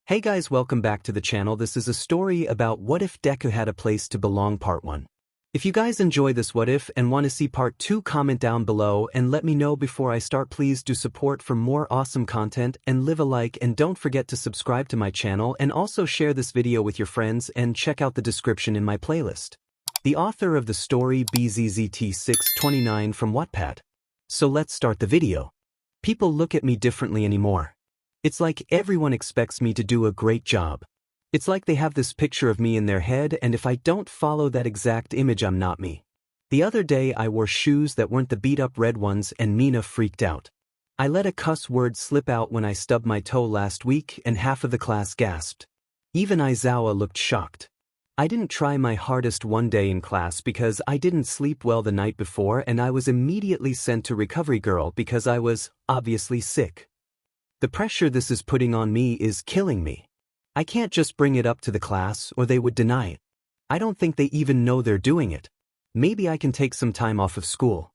Hey guys, welcome back to the channel. This is a story about what if Deku had a place to belong part 1. If you guys enjoy this what if and want to see part 2, comment down below and let me know before I start. Please do support for more awesome content and leave a like, and don't forget to subscribe to my channel and also share this video with your friends and check out the description in my playlist. The author of the story 𝗵𝗃𝗧𝗵𝗲 from Wattpad. So let's start the video. People look at me differently anymore. It's like everyone expects me to do a great job. It's like they have this picture of me in their head, and if I don't follow that exact image, I'm not me. The other day I wore shoes that weren't the beat-up red ones and Mina freaked out. I let a cuss word slip out when I stubbed my toe last week and half of the class gasped. Even Izuku looked shocked. I didn't try my hardest one day in class because I didn't sleep well the night before, and I was immediately sent to recovery girl because I was obviously sick. The pressure this is putting on me is killing me. I can't just bring it up to the class or they would deny it. I don't think they even know they're doing it. Maybe I can take some time off of school.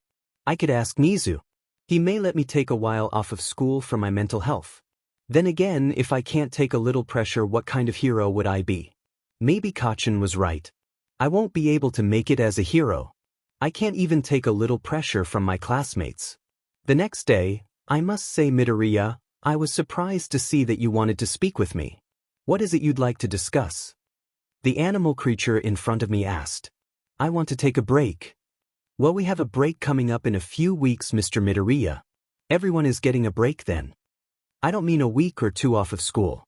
I could ask Nizu. He may let me take a while off of school for my mental health. Then again, if I can't take a little pressure, what kind of hero would I be? Maybe Kacchan was right. I won't be able to make it as a hero. I can't even take a little pressure from my classmates. The next day, I must say, Midoriya, I was surprised to see that you wanted to speak with me. What is it you'd like to discuss? The animal creature in front of me asked. I want to take a break. Well, we have a break coming up in a few weeks, Mr. Midoriya. Everyone is getting a break then. I don't mean a week or 2 off of school.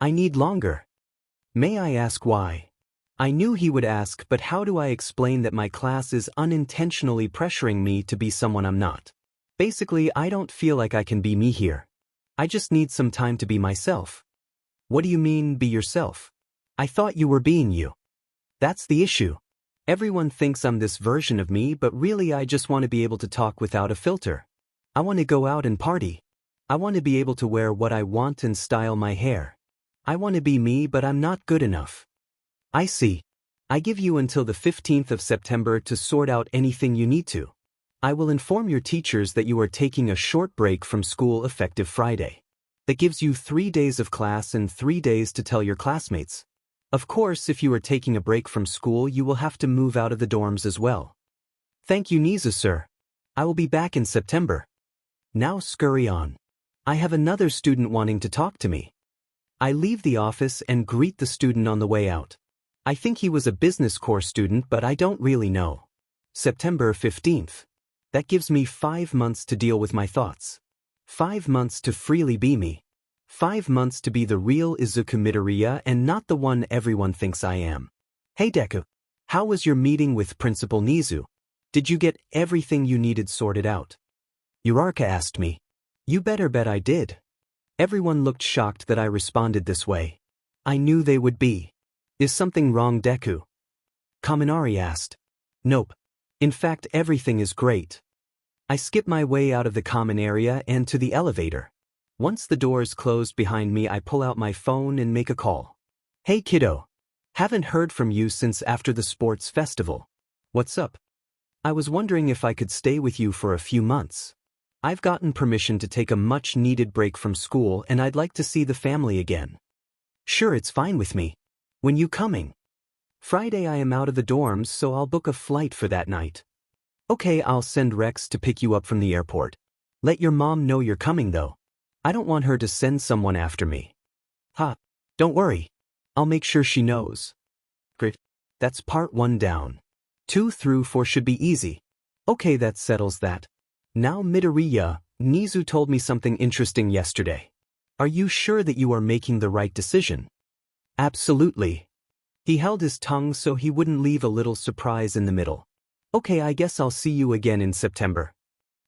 I need longer. May I ask why? I knew he would ask, but how do I explain that my class is unintentionally pressuring me to be someone I'm not? Basically, I don't feel like I can be me here. I just need some time to be myself. What do you mean, be yourself? I thought you were being you. That's the issue. Everyone thinks I'm this version of me, but really I just want to be able to talk without a filter. I want to go out and party. I want to be able to wear what I want and style my hair. I want to be me, but I'm not good enough. I see. I give you until the 15th of September to sort out anything you need to. I will inform your teachers that you are taking a short break from school effective Friday. That gives you 3 days of class and 3 days to tell your classmates. Of course, if you are taking a break from school, you will have to move out of the dorms as well. Thank you, Nizu sir. I will be back in September. Now scurry on. I have another student wanting to talk to me. I leave the office and greet the student on the way out. I think he was a business course student, but I don't really know. September 15th. That gives me 5 months to deal with my thoughts. 5 months to freely be me. 5 months to be the real Izuku Midoriya and not the one everyone thinks I am. Hey Deku, how was your meeting with Principal Nizu? Did you get everything you needed sorted out? Uraraka asked me. You better bet I did. Everyone looked shocked that I responded this way. I knew they would be. Is something wrong, Deku? Kaminari asked. Nope. In fact, everything is great. I skip my way out of the common area and to the elevator. Once the doors closed behind me, I pull out my phone and make a call. Hey kiddo. Haven't heard from you since after the sports festival. What's up? I was wondering if I could stay with you for a few months. I've gotten permission to take a much-needed break from school and I'd like to see the family again. Sure, it's fine with me. When you coming? Friday I am out of the dorms, so I'll book a flight for that night. Okay, I'll send Rex to pick you up from the airport. Let your mom know you're coming though. I don't want her to send someone after me. Don't worry. I'll make sure she knows. Great. That's part 1 down. 2 through 4 should be easy. Okay, that settles that. Now Midoriya, Nizu told me something interesting yesterday. Are you sure that you are making the right decision? Absolutely. He held his tongue so he wouldn't leave a little surprise in the middle. Okay, I guess I'll see you again in September.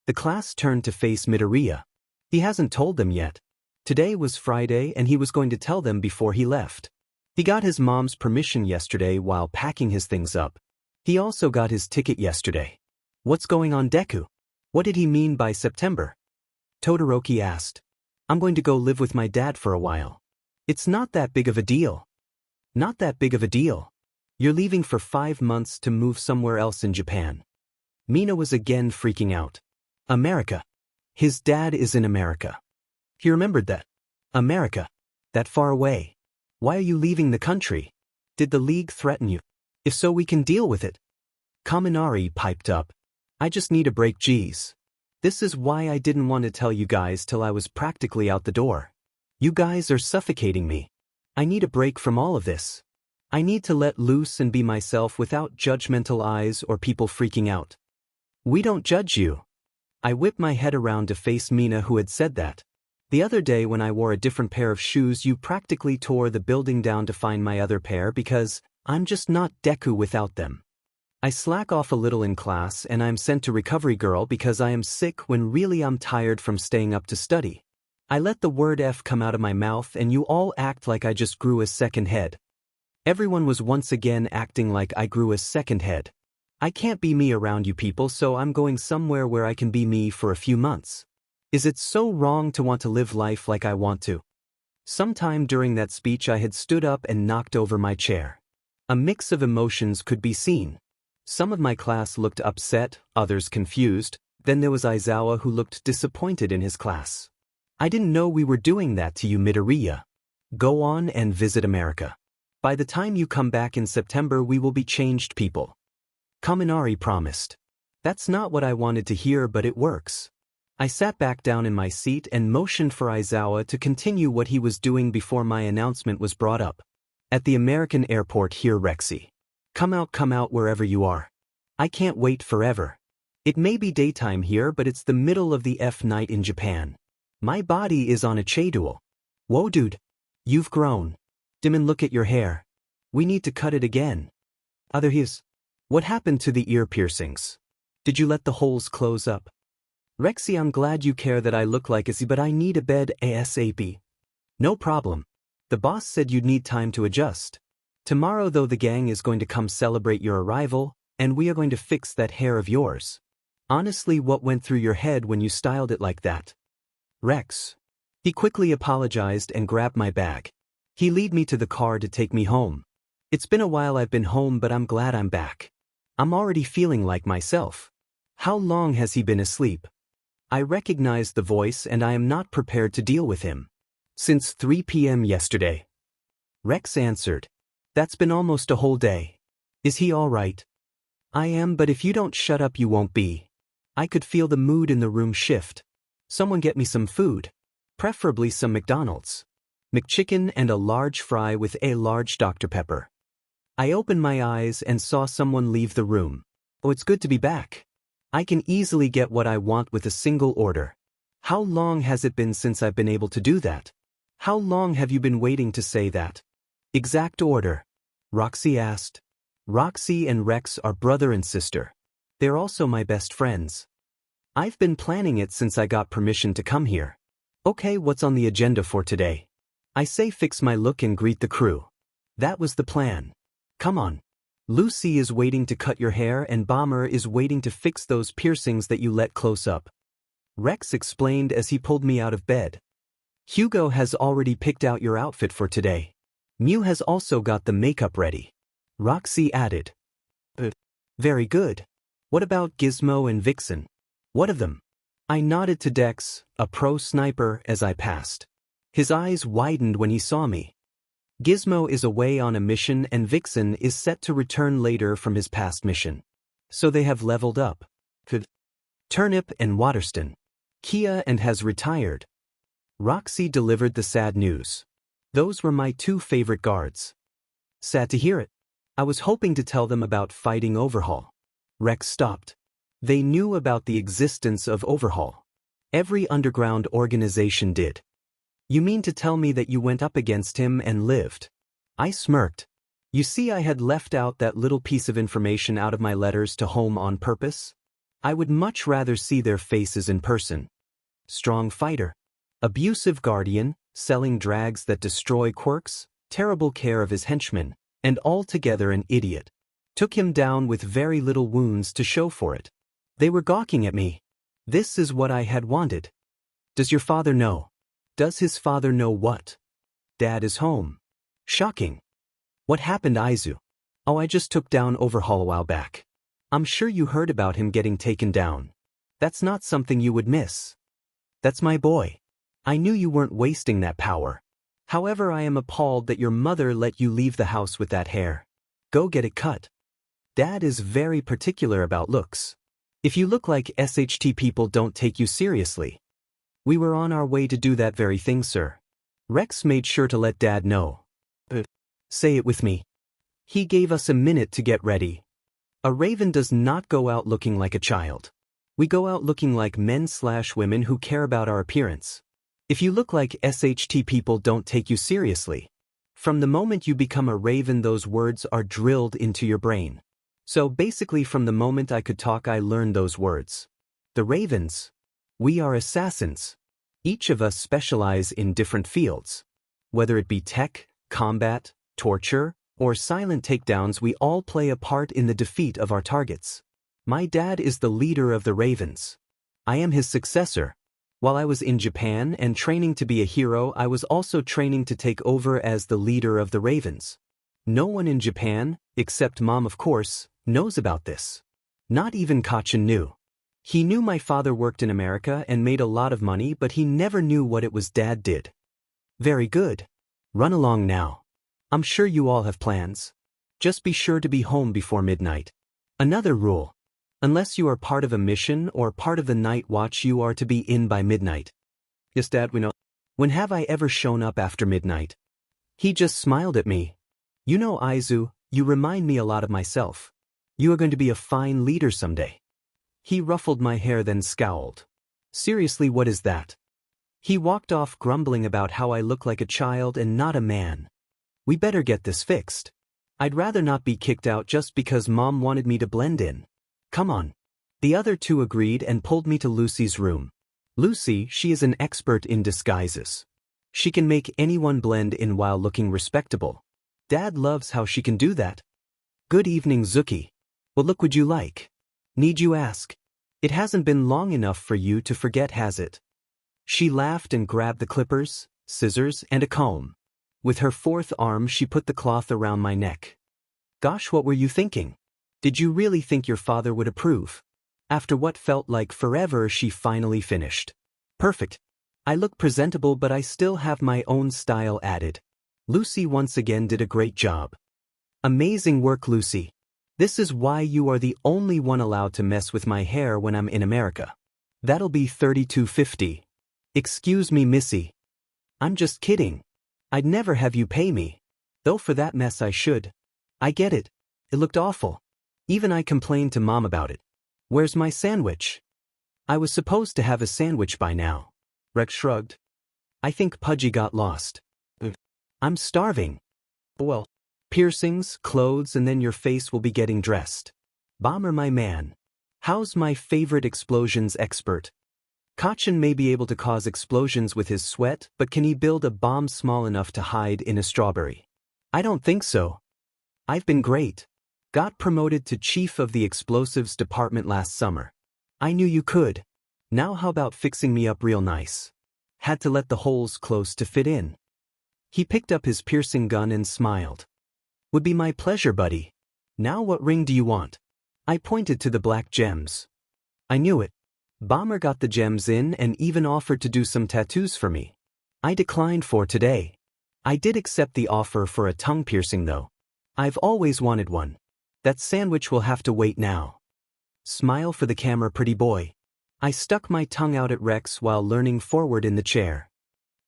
The class turned to face Midoriya. He hasn't told them yet. Today was Friday and he was going to tell them before he left. He got his mom's permission yesterday while packing his things up. He also got his ticket yesterday. What's going on, Deku? What did he mean by September? Todoroki asked. I'm going to go live with my dad for a while. It's not that big of a deal. Not that big of a deal. You're leaving for 5 months to move somewhere else in Japan. Mina was again freaking out. America. His dad is in America. He remembered that. America. That far away. Why are you leaving the country? Did the League threaten you? If so, we can deal with it. Kaminari piped up. I just need a break, geez. This is why I didn't want to tell you guys till I was practically out the door. You guys are suffocating me. I need a break from all of this. I need to let loose and be myself without judgmental eyes or people freaking out. We don't judge you. I whipped my head around to face Mina, who had said that. The other day when I wore a different pair of shoes, you practically tore the building down to find my other pair because I'm just not Deku without them. I slack off a little in class and I'm sent to recovery girl because I am sick when really I'm tired from staying up to study. I let the word F come out of my mouth and you all act like I just grew a second head. Everyone was once again acting like I grew a second head. I can't be me around you people, so I'm going somewhere where I can be me for a few months. Is it so wrong to want to live life like I want to? Sometime during that speech I had stood up and knocked over my chair. A mix of emotions could be seen. Some of my class looked upset, others confused, then there was Aizawa who looked disappointed in his class. I didn't know we were doing that to you, Midoriya. Go on and visit America. By the time you come back in September we will be changed people. Kaminari promised. That's not what I wanted to hear, but it works. I sat back down in my seat and motioned for Aizawa to continue what he was doing before my announcement was brought up. At the American airport here, 𝗧𝗍. Come out wherever you are. I can't wait forever. It may be daytime here, but it's the middle of the F night in Japan. My body is on a 𝐤𝐻𝐻. Whoa dude. You've grown. 𝗵𝗵𝗲, look at your hair. We need to cut it again. 𝐒𝐻𝐻𝐵. What happened to the ear piercings? Did you let the holes close up? 𝗧𝗍, I'm glad you care that I look like 𝐒𝐻𝐻𝐵, but I need a bed ASAP. No problem. The boss said you'd need time to adjust. Tomorrow though the gang is going to come celebrate your arrival, and we are going to fix that hair of yours. Honestly, what went through your head when you styled it like that? 𝗧𝗍. He quickly apologized and grabbed my bag. He led me to the car to take me home. It's been a while I've been home, but I'm glad I'm back. I'm already feeling like myself. How long has he been asleep? I recognized the voice and I am not prepared to deal with him. Since 3 p.m. yesterday. 𝗧𝗍 answered. That's been almost a whole day. Is he all right? I am, but if you don't shut up you won't be. I could feel the mood in the room shift. Someone get me some food. Preferably some McDonald's. McChicken and a large fry with a large Dr. Pepper. I opened my eyes and saw someone leave the room. Oh, it's good to be back. I can easily get what I want with a single order. How long has it been since I've been able to do that? How long have you been waiting to say that? Exact order. 𝗧𝗓 asked. 𝗧𝗓 and 𝗧𝗓 are brother and sister. They're also my best friends. I've been planning it since I got permission to come here. Okay, what's on the agenda for today? I say fix my look and greet the crew. That was the plan. Come on. Lucy is waiting to cut your hair and 𝗵𝗲 is waiting to fix those piercings that you let close up. 𝗧𝗓 explained as he pulled me out of bed. Hugo has already picked out your outfit for today. Mew has also got the makeup ready. 𝗧𝗓 added. Very good. What about Gizmo and Vixen? What of them? I nodded to Dex, a pro sniper, as I passed. His eyes widened when he saw me. Gizmo is away on a mission and Vixen is set to return later from his past mission. So they have leveled up. Turnip and Waterston. Kia and has retired. 𝗧𝗓 delivered the sad news. Those were my two favorite guards. Sad to hear it. I was hoping to tell them about fighting Overhaul. 𝗧𝗓 stopped. They knew about the existence of Overhaul. Every underground organization did. You mean to tell me that you went up against him and lived? I smirked. You see, I had left out that little piece of information out of my letters to home on purpose. I would much rather see their faces in person. Strong fighter. Abusive guardian, selling drags that destroy quirks, terrible care of his henchmen, and altogether an idiot. Took him down with very little wounds to show for it. They were gawking at me. This is what I had wanted. Does your father know? Does his father know what? Dad is home. Shocking. What happened, Izuku? Oh, I just took down Overhaul a while back. I'm sure you heard about him getting taken down. That's not something you would miss. That's my boy. I knew you weren't wasting that power. However, I am appalled that your mother let you leave the house with that hair. Go get it cut. Dad is very particular about looks. If you look like SHT, people don't take you seriously. We were on our way to do that very thing, sir. Rex made sure to let Dad know. Say it with me. He gave us a minute to get ready. A raven does not go out looking like a child. We go out looking like men/women who care about our appearance. If you look like SHT, people don't take you seriously. From the moment you become a raven, those words are drilled into your brain. So basically, from the moment I could talk, I learned those words. The ravens. We are assassins. Each of us specialize in different fields. Whether it be tech, combat, torture, or silent takedowns, we all play a part in the defeat of our targets. My dad is the leader of the ravens. I am his successor. While I was in Japan and training to be a hero, I was also training to take over as the leader of the ravens. No one in Japan, except Mom of course, knows about this. Not even Kacchan knew. He knew my father worked in America and made a lot of money, but he never knew what it was Dad did. Very good. Run along now. I'm sure you all have plans. Just be sure to be home before midnight. Another rule. Unless you are part of a mission or part of the night watch, you are to be in by midnight. Yes, Dad, we know. When have I ever shown up after midnight? He just smiled at me. You know, Izu, you remind me a lot of myself. You are going to be a fine leader someday. He ruffled my hair, then scowled. Seriously, what is that? He walked off, grumbling about how I look like a child and not a man. We better get this fixed. I'd rather not be kicked out just because Mom wanted me to blend in. Come on. The other two agreed and pulled me to Lucy's room. Lucy, she is an expert in disguises. She can make anyone blend in while looking respectable. Dad loves how she can do that. Good evening, Zuki. What look would you like? Need you ask? It hasn't been long enough for you to forget, has it? She laughed and grabbed the clippers, scissors, and a comb. With her fourth arm, she put the cloth around my neck. Gosh, what were you thinking? Did you really think your father would approve? After what felt like forever, she finally finished. Perfect. I look presentable, but I still have my own style added. Lucy once again did a great job. Amazing work, Lucy. This is why you are the only one allowed to mess with my hair when I'm in America. That'll be $32.50. Excuse me, Missy. I'm just kidding. I'd never have you pay me. Though for that mess I should. I get it. It looked awful. Even I complained to Mom about it. Where's my sandwich? I was supposed to have a sandwich by now. Rex shrugged. I think Pudgy got lost. I'm starving. Well, piercings, clothes, and then your face will be getting dressed. Bomber, my man. How's my favorite explosions expert? Kacchan may be able to cause explosions with his sweat, but can he build a bomb small enough to hide in a strawberry? I don't think so. I've been great. Got promoted to chief of the explosives department last summer. I knew you could. Now how about fixing me up real nice? Had to let the holes close to fit in. He picked up his piercing gun and smiled. Would be my pleasure, buddy. Now what ring do you want? I pointed to the black gems. I knew it. Bomber got the gems in and even offered to do some tattoos for me. I declined for today. I did accept the offer for a tongue piercing though. I've always wanted one. That sandwich will have to wait now. Smile for the camera, pretty boy. I stuck my tongue out at Rex while leaning forward in the chair.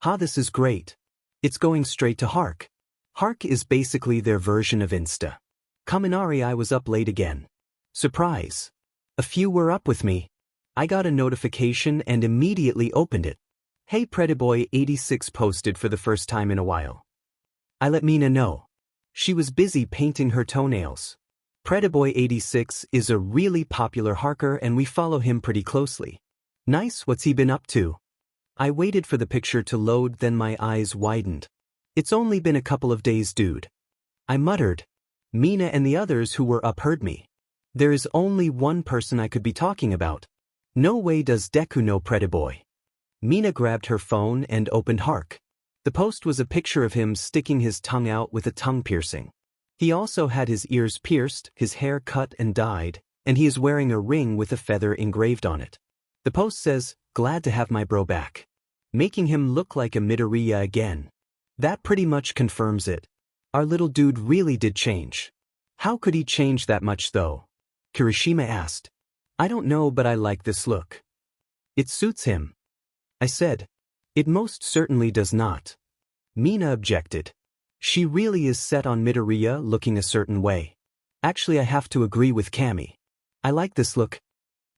Ha, this is great. It's going straight to 𝐼𝐴. 𝐼𝐴 is basically their version of Insta. Kaminari, I was up late again. Surprise. A few were up with me. I got a notification and immediately opened it. Hey, 𝗵𝗃𝗧𝗵𝗲 posted for the first time in a while. I let Mina know. She was busy painting her toenails. 𝗵𝗃𝗧𝗵𝗲 is a really popular harker and we follow him pretty closely. Nice, what's he been up to? I waited for the picture to load, then my eyes widened. It's only been a couple of days, dude. I muttered. Mina and the others who were up heard me. There is only one person I could be talking about. No way does Deku know 𝗵𝗃𝗧𝗵𝗲. Mina grabbed her phone and opened 𝐼𝐴. The post was a picture of him sticking his tongue out with a tongue piercing. He also had his ears pierced, his hair cut and dyed, and he is wearing a ring with a feather engraved on it. The post says, "Glad to have my bro back." Making him look like a Midoriya again. That pretty much confirms it. Our little dude really did change. How could he change that much though? Kirishima asked. I don't know, but I like this look. It suits him. I said. It most certainly does not. Mina objected. She really is set on Midoriya looking a certain way. Actually, I have to agree with Cammy. I like this look.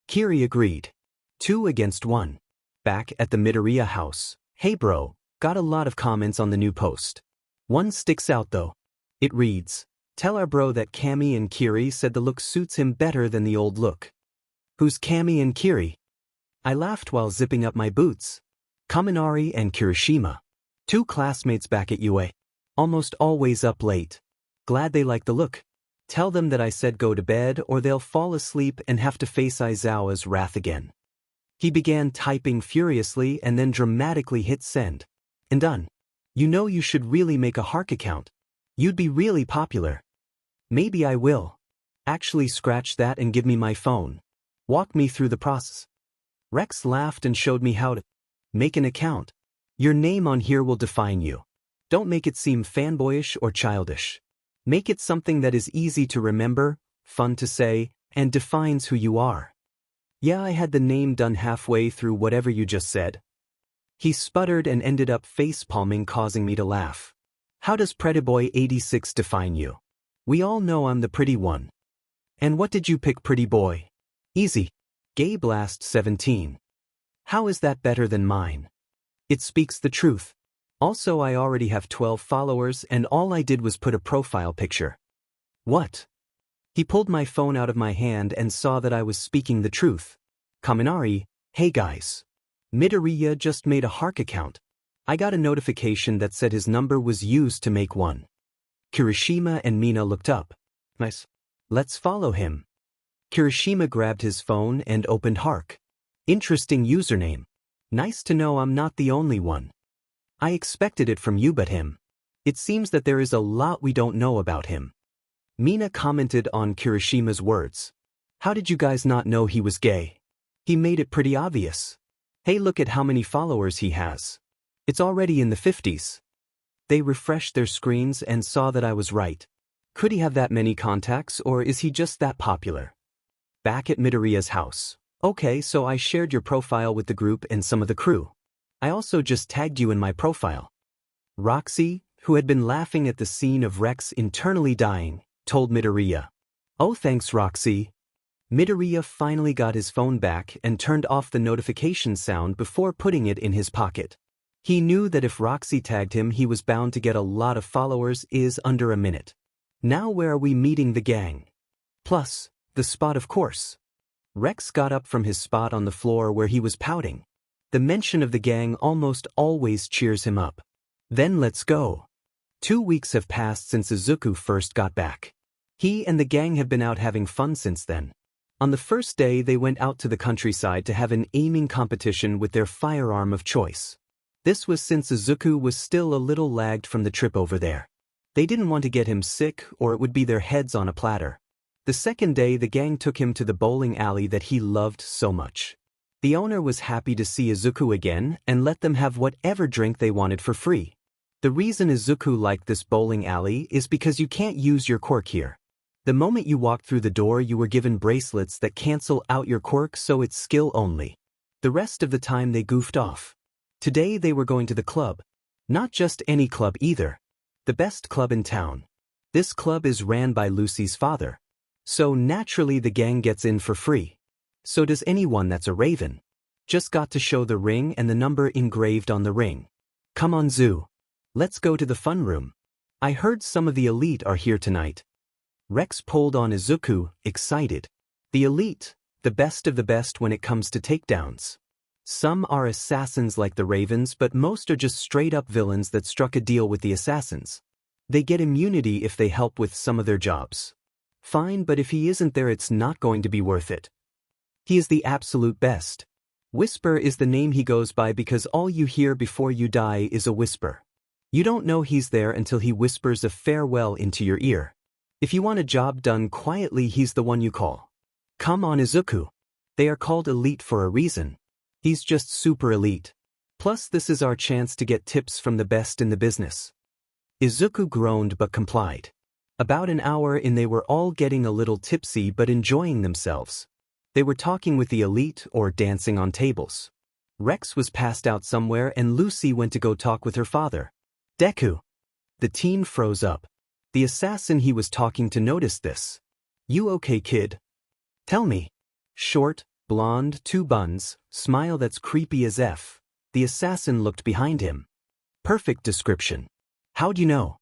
Kiri agreed. 2 against 1. Back at the Midoriya house. Hey bro, got a lot of comments on the new post. One sticks out though. It reads, tell our bro that Cammy and Kiri said the look suits him better than the old look. Who's Cammy and Kiri? I laughed while zipping up my boots. Kaminari and Kirishima. 2 classmates back at UA. Almost always up late. Glad they like the look. Tell them that I said go to bed or they'll fall asleep and have to face Aizawa's wrath again. He began typing furiously and then dramatically hit send. And done. You know, you should really make a Hark account. You'd be really popular. Maybe I will. Actually, scratch that and give me my phone. Walk me through the process. Rex laughed and showed me how to make an account. Your name on here will define you. Don't make it seem fanboyish or childish. Make it something that is easy to remember, fun to say, and defines who you are. Yeah, I had the name done halfway through whatever you just said. He sputtered and ended up face-palming, causing me to laugh. How does Pretty Boy 86 define you? We all know I'm the pretty one. And what did you pick, Pretty Boy? Easy. Gay Blast 17. How is that better than mine? It speaks the truth. Also, I already have 12 followers and all I did was put a profile picture. What? He pulled my phone out of my hand and saw that I was speaking the truth. Kaminari, hey guys. Midoriya just made a Hark account. I got a notification that said his number was used to make one. Kirishima and Mina looked up. Nice. Let's follow him. Kirishima grabbed his phone and opened Hark. Interesting username. Nice to know I'm not the only one. I expected it from you but him. It seems that there is a lot we don't know about him. Mina commented on Kirishima's words. How did you guys not know he was gay? He made it pretty obvious. Hey, look at how many followers he has. It's already in the 50s. They refreshed their screens and saw that I was right. Could he have that many contacts or is he just that popular? Back at Midoriya's house. Okay, so I shared your profile with the group and some of the crew. I also just tagged you in my profile. Roxy, who had been laughing at the scene of Rex internally dying, told Midoriya. Oh, thanks, Roxy. Midoriya finally got his phone back and turned off the notification sound before putting it in his pocket. He knew that if Roxy tagged him, he was bound to get a lot of followers is under a minute. Now where are we meeting the gang? Plus, the spot of course. Rex got up from his spot on the floor where he was pouting. The mention of the gang almost always cheers him up. Then let's go. 2 weeks have passed since Izuku first got back. He and the gang have been out having fun since then. On the first day they went out to the countryside to have an aiming competition with their firearm of choice. This was since Izuku was still a little lagged from the trip over there. They didn't want to get him sick or it would be their heads on a platter. The second day the gang took him to the bowling alley that he loved so much. The owner was happy to see Izuku again and let them have whatever drink they wanted for free. The reason Izuku liked this bowling alley is because you can't use your quirk here. The moment you walked through the door you were given bracelets that cancel out your quirk, so it's skill only. The rest of the time they goofed off. Today they were going to the club. Not just any club either. The best club in town. This club is ran by Lucy's father. So naturally the gang gets in for free. So does anyone that's a raven. Just got to show the ring and the number engraved on the ring. Come on, Zoo. Let's go to the fun room. I heard some of the elite are here tonight. Rex pulled on Izuku, excited. The elite, the best of the best when it comes to takedowns. Some are assassins like the ravens, but most are just straight-up villains that struck a deal with the assassins. They get immunity if they help with some of their jobs. Fine, but if he isn't there it's not going to be worth it. He is the absolute best. Whisper is the name he goes by because all you hear before you die is a whisper. You don't know he's there until he whispers a farewell into your ear. If you want a job done quietly, he's the one you call. Come on, Izuku. They are called elite for a reason. He's just super elite. Plus this is our chance to get tips from the best in the business. Izuku groaned but complied. About an hour in they were all getting a little tipsy but enjoying themselves. They were talking with the elite or dancing on tables. Rex was passed out somewhere and Lucy went to go talk with her father. Deku. The teen froze up. The assassin he was talking to noticed this. You okay, kid? Tell me. Short, blonde, 2 buns, smile that's creepy as F. The assassin looked behind him. Perfect description. How'd you know?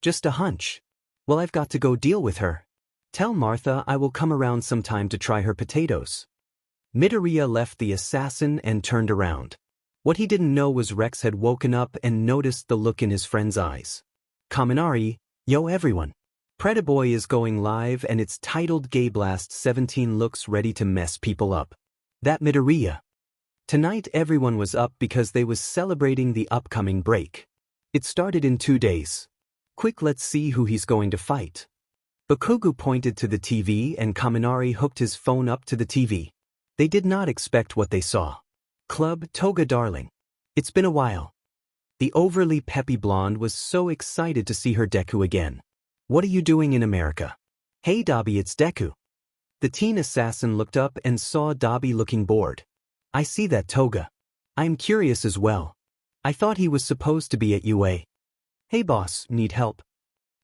Just a hunch. Well, I've got to go deal with her. Tell Martha I will come around sometime to try her potatoes. Midoriya left the assassin and turned around. What he didn't know was Rex had woken up and noticed the look in his friend's eyes. Kaminari, yo everyone. 𝗵𝗃𝗄 is going live and it's titled Gay Blast 17 looks ready to mess people up. That Midoriya. Tonight everyone was up because they was celebrating the upcoming break. It started in 2 days. Quick, let's see who he's going to fight. Bakugo pointed to the TV and Kaminari hooked his phone up to the TV. They did not expect what they saw. Club Toga darling. It's been a while. The overly peppy blonde was so excited to see her Deku again. What are you doing in America? Hey 𝗬𝗵𝗄𝗧, it's Deku. The teen assassin looked up and saw 𝗬𝗵𝗄𝗧 looking bored. I see that, Toga. I'm curious as well. I thought he was supposed to be at UA. Hey boss, need help?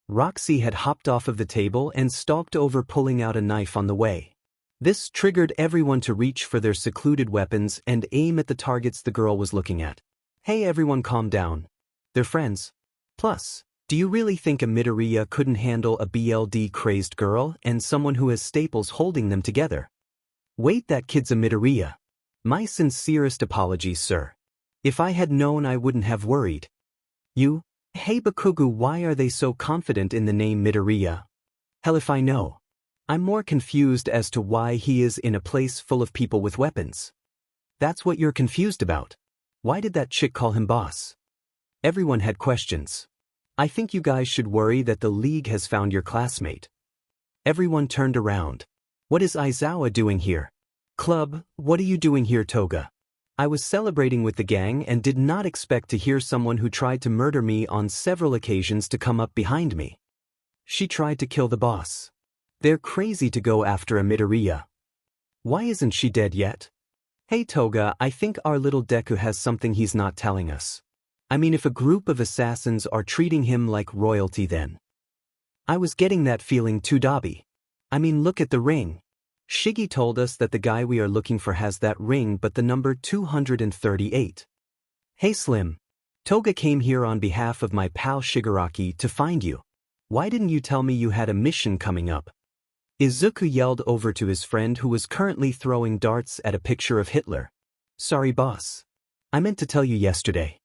Roxy had hopped off of the table and stalked over, pulling out a knife on the way. This triggered everyone to reach for their secluded weapons and aim at the targets the girl was looking at. Hey everyone, calm down. They're friends. Plus, do you really think a Midoriya couldn't handle a BLD-crazed girl and someone who has staples holding them together? Wait, that kid's a Midoriya. My sincerest apologies, sir. If I had known I wouldn't have worried. You? Hey Bakugo, why are they so confident in the name Midoriya? Hell if I know. I'm more confused as to why he is in a place full of people with weapons. That's what you're confused about. Why did that chick call him boss? Everyone had questions. I think you guys should worry that the league has found your classmate. Everyone turned around. What is Aizawa doing here? Club, what are you doing here, Toga? I was celebrating with the gang and did not expect to hear someone who tried to murder me on several occasions to come up behind me. She tried to kill the boss. They're crazy to go after a Midoriya. Why isn't she dead yet? Hey Toga, I think our little Deku has something he's not telling us. I mean, if a group of assassins are treating him like royalty, then. I was getting that feeling too, 𝗬𝗵𝗄𝗧. I mean, look at the ring. Shiggy told us that the guy we are looking for has that ring, but the number 238. Hey Slim. Toga came here on behalf of my pal Shigaraki to find you. Why didn't you tell me you had a mission coming up? Izuku yelled over to his friend who was currently throwing darts at a picture of Hitler. Sorry boss. I meant to tell you yesterday.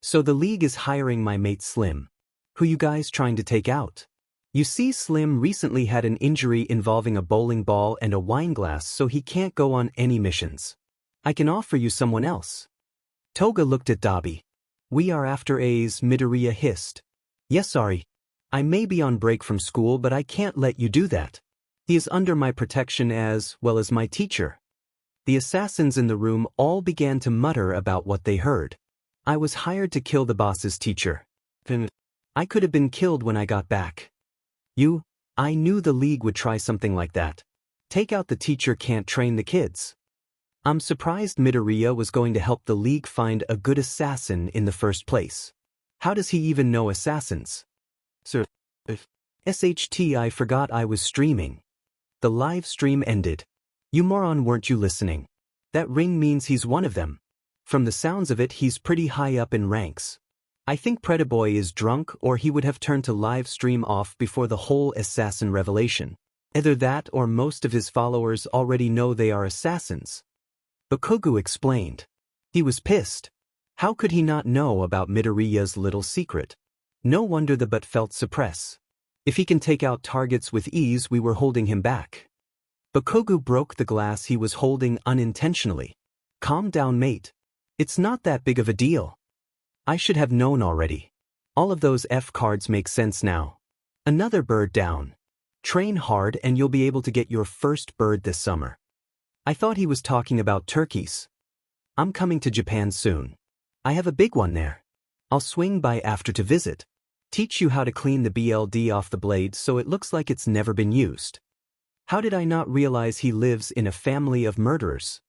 So the league is hiring my mate Slim. Who you guys trying to take out? You see, Slim recently had an injury involving a bowling ball and a wine glass, so he can't go on any missions. I can offer you someone else. Toga looked at 𝗬𝗵𝗄𝗧. We are after 𝐴's, Midoriya hissed. Yes, sorry. I may be on break from school, but I can't let you do that. He is under my protection as well as my teacher. The assassins in the room all began to mutter about what they heard. I was hired to kill the boss's teacher. I could have been killed when I got back. I knew the league would try something like that. Take out the teacher, can't train the kids. I'm surprised Midoriya was going to help the league find a good assassin in the first place. How does he even know assassins? Sir. SHT, I forgot I was streaming. The live stream ended. You moron, weren't you listening? That ring means he's one of them. From the sounds of it, he's pretty high up in ranks. I think 𝗵𝗃𝗄𝗧 is drunk, or he would have turned to live stream off before the whole assassin revelation. Either that or most of his followers already know they are assassins. Bakugo explained. He was pissed. How could he not know about Midoriya's little secret? No wonder the butt felt suppress. If he can take out targets with ease, we were holding him back. Bakugo broke the glass he was holding unintentionally. Calm down, mate. It's not that big of a deal. I should have known already. All of those F cards make sense now. Another bird down. Train hard and you'll be able to get your first bird this summer. I thought he was talking about turkeys. I'm coming to Japan soon. I have a big one there. I'll swing by after to visit. Teach you how to clean the BLD off the blade so it looks like it's never been used. How did I not realize he lives in a family of murderers?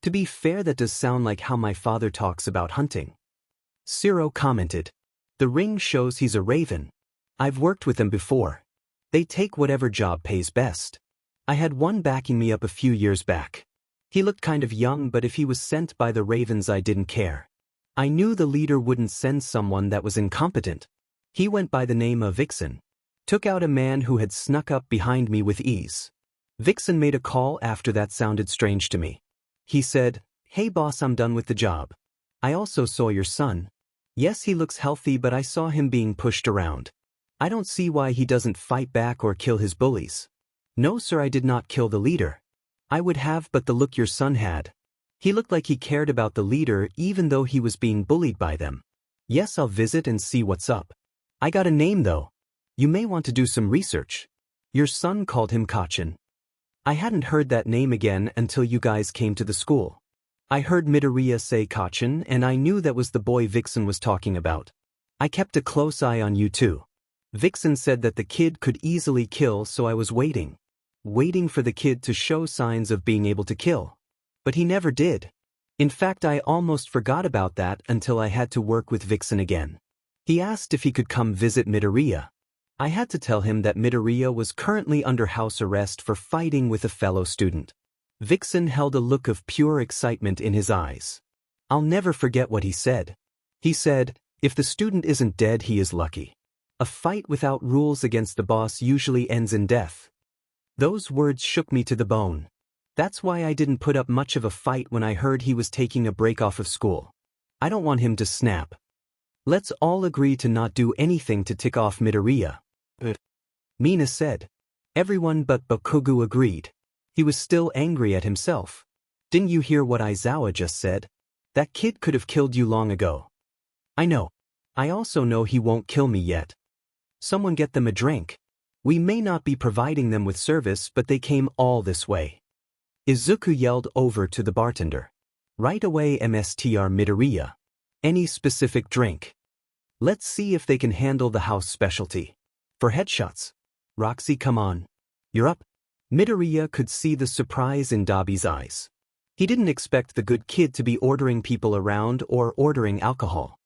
To be fair, that does sound like how my father talks about hunting. 𝗧𝗵𝗲 commented. The ring shows he's a raven. I've worked with them before. They take whatever job pays best. I had one backing me up a few years back. He looked kind of young, but if he was sent by the ravens I didn't care. I knew the leader wouldn't send someone that was incompetent. He went by the name of 𝗃𝗀. Took out a man who had snuck up behind me with ease. 𝗃𝗀 made a call after that sounded strange to me. He said, "Hey boss, I'm done with the job. I also saw your son. Yes, he looks healthy, but I saw him being pushed around. I don't see why he doesn't fight back or kill his bullies." "No sir, I did not kill the leader. I would have, but the look your son had. He looked like he cared about the leader even though he was being bullied by them. Yes, I'll visit and see what's up. I got a name though. You may want to do some research. Your son called him 𝗏𝗏. I hadn't heard that name again until you guys came to the school. I heard Midoriya say 𝗏𝗏, and I knew that was the boy 𝗃𝗀 was talking about. I kept a close eye on you too. 𝗃𝗀 said that the kid could easily kill, so I was waiting for the kid to show signs of being able to kill. But he never did. In fact, I almost forgot about that until I had to work with 𝗃𝗀 again. He asked if he could come visit Midoriya. I had to tell him that Midoriya was currently under house arrest for fighting with a fellow student. 𝗃𝗀 held a look of pure excitement in his eyes. I'll never forget what he said. He said, "If the student isn't dead, he is lucky. A fight without rules against the boss usually ends in death." Those words shook me to the bone. That's why I didn't put up much of a fight when I heard he was taking a break off of school. I don't want him to snap. Let's all agree to not do anything to tick off Midoriya. Mina said. Everyone but Bakugo agreed. He was still angry at himself. Didn't you hear what Aizawa just said? That kid could have killed you long ago. I know. I also know he won't kill me yet. Someone get them a drink. We may not be providing them with service, but they came all this way. Izuku yelled over to the bartender. Right away, Mr. Midoriya. Any specific drink? Let's see if they can handle the house specialty. For headshots. Roxy, come on. You're up. Midoriya could see the surprise in 𝗬𝗏's eyes. He didn't expect the good kid to be ordering people around or ordering alcohol.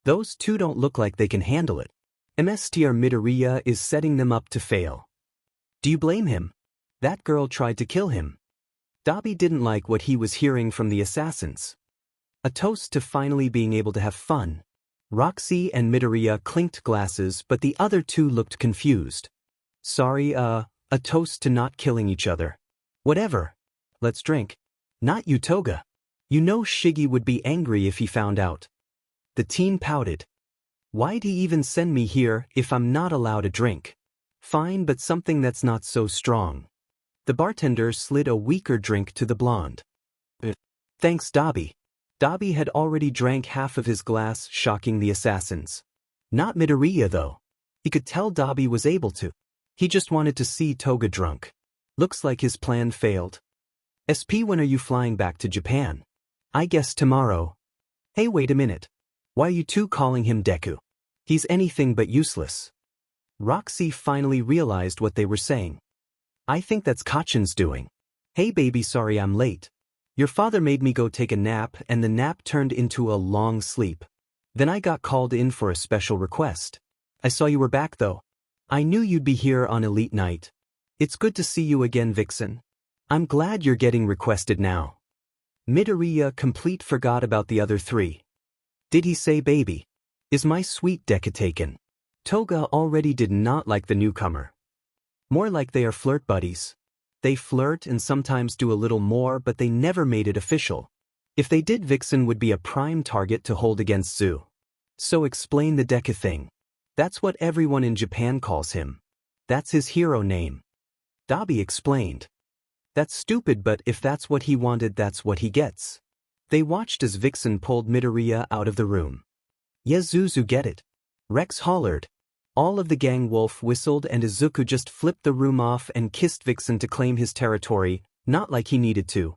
Those two don't look like they can handle it. Mr. Midoriya is setting them up to fail. Do you blame him? That girl tried to kill him. 𝗬𝗏 didn't like what he was hearing from the assassins. A toast to finally being able to have fun. Roxy and Midoriya clinked glasses, but the other two looked confused. Sorry, a toast to not killing each other. Whatever. Let's drink. Not you, Toga. You know Shiggy would be angry if he found out. The teen pouted. Why'd he even send me here if I'm not allowed a drink? Fine, but something that's not so strong. The bartender slid a weaker drink to the blonde. Thanks, 𝗬𝗏. 𝗬𝗏 had already drank half of his glass, shocking the assassins. Not Midoriya though. He could tell 𝗬𝗏 was able to. He just wanted to see Toga drunk. Looks like his plan failed. SP, when are you flying back to Japan? I guess tomorrow. Hey, wait a minute. Why are you two calling him Deku? He's anything but useless. Roxy finally realized what they were saying. I think that's 𝗏𝗏's doing. Hey baby, sorry I'm late. Your father made me go take a nap, and the nap turned into a long sleep. Then I got called in for a special request. I saw you were back though. I knew you'd be here on Elite Night. It's good to see you again, 𝗃𝗀. I'm glad you're getting requested now. Midoriya complete forgot about the other three. Did he say baby? Is my sweet Deku taken? Toga already did not like the newcomer. More like they are flirt buddies. They flirt and sometimes do a little more, but they never made it official. If they did, 𝗃𝗀 would be a prime target to hold against 𝗬. So explain the Deku thing. That's what everyone in Japan calls him. That's his hero name. 𝗬𝗏 explained. That's stupid, but if that's what he wanted, that's what he gets. They watched as 𝗃𝗀 pulled Midoriya out of the room. Yes, Zuzu, get it. Rex hollered. All of the gang wolf whistled, and Izuku just flipped the room off and kissed 𝗃𝗀 to claim his territory, not like he needed to.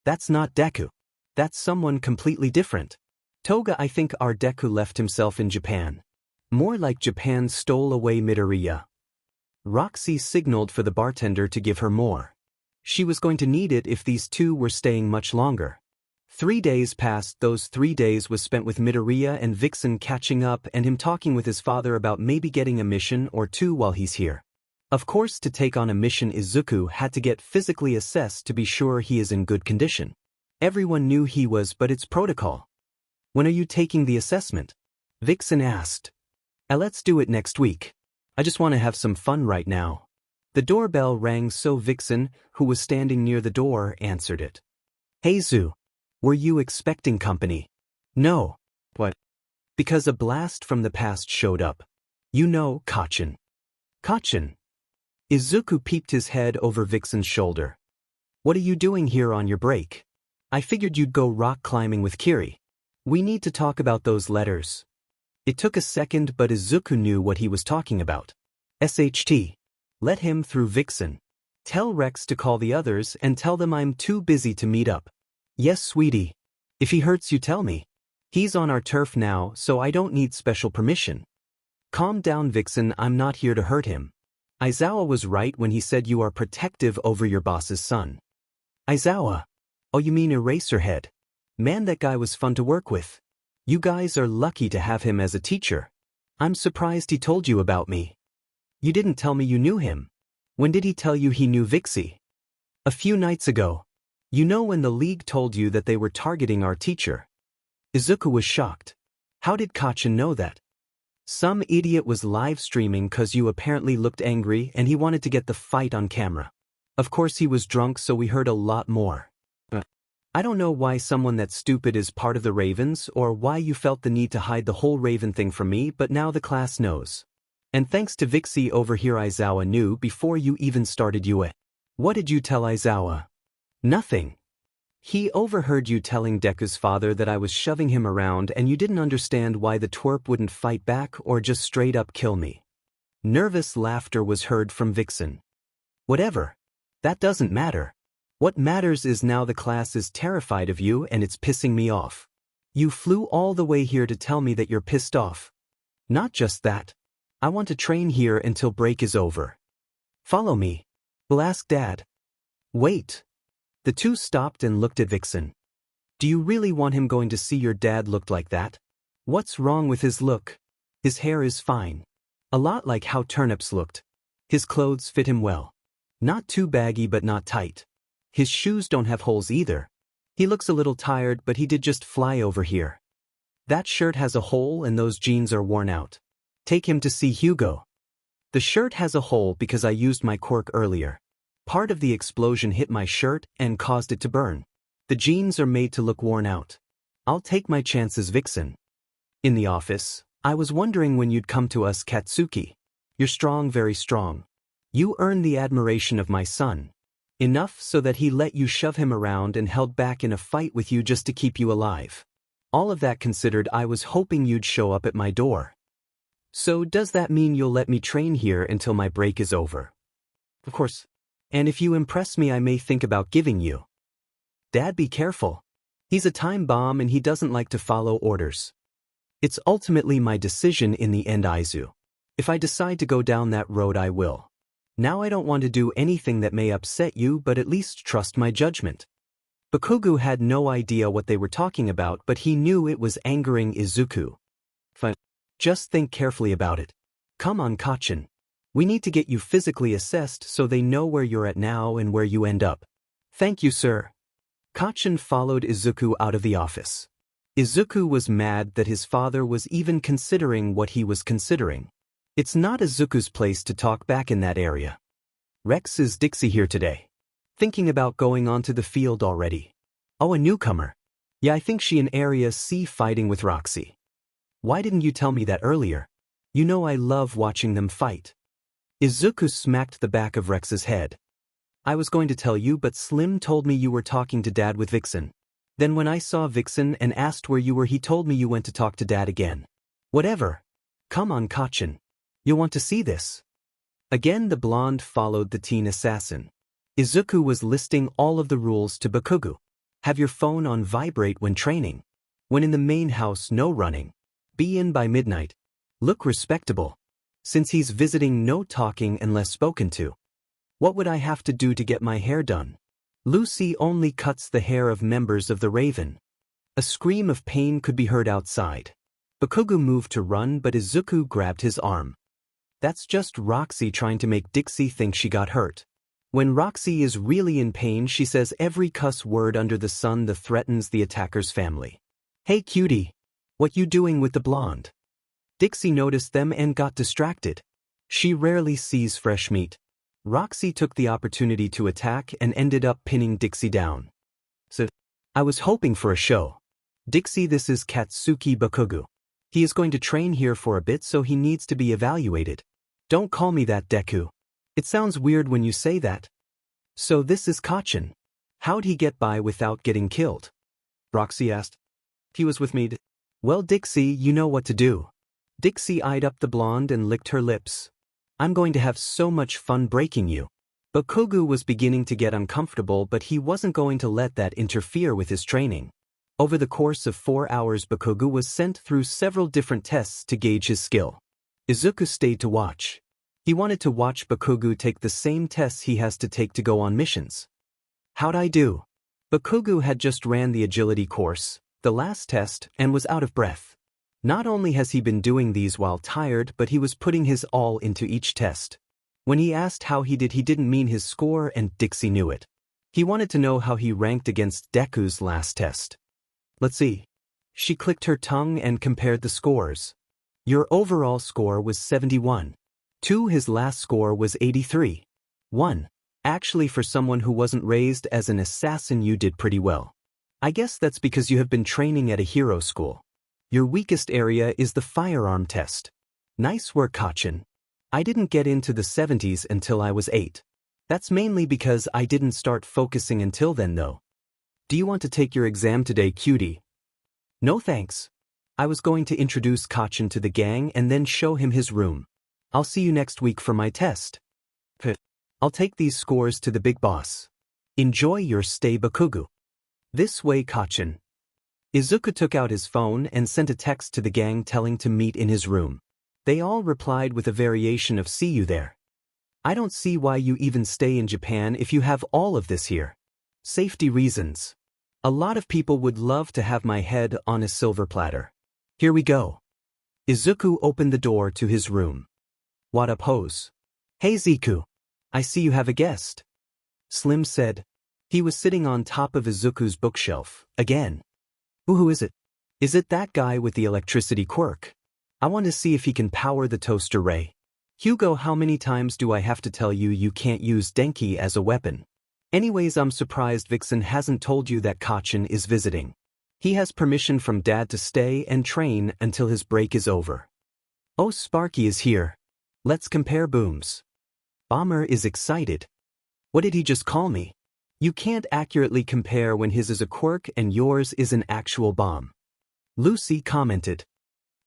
That's not Deku. That's someone completely different. Toga, I think 𝗧𝗪𝗏 left himself in Japan. More like Japan stole away Midoriya. Roxy signaled for the bartender to give her more. She was going to need it if these two were staying much longer. 3 days passed. Those 3 days was spent with Midoriya and Vixen catching up and him talking with his father about maybe getting a mission or two while he's here. Of course, to take on a mission, Izuku had to get physically assessed to be sure he is in good condition. Everyone knew he was, but it's protocol. When are you taking the assessment? Vixen asked. Let's do it next week. I just want to have some fun right now. The doorbell rang, so Vixen, who was standing near the door, answered it. Hey Zu, were you expecting company? No. What? Because a blast from the past showed up. You know, 𝗏𝗏𝗏. 𝗏𝗏𝗏. Izuku peeped his head over Vixen's shoulder. What are you doing here on your break? I figured you'd go rock climbing with Kiri. We need to talk about those letters. It took a second, but Izuku knew what he was talking about. SHT. Let him through, Vixen. Tell Rex to call the others and tell them I'm too busy to meet up. Yes, sweetie. If he hurts you, tell me. He's on our turf now, so I don't need special permission. Calm down, Vixen, I'm not here to hurt him. Aizawa was right when he said you are protective over your boss's son. Aizawa? Oh, you mean Eraserhead? Man, that guy was fun to work with. You guys are lucky to have him as a teacher. I'm surprised he told you about me. You didn't tell me you knew him. When did he tell you he knew Vixie? A few nights ago. You know, when the league told you that they were targeting our teacher. Izuku was shocked. How did 𝗏𝗏𝗏 know that? Some idiot was live streaming cause you apparently looked angry and he wanted to get the fight on camera. Of course he was drunk, so we heard a lot more. I don't know why someone that stupid is part of the Ravens or why you felt the need to hide the whole Raven thing from me, but now the class knows. And thanks to Vixie over here, Aizawa knew before you even started Yue. What did you tell Aizawa? Nothing. He overheard you telling Deku's father that I was shoving him around and you didn't understand why the twerp wouldn't fight back or just straight up kill me. Nervous laughter was heard from Vixen. Whatever. That doesn't matter. What matters is now the class is terrified of you and it's pissing me off. You flew all the way here to tell me that you're pissed off. Not just that. I want to train here until break is over. Follow me. We'll ask Dad. Wait. The two stopped and looked at Vixen. Do you really want him going to see your dad looked like that? What's wrong with his look? His hair is fine. A lot like how 𝗏𝗏𝗏 looked. His clothes fit him well. Not too baggy but not tight. His shoes don't have holes either. He looks a little tired, but he did just fly over here. That shirt has a hole and those jeans are worn out. Take him to see Hugo. The shirt has a hole because I used my quirk earlier. Part of the explosion hit my shirt and caused it to burn. The jeans are made to look worn out. I'll take my chances, Vixen. In the office, I was wondering when you'd come to us, Katsuki. You're strong, very strong. You earned the admiration of my son. Enough so that he let you shove him around and held back in a fight with you just to keep you alive. All of that considered, I was hoping you'd show up at my door. So does that mean you'll let me train here until my break is over? Of course. And if you impress me, I may think about giving you. Dad, be careful. He's a time bomb and he doesn't like to follow orders. It's ultimately my decision in the end, Aizu. If I decide to go down that road, I will. Now I don't want to do anything that may upset you, but at least trust my judgment. Bakugo had no idea what they were talking about, but he knew it was angering Izuku. Fine. Just think carefully about it. Come on, 𝗏𝗏𝗏. We need to get you physically assessed so they know where you're at now and where you end up. Thank you, sir. 𝗏𝗏𝗏 followed Izuku out of the office. Izuku was mad that his father was even considering what he was considering. It's not Izuku's place to talk back in that area. Rex, is Dixie here today? Thinking about going onto the field already. Oh, a newcomer. Yeah, I think she in Area C fighting with Roxy. Why didn't you tell me that earlier? You know I love watching them fight. Izuku smacked the back of Rex's head. I was going to tell you, but Slim told me you were talking to Dad with Vixen. Then when I saw Vixen and asked where you were, he told me you went to talk to Dad again. Whatever. Come on, 𝗏𝗏𝗏. You'll want to see this. Again the blonde followed the teen assassin. Izuku was listing all of the rules to Bakugo. Have your phone on vibrate when training. When in the main house, no running. Be in by midnight. Look respectable. Since he's visiting, no talking unless spoken to. What would I have to do to get my hair done? Lucy only cuts the hair of members of the Raven. A scream of pain could be heard outside. Bakugo moved to run, but Izuku grabbed his arm. That's just Roxy trying to make Dixie think she got hurt. When Roxy is really in pain, she says every cuss word under the sun that threatens the attacker's family. Hey cutie, what you doing with the blonde? Dixie noticed them and got distracted. She rarely sees fresh meat. Roxy took the opportunity to attack and ended up pinning Dixie down. So, I was hoping for a show. Dixie, this is Katsuki Bakugo. He is going to train here for a bit, so he needs to be evaluated. Don't call me that, Deku. It sounds weird when you say that. So this is 𝐭𝐻𝐻. How'd he get by without getting killed? Roxy asked. He was with me. Well, Dixie, you know what to do. Dixie eyed up the blonde and licked her lips. I'm going to have so much fun breaking you. Bakugo was beginning to get uncomfortable, but he wasn't going to let that interfere with his training. Over the course of 4 hours, Bakugo was sent through several different tests to gauge his skill. Izuku stayed to watch. He wanted to watch Bakugo take the same tests he has to take to go on missions. How'd I do? Bakugo had just ran the agility course, the last test, and was out of breath. Not only has he been doing these while tired, but he was putting his all into each test. When he asked how he did, he didn't mean his score, and Dixie knew it. He wanted to know how he ranked against Deku's last test. Let's see. She clicked her tongue and compared the scores. Your overall score was 71. 2. His last score was 83. 1. Actually, for someone who wasn't raised as an assassin, you did pretty well. I guess that's because you have been training at a hero school. Your weakest area is the firearm test. Nice work, 𝗭𝐻𝐻. I didn't get into the 70s until I was 8. That's mainly because I didn't start focusing until then, though. Do you want to take your exam today, cutie? No thanks. I was going to introduce 𝗭𝐻𝐻 to the gang and then show him his room. I'll see you next week for my test. I'll take these scores to the big boss. Enjoy your stay, Bakugo. This way, 𝗭𝐻𝐻. Izuku took out his phone and sent a text to the gang telling to meet in his room. They all replied with a variation of "see you there." I don't see why you even stay in Japan if you have all of this here. Safety reasons. A lot of people would love to have my head on a silver platter. Here we go. Izuku opened the door to his room. What a pose. Hey Ziku. I see you have a guest. Slim said. He was sitting on top of Izuku's bookshelf, again. Who is it? Is it that guy with the electricity quirk? I want to see if he can power the toaster ray. Hugo, how many times do I have to tell you you can't use Denki as a weapon? Anyways, I'm surprised Vixen hasn't told you that 𝗭𝐻𝐻 is visiting. He has permission from Dad to stay and train until his break is over. Oh, Sparky is here. Let's compare booms. Bomber is excited. What did he just call me? You can't accurately compare when his is a quirk and yours is an actual bomb. Lucy commented.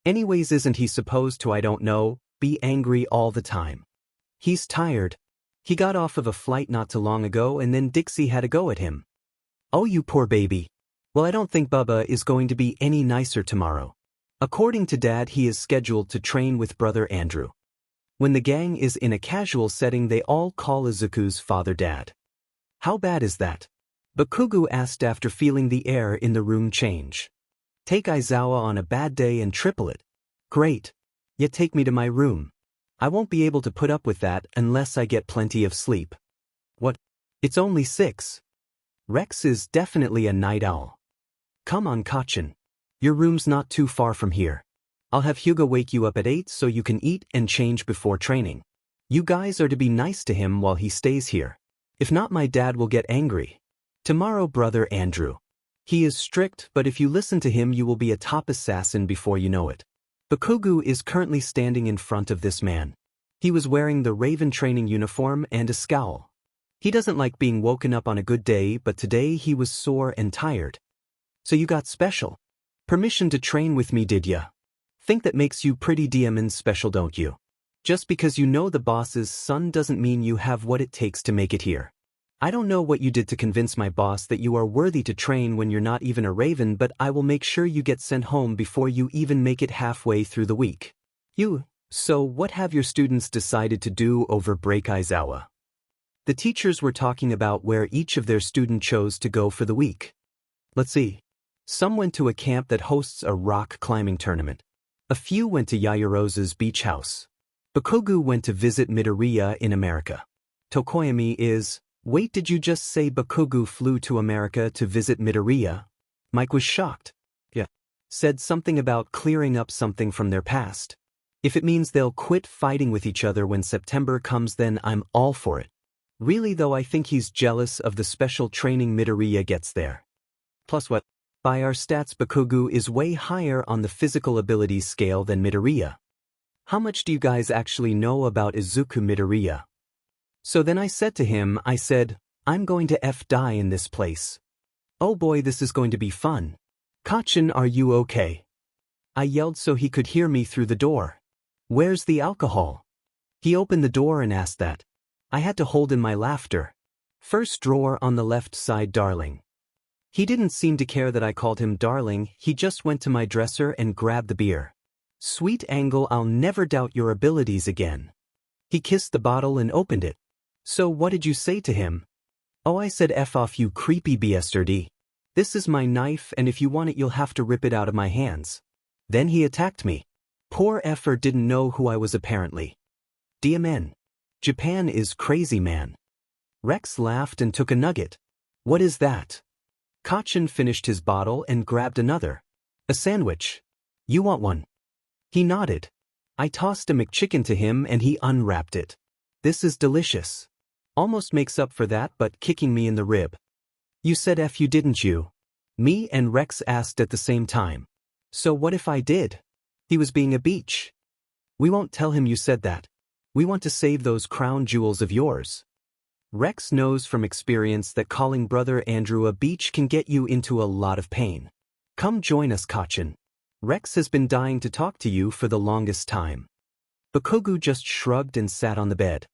Anyways, isn't he supposed to, I don't know, be angry all the time? He's tired. He got off of a flight not too long ago and then Dixie had a go at him. Oh, you poor baby. Well, I don't think Bubba is going to be any nicer tomorrow. According to Dad, he is scheduled to train with brother Andrew. When the gang is in a casual setting, they all call Izuku's father Dad. How bad is that? Bakugo asked after feeling the air in the room change. Take Aizawa on a bad day and triple it. Great. Yet take me to my room. I won't be able to put up with that unless I get plenty of sleep. What? It's only 6. Rex is definitely a night owl. Come on, 𝗭𝐻𝐻. Your room's not too far from here. I'll have Hugo wake you up at 8 so you can eat and change before training. You guys are to be nice to him while he stays here. If not, my dad will get angry. Tomorrow, brother Andrew. He is strict, but if you listen to him, you will be a top assassin before you know it. Bakugo is currently standing in front of this man. He was wearing the Raven training uniform and a scowl. He doesn't like being woken up on a good day, but today he was sore and tired. So you got special permission to train with me, did ya? Think that makes you pretty damn special, don't you? Just because you know the boss's son doesn't mean you have what it takes to make it here. I don't know what you did to convince my boss that you are worthy to train when you're not even a raven, but I will make sure you get sent home before you even make it halfway through the week. So what have your students decided to do over break, Izuku? The teachers were talking about where each of their students chose to go for the week. Let's see. Some went to a camp that hosts a rock climbing tournament. A few went to Yaoyorozu's beach house. 𝗵𝘃𝗲 went to visit Midoriya in America. Tokoyami is... Wait, did you just say 𝗵𝘃𝗲 flew to America to visit Midoriya? Mike was shocked. Yeah. Said something about clearing up something from their past. If it means they'll quit fighting with each other when September comes, then I'm all for it. Really though, I think he's jealous of the special training Midoriya gets there. Plus what? By our stats, 𝗵𝘃𝗲 is way higher on the physical abilities scale than Midoriya. How much do you guys actually know about Izuku Midoriya? So then I said to him, I'm going to die in this place. Oh boy, this is going to be fun. Kacchan, are you okay? I yelled so he could hear me through the door. Where's the alcohol? He opened the door and asked that. I had to hold in my laughter. First drawer on the left side, darling. He didn't seem to care that I called him darling, he just went to my dresser and grabbed the beer. Sweet angle, I'll never doubt your abilities again. He kissed the bottle and opened it. So what did you say to him? Oh, I said, F off, you creepy 𝗵𝘃𝗧𝗟𝗓. This is my knife, and if you want it, you'll have to rip it out of my hands. Then he attacked me. Poor 𝗧𝗏 didn't know who I was apparently. DMN. Japan is crazy, man. Rex laughed and took a nugget. What is that? Kacchan finished his bottle and grabbed another. A sandwich. You want one? He nodded. I tossed a McChicken to him and he unwrapped it. This is delicious. Almost makes up for that, but kicking me in the rib. You said F you, didn't you? Me and Rex asked at the same time. So what if I did? He was being a beach. We won't tell him you said that. We want to save those crown jewels of yours. Rex knows from experience that calling brother Andrew a beach can get you into a lot of pain. Come join us, Kacchan. Rex has been dying to talk to you for the longest time. 𝗵𝘃𝗲 just shrugged and sat on the bed.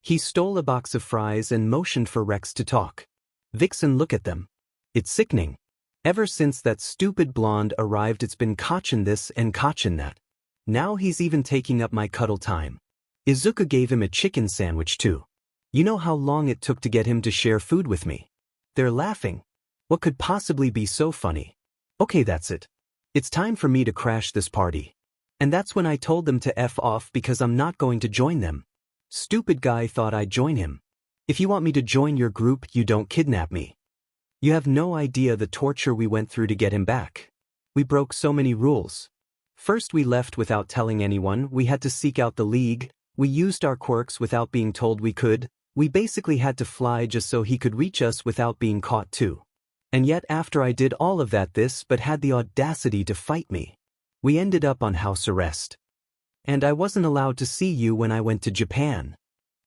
He stole a box of fries and motioned for Rex to talk. Vixen, look at them. It's sickening. Ever since that stupid blonde arrived, it's been Kacchan this and Kacchan that. Now he's even taking up my cuddle time. Izuku gave him a chicken sandwich too. You know how long it took to get him to share food with me? They're laughing. What could possibly be so funny? Okay, that's it. It's time for me to crash this party. And that's when I told them to F off because I'm not going to join them. Stupid guy thought I'd join him. If you want me to join your group, you don't kidnap me. You have no idea the torture we went through to get him back. We broke so many rules. First we left without telling anyone, we had to seek out the League, we used our quirks without being told we could, we basically had to fly just so he could reach us without being caught too. And yet after I did all of that but had the audacity to fight me. We ended up on house arrest. And I wasn't allowed to see you when I went to Japan.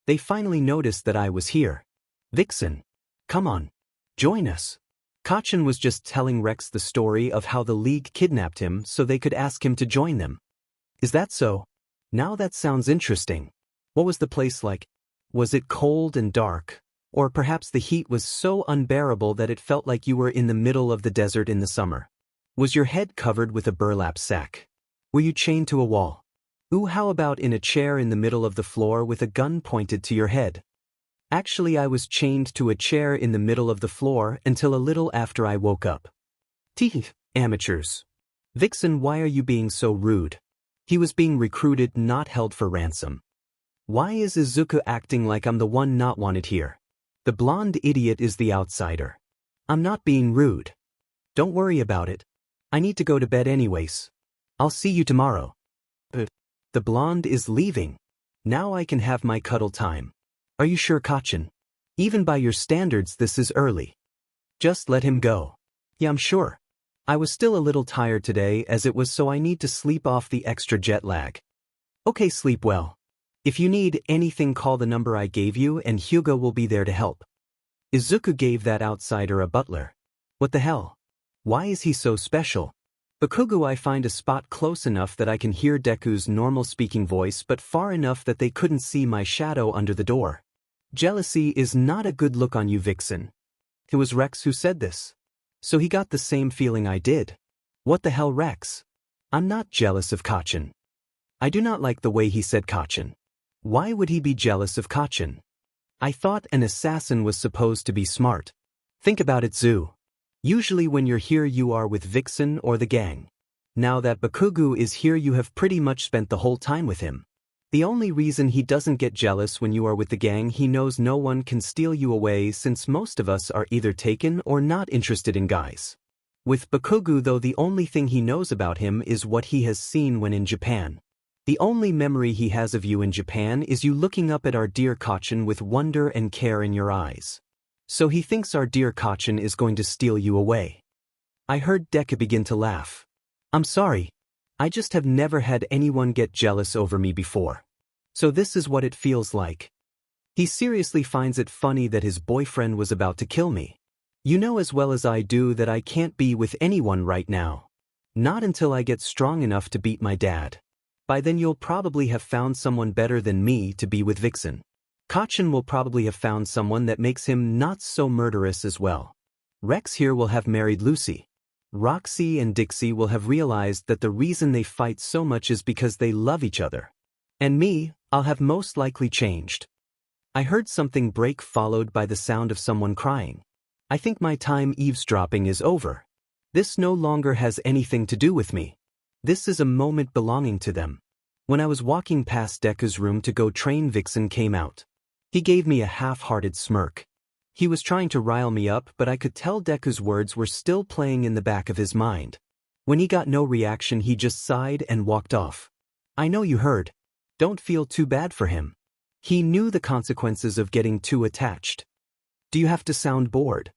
They finally noticed that I was here. Vixen. Come on. Join us. Kacchan was just telling Rex the story of how the League kidnapped him so they could ask him to join them. Is that so? Now that sounds interesting. What was the place like? Was it cold and dark? Or perhaps the heat was so unbearable that it felt like you were in the middle of the desert in the summer? Was your head covered with a burlap sack? Were you chained to a wall? Ooh, how about in a chair in the middle of the floor with a gun pointed to your head? Actually, I was chained to a chair in the middle of the floor until a little after I woke up. Teeth, amateurs. Vixen, why are you being so rude? He was being recruited, not held for ransom. Why is Izuku acting like I'm the one not wanted here? The blonde idiot is the outsider. I'm not being rude. Don't worry about it. I need to go to bed anyways. I'll see you tomorrow. The blonde is leaving. Now I can have my cuddle time. Are you sure, Kacchan? Even by your standards, this is early. Just let him go. Yeah, I'm sure. I was still a little tired today as it was, so I need to sleep off the extra jet lag. Okay, sleep well. If you need anything, call the number I gave you and Hyuga will be there to help. Izuku gave that outsider a butler. What the hell? Why is he so special? 𝗵𝘃𝗲, I find a spot close enough that I can hear Deku's normal speaking voice but far enough that they couldn't see my shadow under the door. Jealousy is not a good look on you, 𝗧𝗏𝗧𝗏. It was Rex who said this. So he got the same feeling I did. What the hell, Rex? I'm not jealous of 𝐭𝐻𝐻. I do not like the way he said 𝐭𝐻𝐻. Why would he be jealous of 𝐭𝐻𝐻? I thought an assassin was supposed to be smart. Think about it, 𝗧𝗏. Usually when you're here you are with 𝗧𝗏𝗧 or the gang. Now that 𝗵𝗃𝗲 is here you have pretty much spent the whole time with him. The only reason he doesn't get jealous when you are with the gang, he knows no one can steal you away since most of us are either taken or not interested in guys. With 𝗵𝗃𝗲 though, the only thing he knows about him is what he has seen when in Japan. The only memory he has of you in Japan is you looking up at our dear 𝐭𝐻𝐻 with wonder and care in your eyes. So he thinks our dear 𝐭𝐻𝐻 is going to steal you away. I heard Deku begin to laugh. I'm sorry. I just have never had anyone get jealous over me before. So this is what it feels like. He seriously finds it funny that his boyfriend was about to kill me. You know as well as I do that I can't be with anyone right now. Not until I get strong enough to beat my dad. By then you'll probably have found someone better than me to be with 𝗧𝗏𝗧𝗏. 𝗏𝐻𝐻 will probably have found someone that makes him not so murderous as well. Rex here will have married Lucy. Roxy and Dixie will have realized that the reason they fight so much is because they love each other. And me, I'll have most likely changed. I heard something break followed by the sound of someone crying. I think my time eavesdropping is over. This no longer has anything to do with me. This is a moment belonging to them. When I was walking past Deku's room to go train, 𝗧𝗏𝗧𝗏 came out. He gave me a half-hearted smirk. He was trying to rile me up, but I could tell Deku's words were still playing in the back of his mind. When he got no reaction, he just sighed and walked off. I know you heard. Don't feel too bad for him. He knew the consequences of getting too attached. Do you have to sound bored?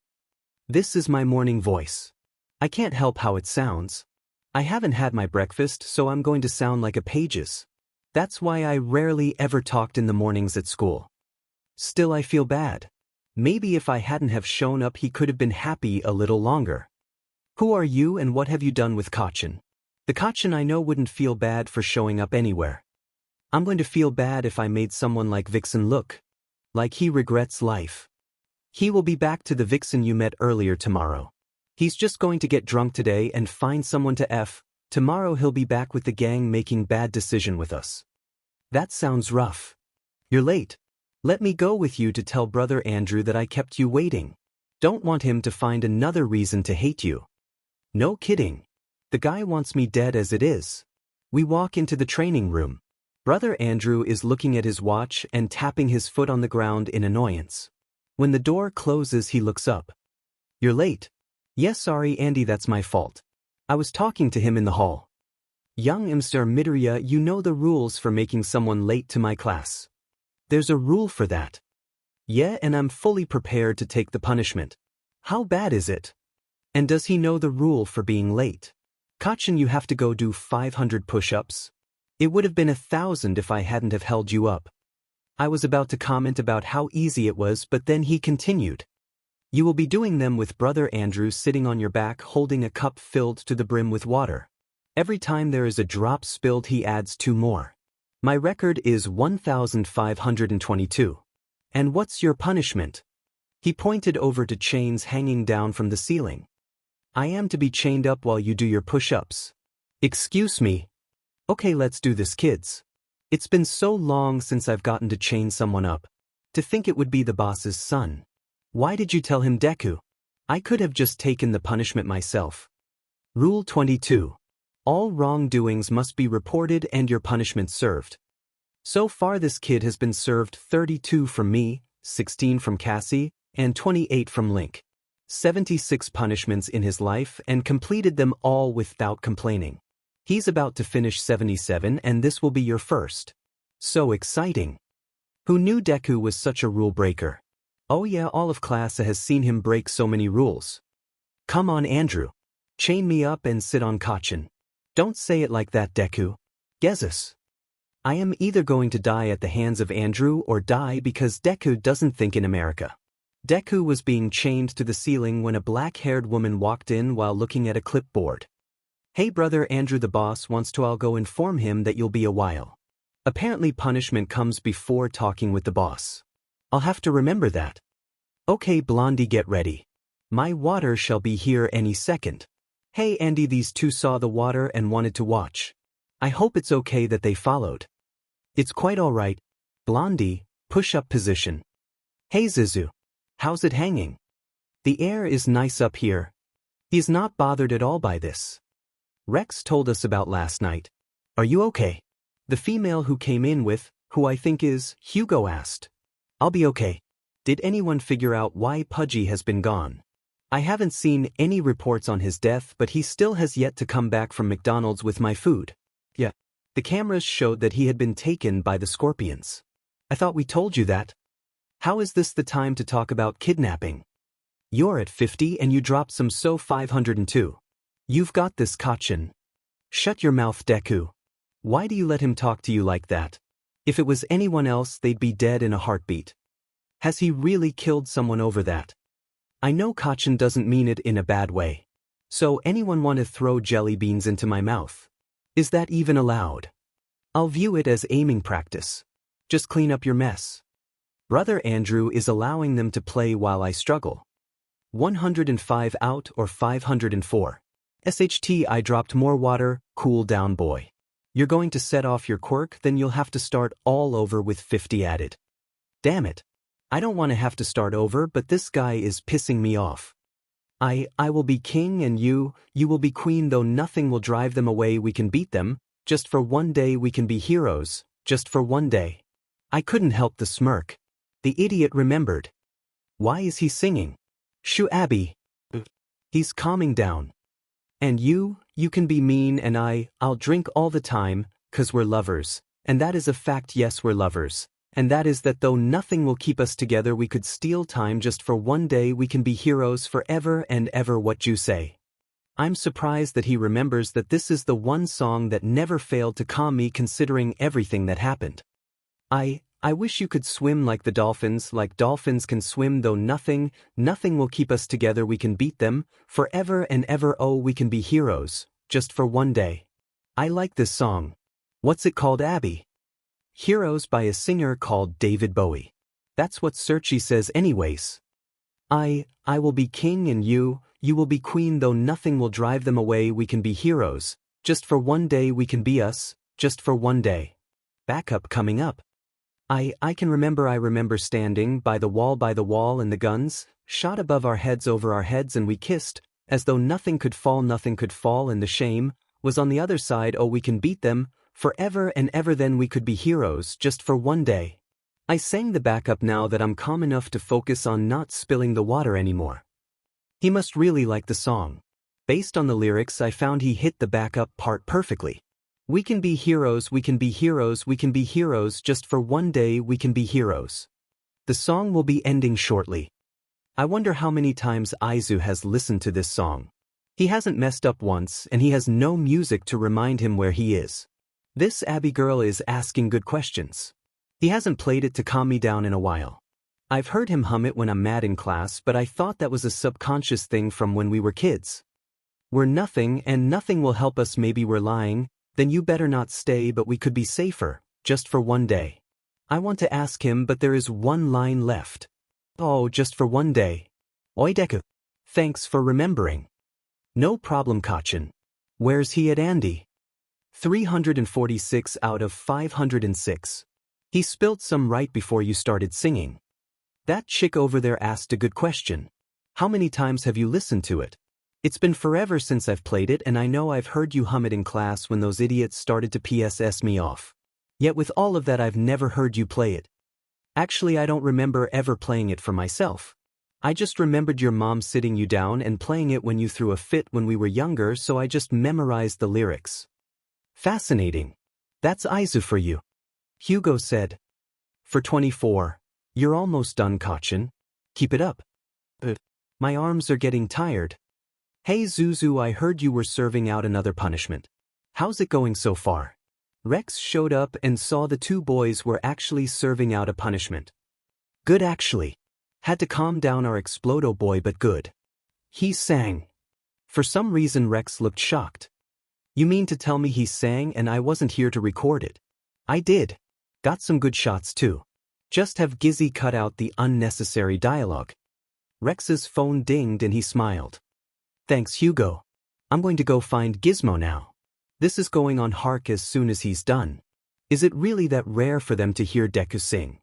This is my morning voice. I can't help how it sounds. I haven't had my breakfast, so I'm going to sound like a pages. That's why I rarely ever talked in the mornings at school. Still, I feel bad. Maybe if I hadn't have shown up he could have been happy a little longer. Who are you and what have you done with 𝗏𝐻𝐻? The 𝗏𝐻𝐻 I know wouldn't feel bad for showing up anywhere. I'm going to feel bad if I made someone like 𝗧𝗏𝗧𝗏 look like he regrets life. He will be back to the 𝗧𝗏𝗧𝗏 you met earlier tomorrow. He's just going to get drunk today and find someone to F. Tomorrow he'll be back with the gang making bad decision with us. That sounds rough. You're late. Let me go with you to tell brother Andrew that I kept you waiting. Don't want him to find another reason to hate you. No kidding. The guy wants me dead as it is. We walk into the training room. Brother Andrew is looking at his watch and tapping his foot on the ground in annoyance. When the door closes he looks up. You're late. Yes, sorry Andy, that's my fault. I was talking to him in the hall. Young Mr. Midoriya, you know the rules for making someone late to my class. There's a rule for that. Yeah, and I'm fully prepared to take the punishment. How bad is it? And does he know the rule for being late? 𝗏𝗻𝗧𝗏, you have to go do 500 push-ups. It would have been 1,000 if I hadn't have held you up. I was about to comment about how easy it was, but then he continued. You will be doing them with brother Andrew sitting on your back holding a cup filled to the brim with water. Every time there is a drop spilled he adds 2 more. My record is 1,522. And what's your punishment? He pointed over to chains hanging down from the ceiling. I am to be chained up while you do your push-ups. Excuse me. Okay, let's do this, kids. It's been so long since I've gotten to chain someone up. To think it would be the boss's son. Why did you tell him, Deku? I could have just taken the punishment myself. Rule 22. All wrongdoings must be reported and your punishment served. So far this kid has been served 32 from me, 16 from Cassie, and 28 from Link. 76 punishments in his life and completed them all without complaining. He's about to finish 77 and this will be your first. So exciting. Who knew Deku was such a rule breaker? Oh yeah, all of class has seen him break so many rules. Come on Andrew. Chain me up and sit on 𝗏𝗏𝗧𝗏. Don't say it like that, Deku. 𝗧𝗏𝗧𝗏. I am either going to die at the hands of Andrew or die because Deku doesn't think in America. Deku was being chained to the ceiling when a black-haired woman walked in while looking at a clipboard. Hey brother Andrew, the boss wants to. I'll go inform him that you'll be a while. Apparently punishment comes before talking with the boss. I'll have to remember that. Okay, Blondie, get ready. My water shall be here any second. Hey Andy, these two saw the water and wanted to watch. I hope it's okay that they followed. It's quite alright. Blondie, push-up position. Hey Zizu. How's it hanging? The air is nice up here. He's not bothered at all by this. Rex told us about last night. Are you okay? The female who came in with, who I think is, Hugo asked. I'll be okay. Did anyone figure out why Pudgy has been gone? I haven't seen any reports on his death, but he still has yet to come back from McDonald's with my food. Yeah. The cameras showed that he had been taken by the scorpions. I thought we told you that. How is this the time to talk about kidnapping? You're at 50 and you dropped some so 502. You've got this, 𝗏𝗏. Shut your mouth, Deku. Why do you let him talk to you like that? If it was anyone else, they'd be dead in a heartbeat. Has he really killed someone over that? I know 𝗏𝗏 doesn't mean it in a bad way. So anyone want to throw jelly beans into my mouth? Is that even allowed? I'll view it as aiming practice. Just clean up your mess. Brother Andrew is allowing them to play while I struggle. 105 out or 504. SHT, I dropped more water, cool down boy. You're going to set off your quirk, then you'll have to start all over with 50 added. Damn it. I don't want to have to start over, but this guy is pissing me off. I will be king and you will be queen, though nothing will drive them away, we can beat them, just for one day we can be heroes, just for one day. I couldn't help the smirk. The idiot remembered. Why is he singing? 𝗬𝗵𝗲. He's calming down. And you can be mean and I'll drink all the time, 'cause we're lovers, and that is a fact, yes we're lovers. And that is that though nothing will keep us together, we could steal time just for one day, we can be heroes forever and ever, what you say. I'm surprised that he remembers that this is the one song that never failed to calm me considering everything that happened. I wish you could swim like the dolphins can swim, though nothing will keep us together, we can beat them, forever and ever, oh we can be heroes, just for one day. I like this song. What's it called, Abby? Heroes by a singer called David Bowie. That's what 𝗏𝗏 says anyways. I will be king and you will be queen, though nothing will drive them away, we can be heroes, just for one day, we can be us, just for one day. Backup coming up. I remember standing by the wall and the guns, shot above our heads, over our heads, and we kissed, as though nothing could fall, and the shame was on the other side, oh we can beat them, forever and ever, then we could be heroes, just for one day. I sang the backup now that I'm calm enough to focus on not spilling the water anymore. He must really like the song. Based on the lyrics, I found he hit the backup part perfectly. We can be heroes, we can be heroes, we can be heroes, just for one day, we can be heroes. The song will be ending shortly. I wonder how many times Izuku has listened to this song. He hasn't messed up once, and he has no music to remind him where he is. This Abby girl is asking good questions. He hasn't played it to calm me down in a while. I've heard him hum it when I'm mad in class, but I thought that was a subconscious thing from when we were kids. We're nothing and nothing will help us, maybe we're lying, then you better not stay, but we could be safer, just for one day. I want to ask him, but there is one line left. Oh, just for one day. Oi Deku. Thanks for remembering. No problem, 𝗏𝗏. Where's he at, Andy? 346 out of 506. He spilt some right before you started singing. That chick over there asked a good question. How many times have you listened to it? It's been forever since I've played it, and I know I've heard you hum it in class when those idiots started to piss me off. Yet with all of that, I've never heard you play it. Actually, I don't remember ever playing it for myself. I just remembered your mom sitting you down and playing it when you threw a fit when we were younger, so I just memorized the lyrics. Fascinating. That's Izuku for you. Hugo said. For 24. You're almost done, 𝗏𝗏. Keep it up. My arms are getting tired. Hey Zuzu, I heard you were serving out another punishment. How's it going so far? Rex showed up and saw the two boys were actually serving out a punishment. Good actually. Had to calm down our Explodo boy, but good. He sang. For some reason Rex looked shocked. You mean to tell me he sang and I wasn't here to record it? I did. Got some good shots too. Just have 𝐔𝐬𝐽 cut out the unnecessary dialogue. Rex's phone dinged and he smiled. Thanks Hugo. I'm going to go find Gizmo now. This is going on Hark as soon as he's done. Is it really that rare for them to hear Deku sing?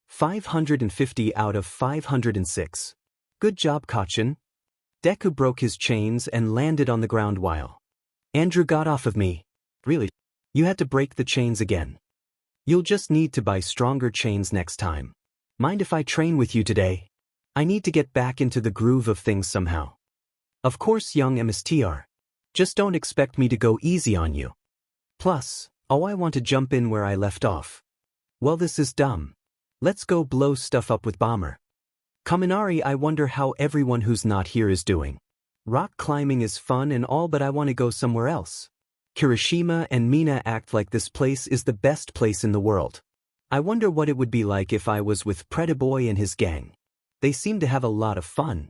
550 out of 506. Good job, Kacchan. Deku broke his chains and landed on the ground while Andrew got off of me. Really? You had to break the chains again. You'll just need to buy stronger chains next time. Mind if I train with you today? I need to get back into the groove of things somehow. Of course, young 𝗵𝗲𝗄. Just don't expect me to go easy on you. Plus, I want to jump in where I left off. Well, this is dumb. Let's go blow stuff up with 𝗵𝗲𝗄. Kaminari, I wonder how everyone who's not here is doing. Rock climbing is fun and all, but I want to go somewhere else. Kirishima and Mina act like this place is the best place in the world. I wonder what it would be like if I was with 𝗵𝗃𝗏 and his gang. They seem to have a lot of fun.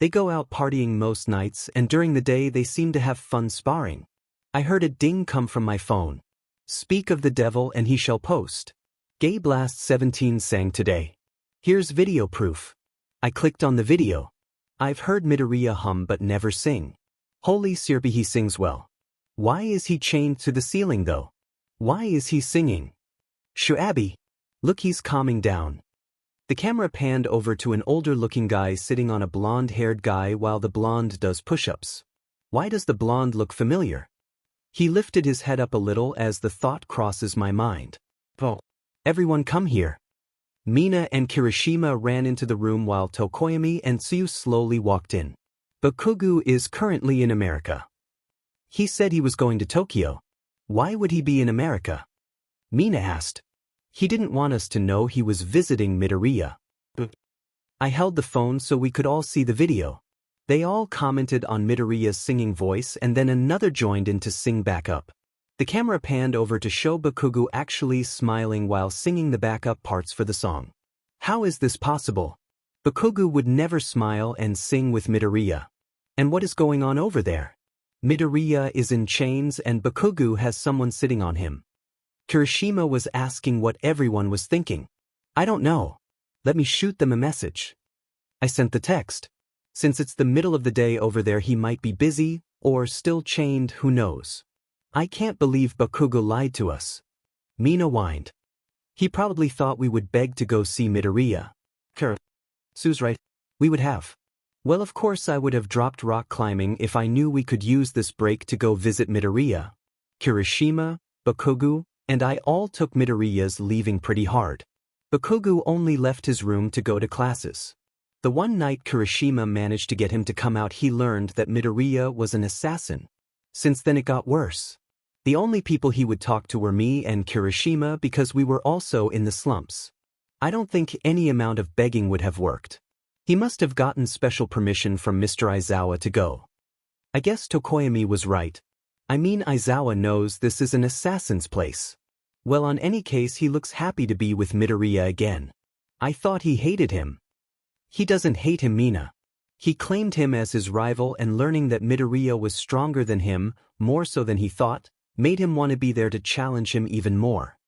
They go out partying most nights, and during the day they seem to have fun sparring. I heard a ding come from my phone. Speak of the devil and he shall post. Gay Blast 17 sang today. Here's video proof. I clicked on the video. I've heard Midoriya hum but never sing. Holy Sirpi, he sings well. Why is he chained to the ceiling though? Why is he singing? 𝗬𝗏𝗧𝗏. Look, he's calming down. The camera panned over to an older-looking guy sitting on a blonde-haired guy while the blonde does push-ups. Why does the blonde look familiar? He lifted his head up a little as the thought crosses my mind. Oh. Everyone come here. Mina and Kirishima ran into the room while Tokoyami and Tsuyu slowly walked in. Bakugo is currently in America. He said he was going to Tokyo. Why would he be in America? Mina asked. He didn't want us to know he was visiting Midoriya. I held the phone so we could all see the video. They all commented on Midoriya's singing voice and then another joined in to sing back up. The camera panned over to show Bakugo actually smiling while singing the backup parts for the song. How is this possible? Bakugo would never smile and sing with Midoriya. And what is going on over there? Midoriya is in chains and Bakugo has someone sitting on him. Kirishima was asking what everyone was thinking. I don't know. Let me shoot them a message. I sent the text. Since it's the middle of the day over there, he might be busy, or still chained, who knows. I can't believe Bakugo lied to us. Mina whined. He probably thought we would beg to go see Midoriya. Sue's right. We would have. Well, of course I would have dropped rock climbing if I knew we could use this break to go visit Midoriya. Kirishima, Bakugo, and I all took Midoriya's leaving pretty hard. Bakugo only left his room to go to classes. The one night Kirishima managed to get him to come out, he learned that Midoriya was an assassin. Since then it got worse. The only people he would talk to were me and Kirishima because we were also in the slumps. I don't think any amount of begging would have worked. He must have gotten special permission from Mr. Aizawa to go. I guess Tokoyami was right. I mean, Aizawa knows this is an assassin's place. Well, on any case, he looks happy to be with Midoriya again. I thought he hated him. He doesn't hate him, Mina. He claimed him as his rival, and learning that Midoriya was stronger than him, more so than he thought, made him want to be there to challenge him even more.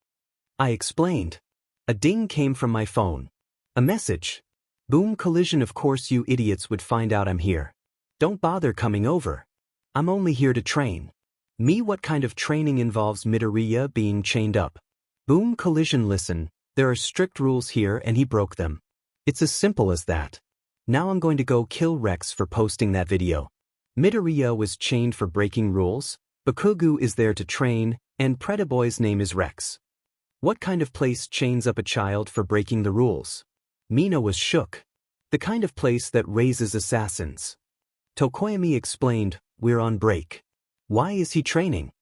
I explained. A ding came from my phone. A message. Boom, collision. Of course you idiots would find out I'm here. Don't bother coming over. I'm only here to train. Me, what kind of training involves Midoriya being chained up? Boom, collision. Listen, there are strict rules here and he broke them. It's as simple as that. Now I'm going to go kill Rex for posting that video. Midoriya was chained for breaking rules, Bakugo is there to train, and 𝗵𝗃𝗏𝗏's name is Rex. What kind of place chains up a child for breaking the rules? Mina was shook. The kind of place that raises assassins. Tokoyami explained, we're on break. Why is he training?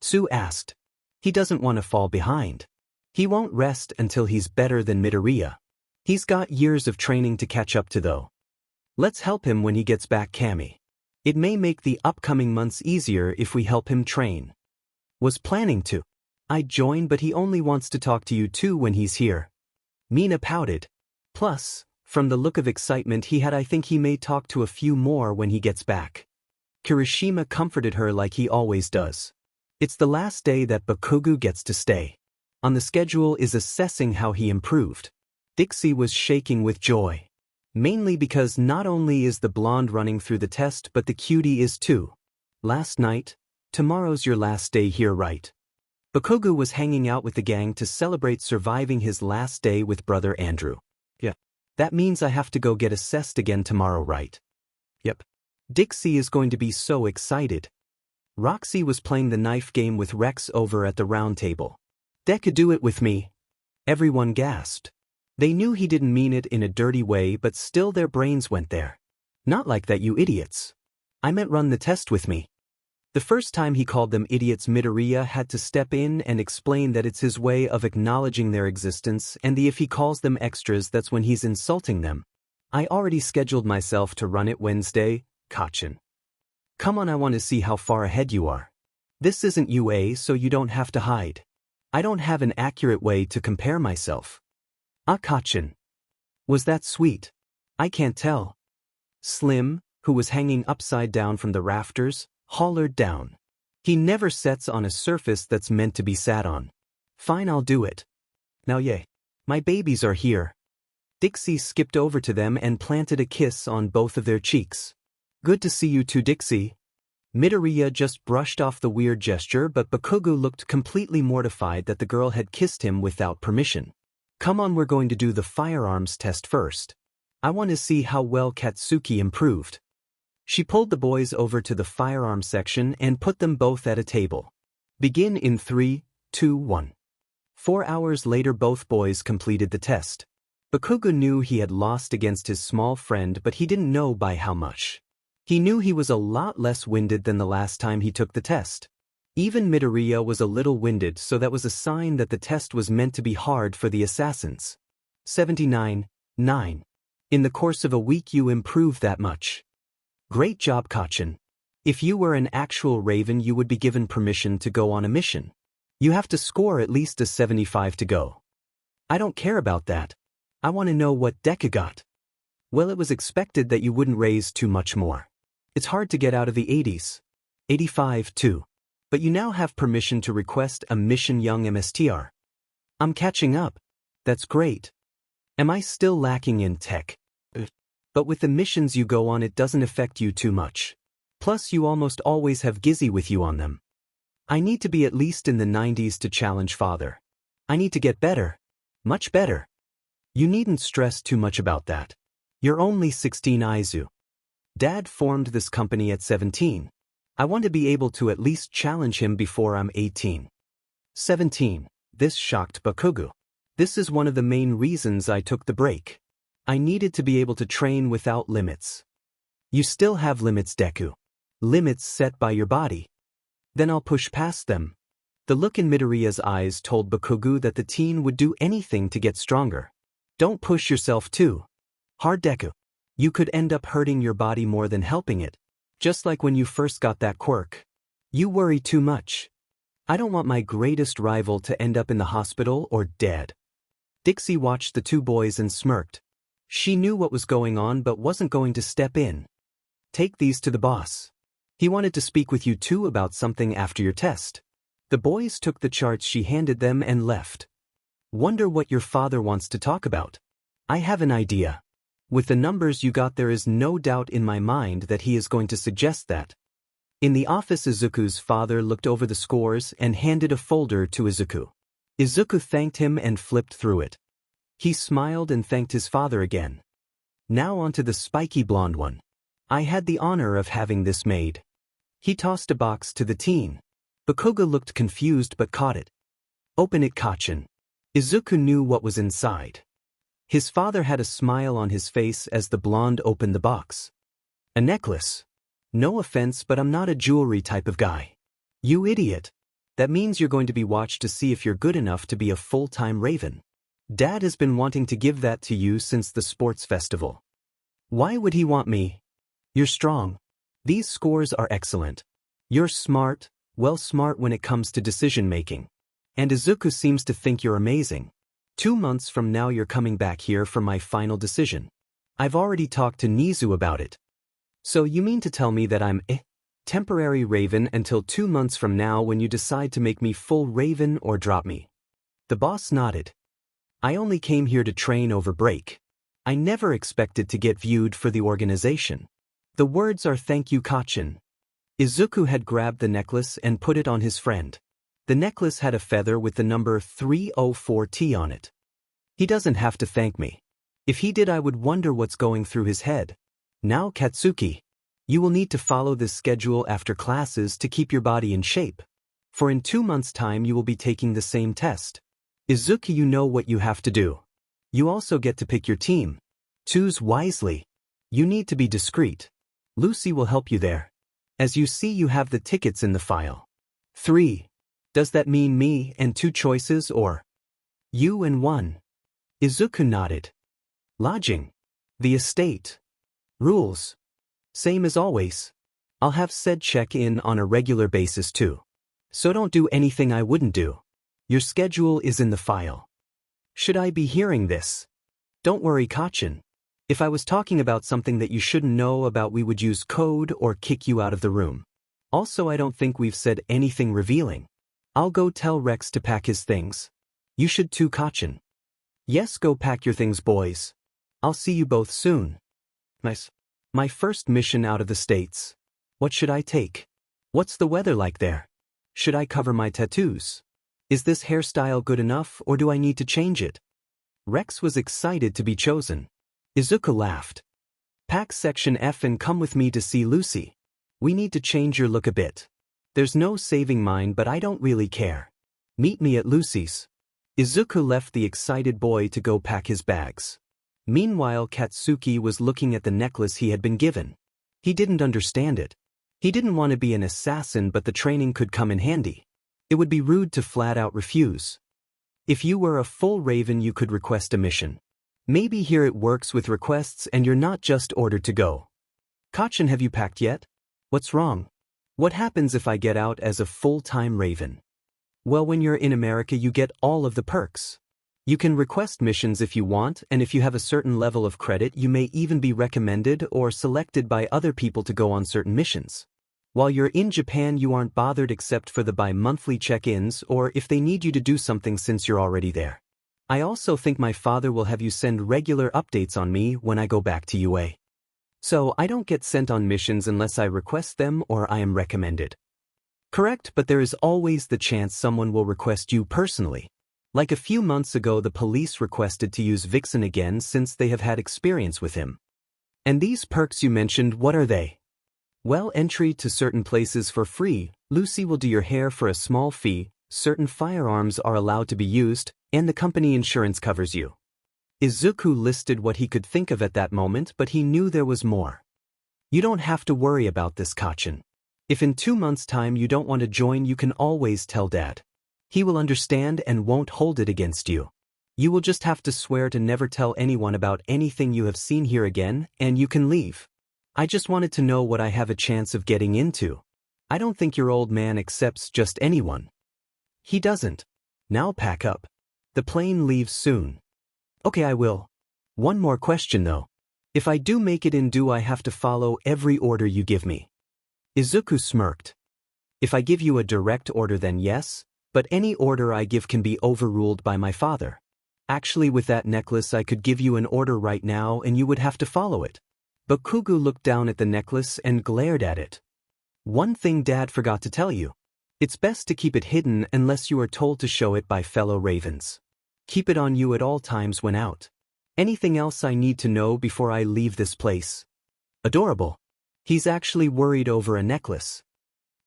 Tsu asked. He doesn't want to fall behind. He won't rest until he's better than Midoriya. He's got years of training to catch up to though. Let's help him when he gets back, Cammy. It may make the upcoming months easier if we help him train. Was planning to. I'd join, but he only wants to talk to you too when he's here. Mina pouted. Plus, from the look of excitement he had, I think he may talk to a few more when he gets back. Kirishima comforted her like he always does. It's the last day that Bakugo gets to stay. On the schedule is assessing how he improved. 𝗧𝗵𝗲 was shaking with joy. Mainly because not only is the blonde running through the test but the cutie is too. Last night, tomorrow's your last day here, right? 𝗵𝗃𝗲 was hanging out with the gang to celebrate surviving his last day with brother Andrew. Yeah. That means I have to go get assessed again tomorrow, right? Yep. 𝗧𝗵𝗲 is going to be so excited. Roxy was playing the knife game with Rex over at the round table. 𝗧𝗃𝗲, do it with me. Everyone gasped. They knew he didn't mean it in a dirty way, but still their brains went there. Not like that, you idiots. I meant run the test with me. The first time he called them idiots, Midoriya had to step in and explain that it's his way of acknowledging their existence, and if he calls them extras, that's when he's insulting them. I already scheduled myself to run it Wednesday, 𝗏𝗏. Come on, I want to see how far ahead you are. This isn't UA, so you don't have to hide. I don't have an accurate way to compare myself. 𝗏𝗏. Was that sweet? I can't tell. Slim, who was hanging upside down from the rafters, hollered down. He never sits on a surface that's meant to be sat on. Fine, I'll do it. Now yay. My babies are here. 𝗧𝗵𝗲 skipped over to them and planted a kiss on both of their cheeks. Good to see you too, 𝗧𝗵𝗲. Midoriya just brushed off the weird gesture, but 𝗵𝗃𝗲 looked completely mortified that the girl had kissed him without permission. Come on, we're going to do the firearms test first. I want to see how well Katsuki improved. She pulled the boys over to the firearms section and put them both at a table. Begin in 3, 2, 1. 4 hours later, both boys completed the test. 𝗵𝗃𝗲 knew he had lost against his small friend, but he didn't know by how much. He knew he was a lot less winded than the last time he took the test. Even Midoriya was a little winded, so that was a sign that the test was meant to be hard for the assassins. 79.9. In the course of a week you improved that much. Great job, 𝗏𝗏. If you were an actual Raven, you would be given permission to go on a mission. You have to score at least a 75 to go. I don't care about that. I want to know what 𝗧𝗃𝗲 got. Well, it was expected that you wouldn't raise too much more. It's hard to get out of the 80s. 85 too. But you now have permission to request a mission, young MSTR. I'm catching up. That's great. Am I still lacking in tech? But with the missions you go on, it doesn't affect you too much. Plus you almost always have 𝗬𝗍 with you on them. I need to be at least in the 90s to challenge father. I need to get better. Much better. You needn't stress too much about that. You're only 16, Izuku. Dad formed this company at 17. I want to be able to at least challenge him before I'm 18. 17. This shocked 𝗵𝗃𝗲. This is one of the main reasons I took the break. I needed to be able to train without limits. You still have limits, 𝗧𝗃𝗲. Limits set by your body. Then I'll push past them. The look in Midoriya's eyes told 𝗵𝗃𝗲 that the teen would do anything to get stronger. Don't push yourself too hard, 𝗧𝗃𝗲. You could end up hurting your body more than helping it. Just like when you first got that quirk. You worry too much. I don't want my greatest rival to end up in the hospital or dead. 𝗧𝗵𝗲 watched the two boys and smirked. She knew what was going on but wasn't going to step in. Take these to the boss. He wanted to speak with you too about something after your test. The boys took the charts she handed them and left. Wonder what your father wants to talk about. I have an idea. With the numbers you got, there is no doubt in my mind that he is going to suggest that. In the office, Izuku's father looked over the scores and handed a folder to Izuku. Izuku thanked him and flipped through it. He smiled and thanked his father again. Now on to the spiky blonde one. I had the honor of having this made. He tossed a box to the teen. 𝗵𝗃𝗲 looked confused but caught it. Open it, 𝗏𝗏. Izuku knew what was inside. His father had a smile on his face as the blonde opened the box. A necklace. No offense, but I'm not a jewelry type of guy. You idiot. That means you're going to be watched to see if you're good enough to be a full-time Raven. Dad has been wanting to give that to you since the sports festival. Why would he want me? You're strong. These scores are excellent. You're smart, well, smart when it comes to decision-making. And Izuku seems to think you're amazing. 2 months from now you're coming back here for my final decision. I've already talked to Nizu about it. So you mean to tell me that I'm temporary Raven until 2 months from now when you decide to make me full Raven or drop me? The boss nodded. I only came here to train over break. I never expected to get viewed for the organization. The words are thank you Kachin. Izuku had grabbed the necklace and put it on his friend. The necklace had a feather with the number 304T on it. He doesn't have to thank me. If he did, I would wonder what's going through his head. Now Katsuki, you will need to follow this schedule after classes to keep your body in shape. For in 2 months' time you will be taking the same test. Izuku, you know what you have to do. You also get to pick your team. Choose wisely. You need to be discreet. Lucy will help you there. As you see, you have the tickets in the file. 3. Does that mean me and 2 choices or you and 1? Izuku nodded. Lodging. The estate. Rules. Same as always. I'll have said check in on a regular basis too. So don't do anything I wouldn't do. Your schedule is in the file. Should I be hearing this? Don't worry Kachin. If I was talking about something that you shouldn't know about, we would use code or kick you out of the room. Also, I don't think we've said anything revealing. I'll go tell Rex to pack his things. You should too Kachin. Yes, go pack your things boys. I'll see you both soon. Nice. My first mission out of the States. What should I take? What's the weather like there? Should I cover my tattoos? Is this hairstyle good enough or do I need to change it? Rex was excited to be chosen. Izuku laughed. Pack section F and come with me to see Lucy. We need to change your look a bit. There's no saving mine, but I don't really care. Meet me at Lucy's. Izuku left the excited boy to go pack his bags. Meanwhile, Katsuki was looking at the necklace he had been given. He didn't understand it. He didn't want to be an assassin, but the training could come in handy. It would be rude to flat out refuse. If you were a full raven, you could request a mission. Maybe here it works with requests and you're not just ordered to go. Kachin, have you packed yet? What's wrong? What happens if I get out as a full-time raven? Well, when you're in America, you get all of the perks. You can request missions if you want, and if you have a certain level of credit, you may even be recommended or selected by other people to go on certain missions. While you're in Japan, you aren't bothered except for the bi-monthly check-ins or if they need you to do something since you're already there. I also think my father will have you send regular updates on me when I go back to UA. So I don't get sent on missions unless I request them or I am recommended. Correct, but there is always the chance someone will request you personally. Like a few months ago, the police requested to use Vixen again since they have had experience with him. And these perks you mentioned, what are they? Well, entry to certain places for free, Lucy will do your hair for a small fee, certain firearms are allowed to be used, and the company insurance covers you. Izuku listed what he could think of at that moment, but he knew there was more. You don't have to worry about this, Kachin. If in 2 months' time you don't want to join, you can always tell Dad. He will understand and won't hold it against you. You will just have to swear to never tell anyone about anything you have seen here again, and you can leave. I just wanted to know what I have a chance of getting into. I don't think your old man accepts just anyone. He doesn't. Now pack up. The plane leaves soon. Okay, I will. One more question though. If I do make it in, do I have to follow every order you give me? Izuku smirked. If I give you a direct order, then yes, but any order I give can be overruled by my father. Actually, with that necklace I could give you an order right now and you would have to follow it. Bakugo looked down at the necklace and glared at it. One thing Dad forgot to tell you. It's best to keep it hidden unless you are told to show it by fellow ravens. Keep it on you at all times when out. Anything else I need to know before I leave this place? Adorable. He's actually worried over a necklace.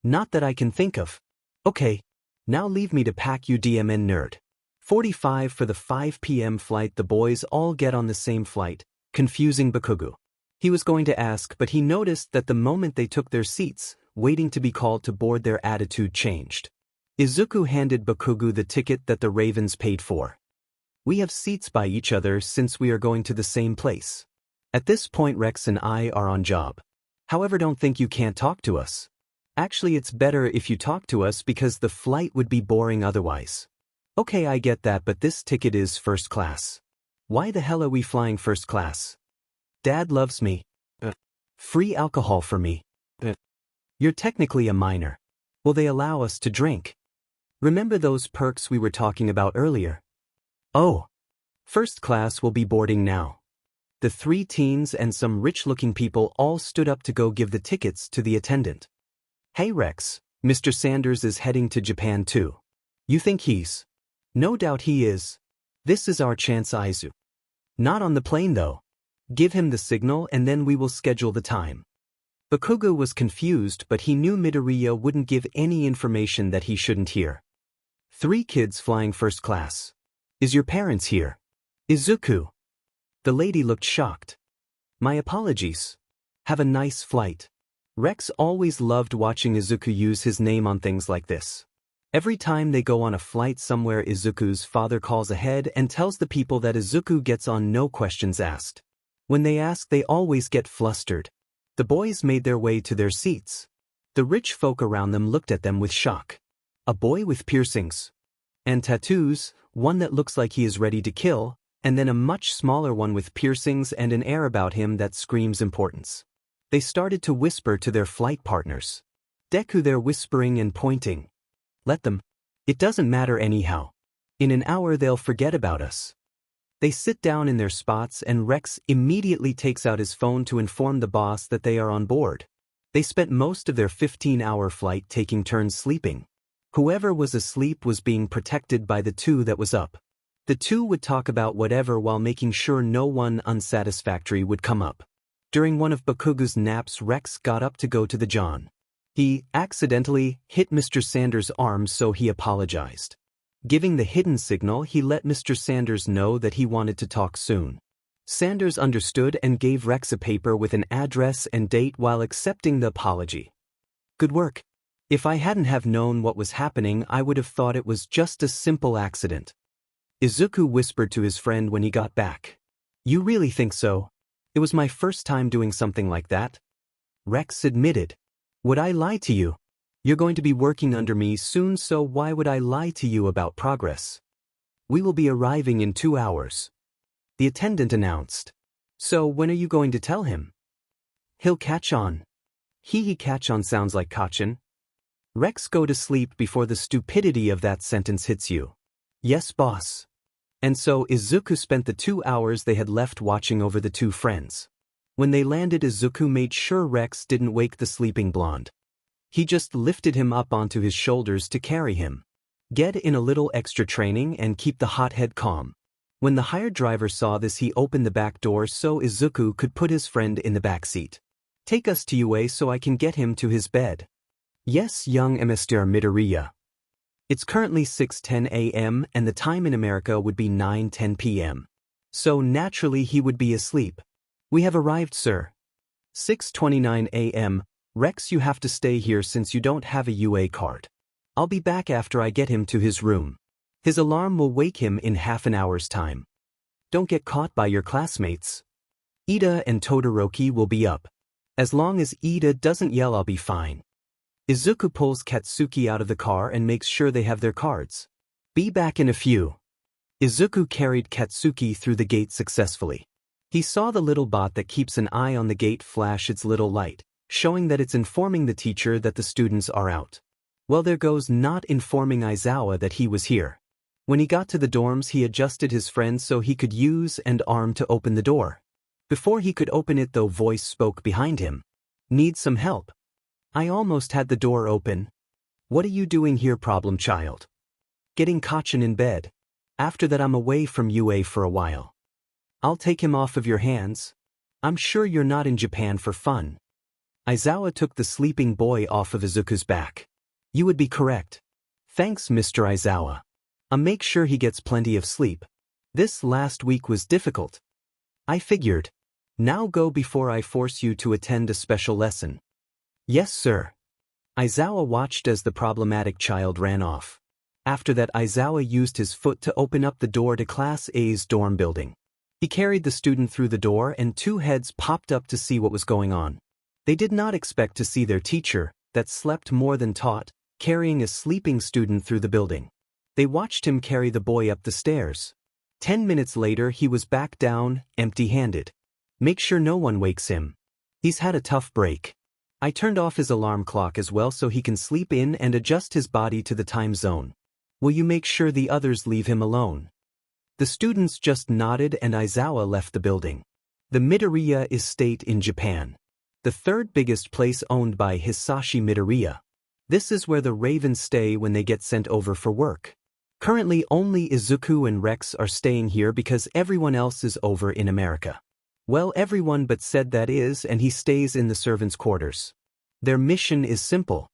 Not that I can think of. Okay. Now leave me to pack you, DMN nerd. 45 for the 5 p.m. flight. The boys all get on the same flight, confusing Bakugo. He was going to ask, but he noticed that the moment they took their seats, waiting to be called to board, their attitude changed. Izuku handed Bakugo the ticket that the ravens paid for. We have seats by each other since we are going to the same place. At this point, Rex and I are on job. However, don't think you can't talk to us. Actually, it's better if you talk to us because the flight would be boring otherwise. Okay, I get that, but this ticket is first class. Why the hell are we flying first class? Dad loves me. Free alcohol for me. You're technically a minor. Will they allow us to drink? Remember those perks we were talking about earlier? Oh. First class will be boarding now. The 3 teens and some rich-looking people all stood up to go give the tickets to the attendant. Hey Rex, Mr. Sanders is heading to Japan too. You think he's? No doubt he is. This is our chance, Izuku. Not on the plane though. Give him the signal and then we will schedule the time. Bakugo was confused, but he knew Midoriya wouldn't give any information that he shouldn't hear. 3 kids flying first class. Is your parents here? Izuku. The lady looked shocked. My apologies. Have a nice flight. Rex always loved watching Izuku use his name on things like this. Every time they go on a flight somewhere, Izuku's father calls ahead and tells the people that Izuku gets on no questions asked. When they ask, they always get flustered. The boys made their way to their seats. The rich folk around them looked at them with shock. A boy with piercings and tattoos, one that looks like he is ready to kill, and then a much smaller one with piercings and an air about him that screams importance. They started to whisper to their flight partners. Deku, they're whispering and pointing. Let them. It doesn't matter anyhow. In an hour they'll forget about us. They sit down in their spots and Rex immediately takes out his phone to inform the boss that they are on board. They spent most of their 15-hour flight taking turns sleeping. Whoever was asleep was being protected by the 2 that was up. The 2 would talk about whatever while making sure no one unsatisfactory would come up. During one of Bakugo's naps, Rex got up to go to the John. He accidentally hit Mr. Sanders' arm, so he apologized. Giving the hidden signal, he let Mr. Sanders know that he wanted to talk soon. Sanders understood and gave Rex a paper with an address and date while accepting the apology. Good work. If I hadn't have known what was happening, I would have thought it was just a simple accident. Izuku whispered to his friend when he got back. You really think so? It was my first time doing something like that. Rex admitted. Would I lie to you? You're going to be working under me soon, so why would I lie to you about progress? We will be arriving in 2 hours. The attendant announced. So when are you going to tell him? He'll catch on. He catch on sounds like Kachin. Rex, go to sleep before the stupidity of that sentence hits you. Yes, boss. And so Izuku spent the 2 hours they had left watching over the 2 friends. When they landed, Izuku made sure Rex didn't wake the sleeping blonde. He just lifted him up onto his shoulders to carry him. Get in a little extra training and keep the hot head calm. When the hired driver saw this, he opened the back door so Izuku could put his friend in the back seat. Take us to UA so I can get him to his bed. Yes, young Mr. Midoriya. It's currently 6:10 a.m. and the time in America would be 9:10 p.m. So naturally he would be asleep. We have arrived, sir. 6:29 a.m. Rex, you have to stay here since you don't have a UA card. I'll be back after I get him to his room. His alarm will wake him in half an hour's time. Don't get caught by your classmates. Ida and Todoroki will be up. As long as Ida doesn't yell, I'll be fine. Izuku pulls Katsuki out of the car and makes sure they have their cards. Be back in a few. Izuku carried Katsuki through the gate successfully. He saw the little bot that keeps an eye on the gate flash its little light, showing that it's informing the teacher that the students are out. Well, there goes not informing Aizawa that he was here. When he got to the dorms, he adjusted his friend so he could use an arm to open the door. Before he could open it, though, voice spoke behind him. Need some help? I almost had the door open. What are you doing here, problem child? Getting Kachin in bed. After that I'm away from UA for a while. I'll take him off of your hands. I'm sure you're not in Japan for fun. Aizawa took the sleeping boy off of Izuku's back. You would be correct. Thanks, Mr. Aizawa. I'll make sure he gets plenty of sleep. This last week was difficult. I figured. Now go before I force you to attend a special lesson. Yes, sir. Aizawa watched as the problematic child ran off. After that, Aizawa used his foot to open up the door to Class A's dorm building. He carried the student through the door and 2 heads popped up to see what was going on. They did not expect to see their teacher, that slept more than taught, carrying a sleeping student through the building. They watched him carry the boy up the stairs. 10 minutes later he was back down, empty-handed. Make sure no one wakes him. He's had a tough break. I turned off his alarm clock as well so he can sleep in and adjust his body to the time zone. Will you make sure the others leave him alone? The students just nodded and Aizawa left the building. The 𝗵𝗲𝗍 is state in Japan. The third biggest place owned by Hisashi 𝗵𝗲𝗍. This is where the ravens stay when they get sent over for work. Currently only Izuku and Rex are staying here because everyone else is over in America. Well, everyone but said that is, and he stays in the servants' quarters. Their mission is simple.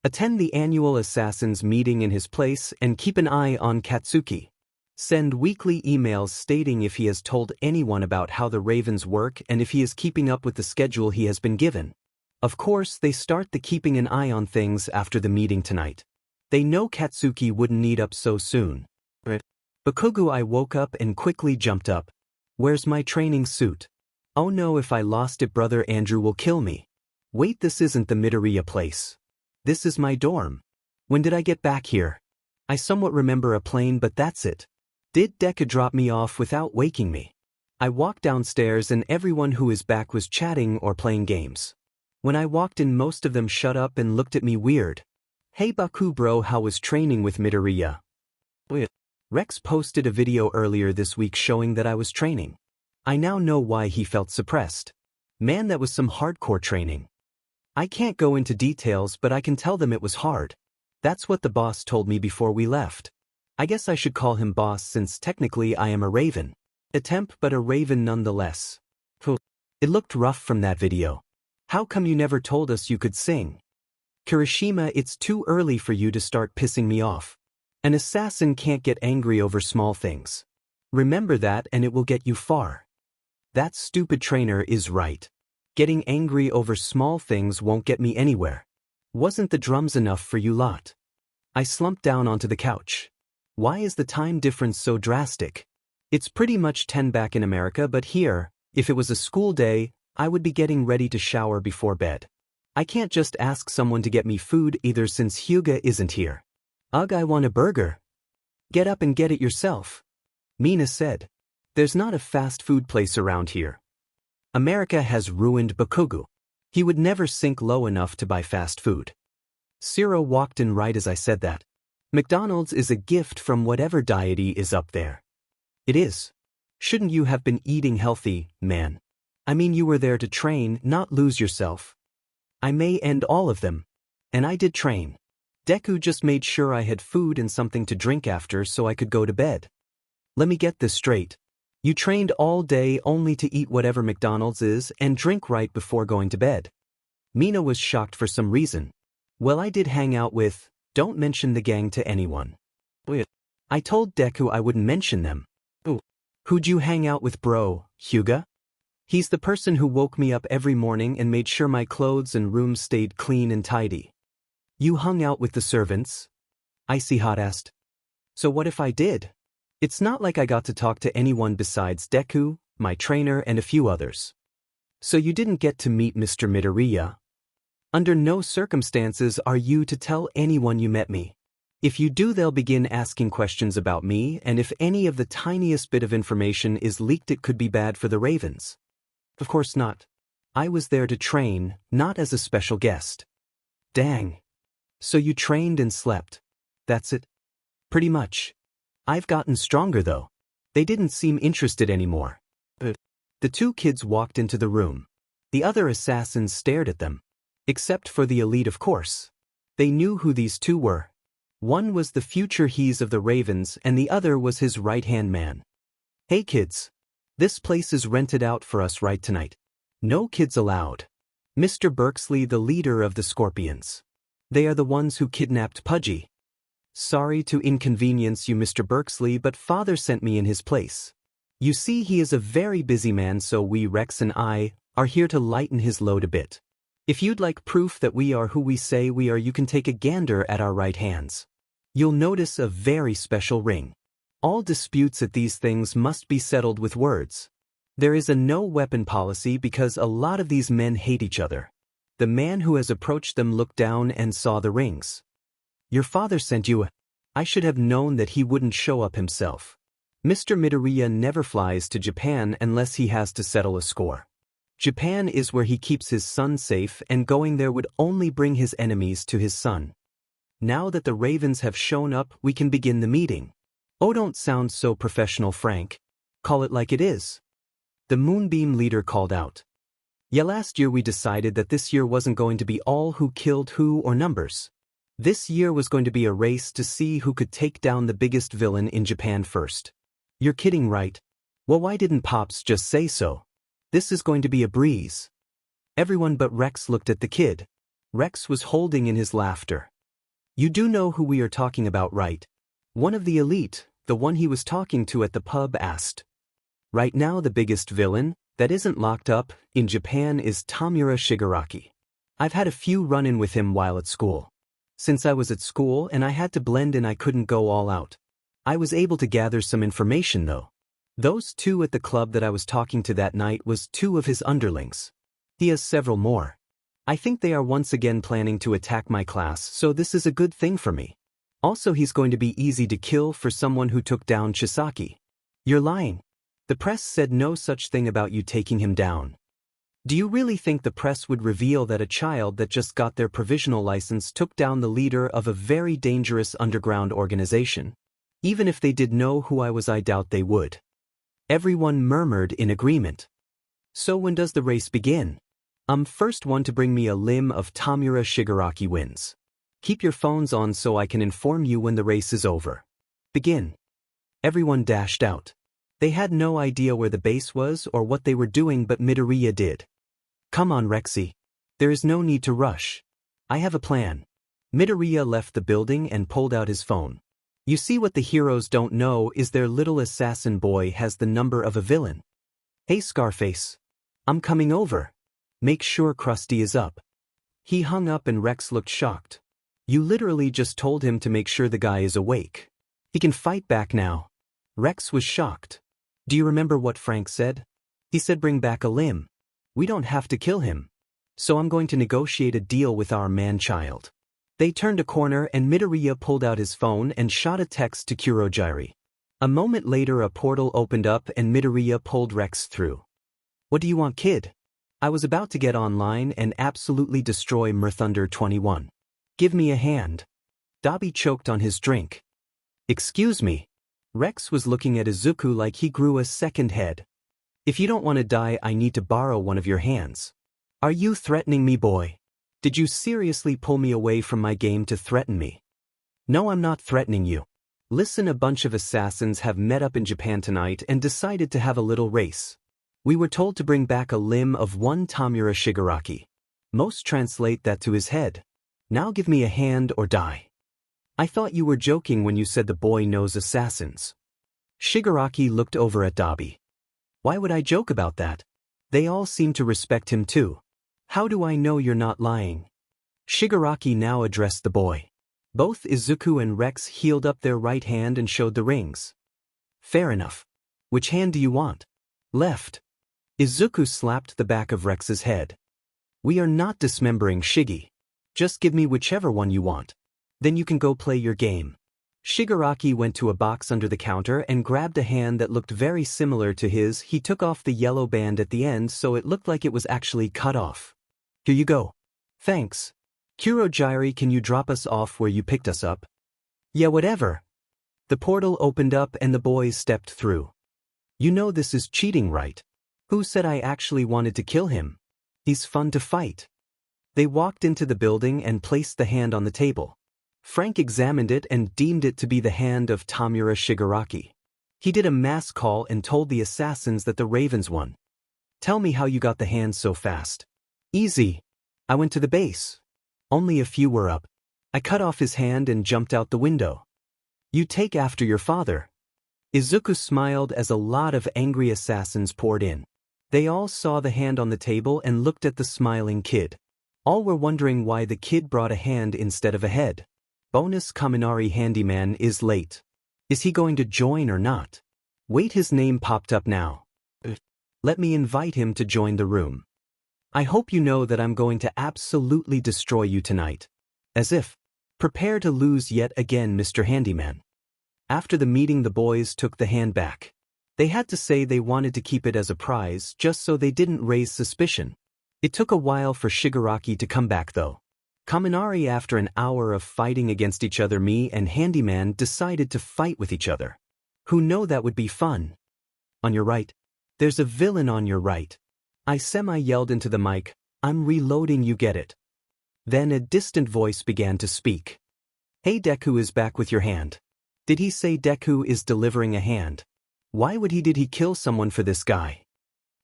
Attend the annual assassins meeting in his place and keep an eye on Katsuki. Send weekly emails stating if he has told anyone about how the ravens work and if he is keeping up with the schedule he has been given. Of course, they start the keeping an eye on things after the meeting tonight. They know Katsuki wouldn't need up so soon. Bakugo woke up and quickly jumped up. Where's my training suit? Oh no, if I lost it, Brother Andrew will kill me. Wait, this isn't the 𝗵𝗲𝗍 place. This is my dorm. When did I get back here? I somewhat remember a plane, but that's it. Did Deku drop me off without waking me? I walked downstairs and everyone who is back was chatting or playing games. When I walked in, most of them shut up and looked at me weird. Hey Baku bro, how was training with 𝗵𝗲𝗍? Rex posted a video earlier this week showing that I was training. I now know why he felt suppressed. Man, that was some hardcore training. I can't go into details, but I can tell them it was hard. That's what the boss told me before we left. I guess I should call him boss since technically I am a raven. A temp, but a raven nonetheless. It looked rough from that video. How come you never told us you could sing? Kirishima, it's too early for you to start pissing me off. An assassin can't get angry over small things. Remember that and it will get you far. That stupid trainer is right. Getting angry over small things won't get me anywhere. Wasn't the drums enough for you lot? I slumped down onto the couch. Why is the time difference so drastic? It's pretty much 10 back in America, but here, if it was a school day, I would be getting ready to shower before bed. I can't just ask someone to get me food either since Hyuga isn't here. Ugh, I want a burger. Get up and get it yourself. Mina said. There's not a fast food place around here. America has ruined Bakugo. He would never sink low enough to buy fast food. Zero walked in right as I said that. McDonald's is a gift from whatever deity is up there. It is. Shouldn't you have been eating healthy, man? I mean, you were there to train, not lose yourself. I may end all of them. And I did train. Deku just made sure I had food and something to drink after so I could go to bed. Let me get this straight. You trained all day only to eat whatever McDonald's is and drink right before going to bed. Mina was shocked for some reason. Well, I did hang out with, don't mention the gang to anyone. I told Deku I wouldn't mention them. Who'd you hang out with, bro, Hyuga? He's the person who woke me up every morning and made sure my clothes and room stayed clean and tidy. You hung out with the servants? Icy Hot asked. So what if I did? It's not like I got to talk to anyone besides Deku, my trainer, and a few others. So you didn't get to meet Mr. 𝗵𝗲𝗍? Under no circumstances are you to tell anyone you met me. If you do, they'll begin asking questions about me, and if any of the tiniest bit of information is leaked, it could be bad for the ravens. Of course not. I was there to train, not as a special guest. Dang. So you trained and slept. That's it? Pretty much. I've gotten stronger though. They didn't seem interested anymore. The two kids walked into the room. The other assassins stared at them. Except for the elite, of course. They knew who these two were. One was the future hes of the ravens and the other was his right-hand man. Hey kids. This place is rented out for us right tonight. No kids allowed. Mr. Berksley, the leader of the Scorpions. They are the ones who kidnapped Pudgy. Sorry to inconvenience you, Mr. Berksley, but father sent me in his place. You see, he is a very busy man, so we, Rex and I, are here to lighten his load a bit. If you'd like proof that we are who we say we are, you can take a gander at our right hands. You'll notice a very special ring. All disputes at these things must be settled with words. There is a no-weapon policy because a lot of these men hate each other. The man who has approached them looked down and saw the rings. Your father sent you. I should have known that he wouldn't show up himself. Mr. 𝗵𝗲𝗍 never flies to Japan unless he has to settle a score. Japan is where he keeps his son safe, and going there would only bring his enemies to his son. Now that the ravens have shown up, we can begin the meeting. Oh, don't sound so professional, Frank. Call it like it is. The Moonbeam leader called out. Yeah, last year we decided that this year wasn't going to be all who killed who or numbers. This year was going to be a race to see who could take down the biggest villain in Japan first. You're kidding, right? Well, why didn't Pops just say so? This is going to be a breeze. Everyone but Rex looked at the kid. Rex was holding in his laughter. You do know who we are talking about, right? One of the elite, the one he was talking to at the pub, asked. Right now the biggest villain, that isn't locked up, in Japan is Tomura Shigaraki. I've had a few run-in with him while at school. Since I was at school and I had to blend in, I couldn't go all out. I was able to gather some information though. Those two at the club that I was talking to that night was two of his underlings. He has several more. I think they are once again planning to attack my class, so this is a good thing for me. Also, he's going to be easy to kill for someone who took down Chisaki. You're lying. The press said no such thing about you taking him down. Do you really think the press would reveal that a child that just got their provisional license took down the leader of a very dangerous underground organization? Even if they did know who I was, I doubt they would. Everyone murmured in agreement. So when does the race begin? First one to bring me a limb of Tomura Shigaraki wins. Keep your phones on so I can inform you when the race is over. Begin. Everyone dashed out. They had no idea where the base was or what they were doing, but Midoriya did. Come on, Rexy. There is no need to rush. I have a plan. Midoriya left the building and pulled out his phone. You see, what the heroes don't know is their little assassin boy has the number of a villain. Hey Scarface. I'm coming over. Make sure Krusty is up. He hung up and Rex looked shocked. You literally just told him to make sure the guy is awake. He can fight back now. Rex was shocked. Do you remember what Frank said? He said bring back a limb. We don't have to kill him. So I'm going to negotiate a deal with our man-child. They turned a corner and Midoriya pulled out his phone and shot a text to Kurojiru. A moment later a portal opened up and Midoriya pulled Rex through. What do you want, kid? I was about to get online and absolutely destroy 𝗵𝗃 21. Give me a hand. 𝗬𝗲 choked on his drink. Excuse me. Rex was looking at Izuku like he grew a second head. If you don't want to die, I need to borrow one of your hands. Are you threatening me, boy? Did you seriously pull me away from my game to threaten me? No, I'm not threatening you. Listen, a bunch of assassins have met up in Japan tonight and decided to have a little race. We were told to bring back a limb of one Tomura Shigaraki. Most translate that to his head. Now give me a hand or die. I thought you were joking when you said the boy knows assassins. Shigaraki looked over at 𝗬𝗲. Why would I joke about that? They all seem to respect him too. How do I know you're not lying? Shigaraki now addressed the boy. Both Izuku and Rex healed up their right hand and showed the rings. Fair enough. Which hand do you want? Left. Izuku slapped the back of Rex's head. We are not dismembering Shiggy. Just give me whichever one you want. Then you can go play your game. Shigaraki went to a box under the counter and grabbed a hand that looked very similar to his. He took off the yellow band at the end so it looked like it was actually cut off. Here you go. Thanks. Kurojiru, can you drop us off where you picked us up? Yeah, whatever. The portal opened up and the boys stepped through. You know this is cheating, right? Who said I actually wanted to kill him? He's fun to fight. They walked into the building and placed the hand on the table. Frank examined it and deemed it to be the hand of Tomura Shigaraki. He did a mass call and told the assassins that the Ravens won. Tell me how you got the hand so fast. Easy. I went to the base. Only a few were up. I cut off his hand and jumped out the window. You take after your father. Izuku smiled as a lot of angry assassins poured in. They all saw the hand on the table and looked at the smiling kid. All were wondering why the kid brought a hand instead of a head. Bonus Kaminari Handyman is late. Is he going to join or not? Wait, his name popped up now. Let me invite him to join the room. I hope you know that I'm going to absolutely destroy you tonight. As if. Prepare to lose yet again, Mr. Handyman. After the meeting, the boys took the hand back. They had to say they wanted to keep it as a prize just so they didn't raise suspicion. It took a while for Shigaraki to come back though. Kaminari, after an hour of fighting against each other, me and Handyman decided to fight with each other. Who know that would be fun? On your right. There's a villain on your right. I semi-yelled into the mic, I'm reloading, you get it. Then a distant voice began to speak. Hey, Deku is back with your hand. Did he say Deku is delivering a hand? Why would he? Did he kill someone for this guy?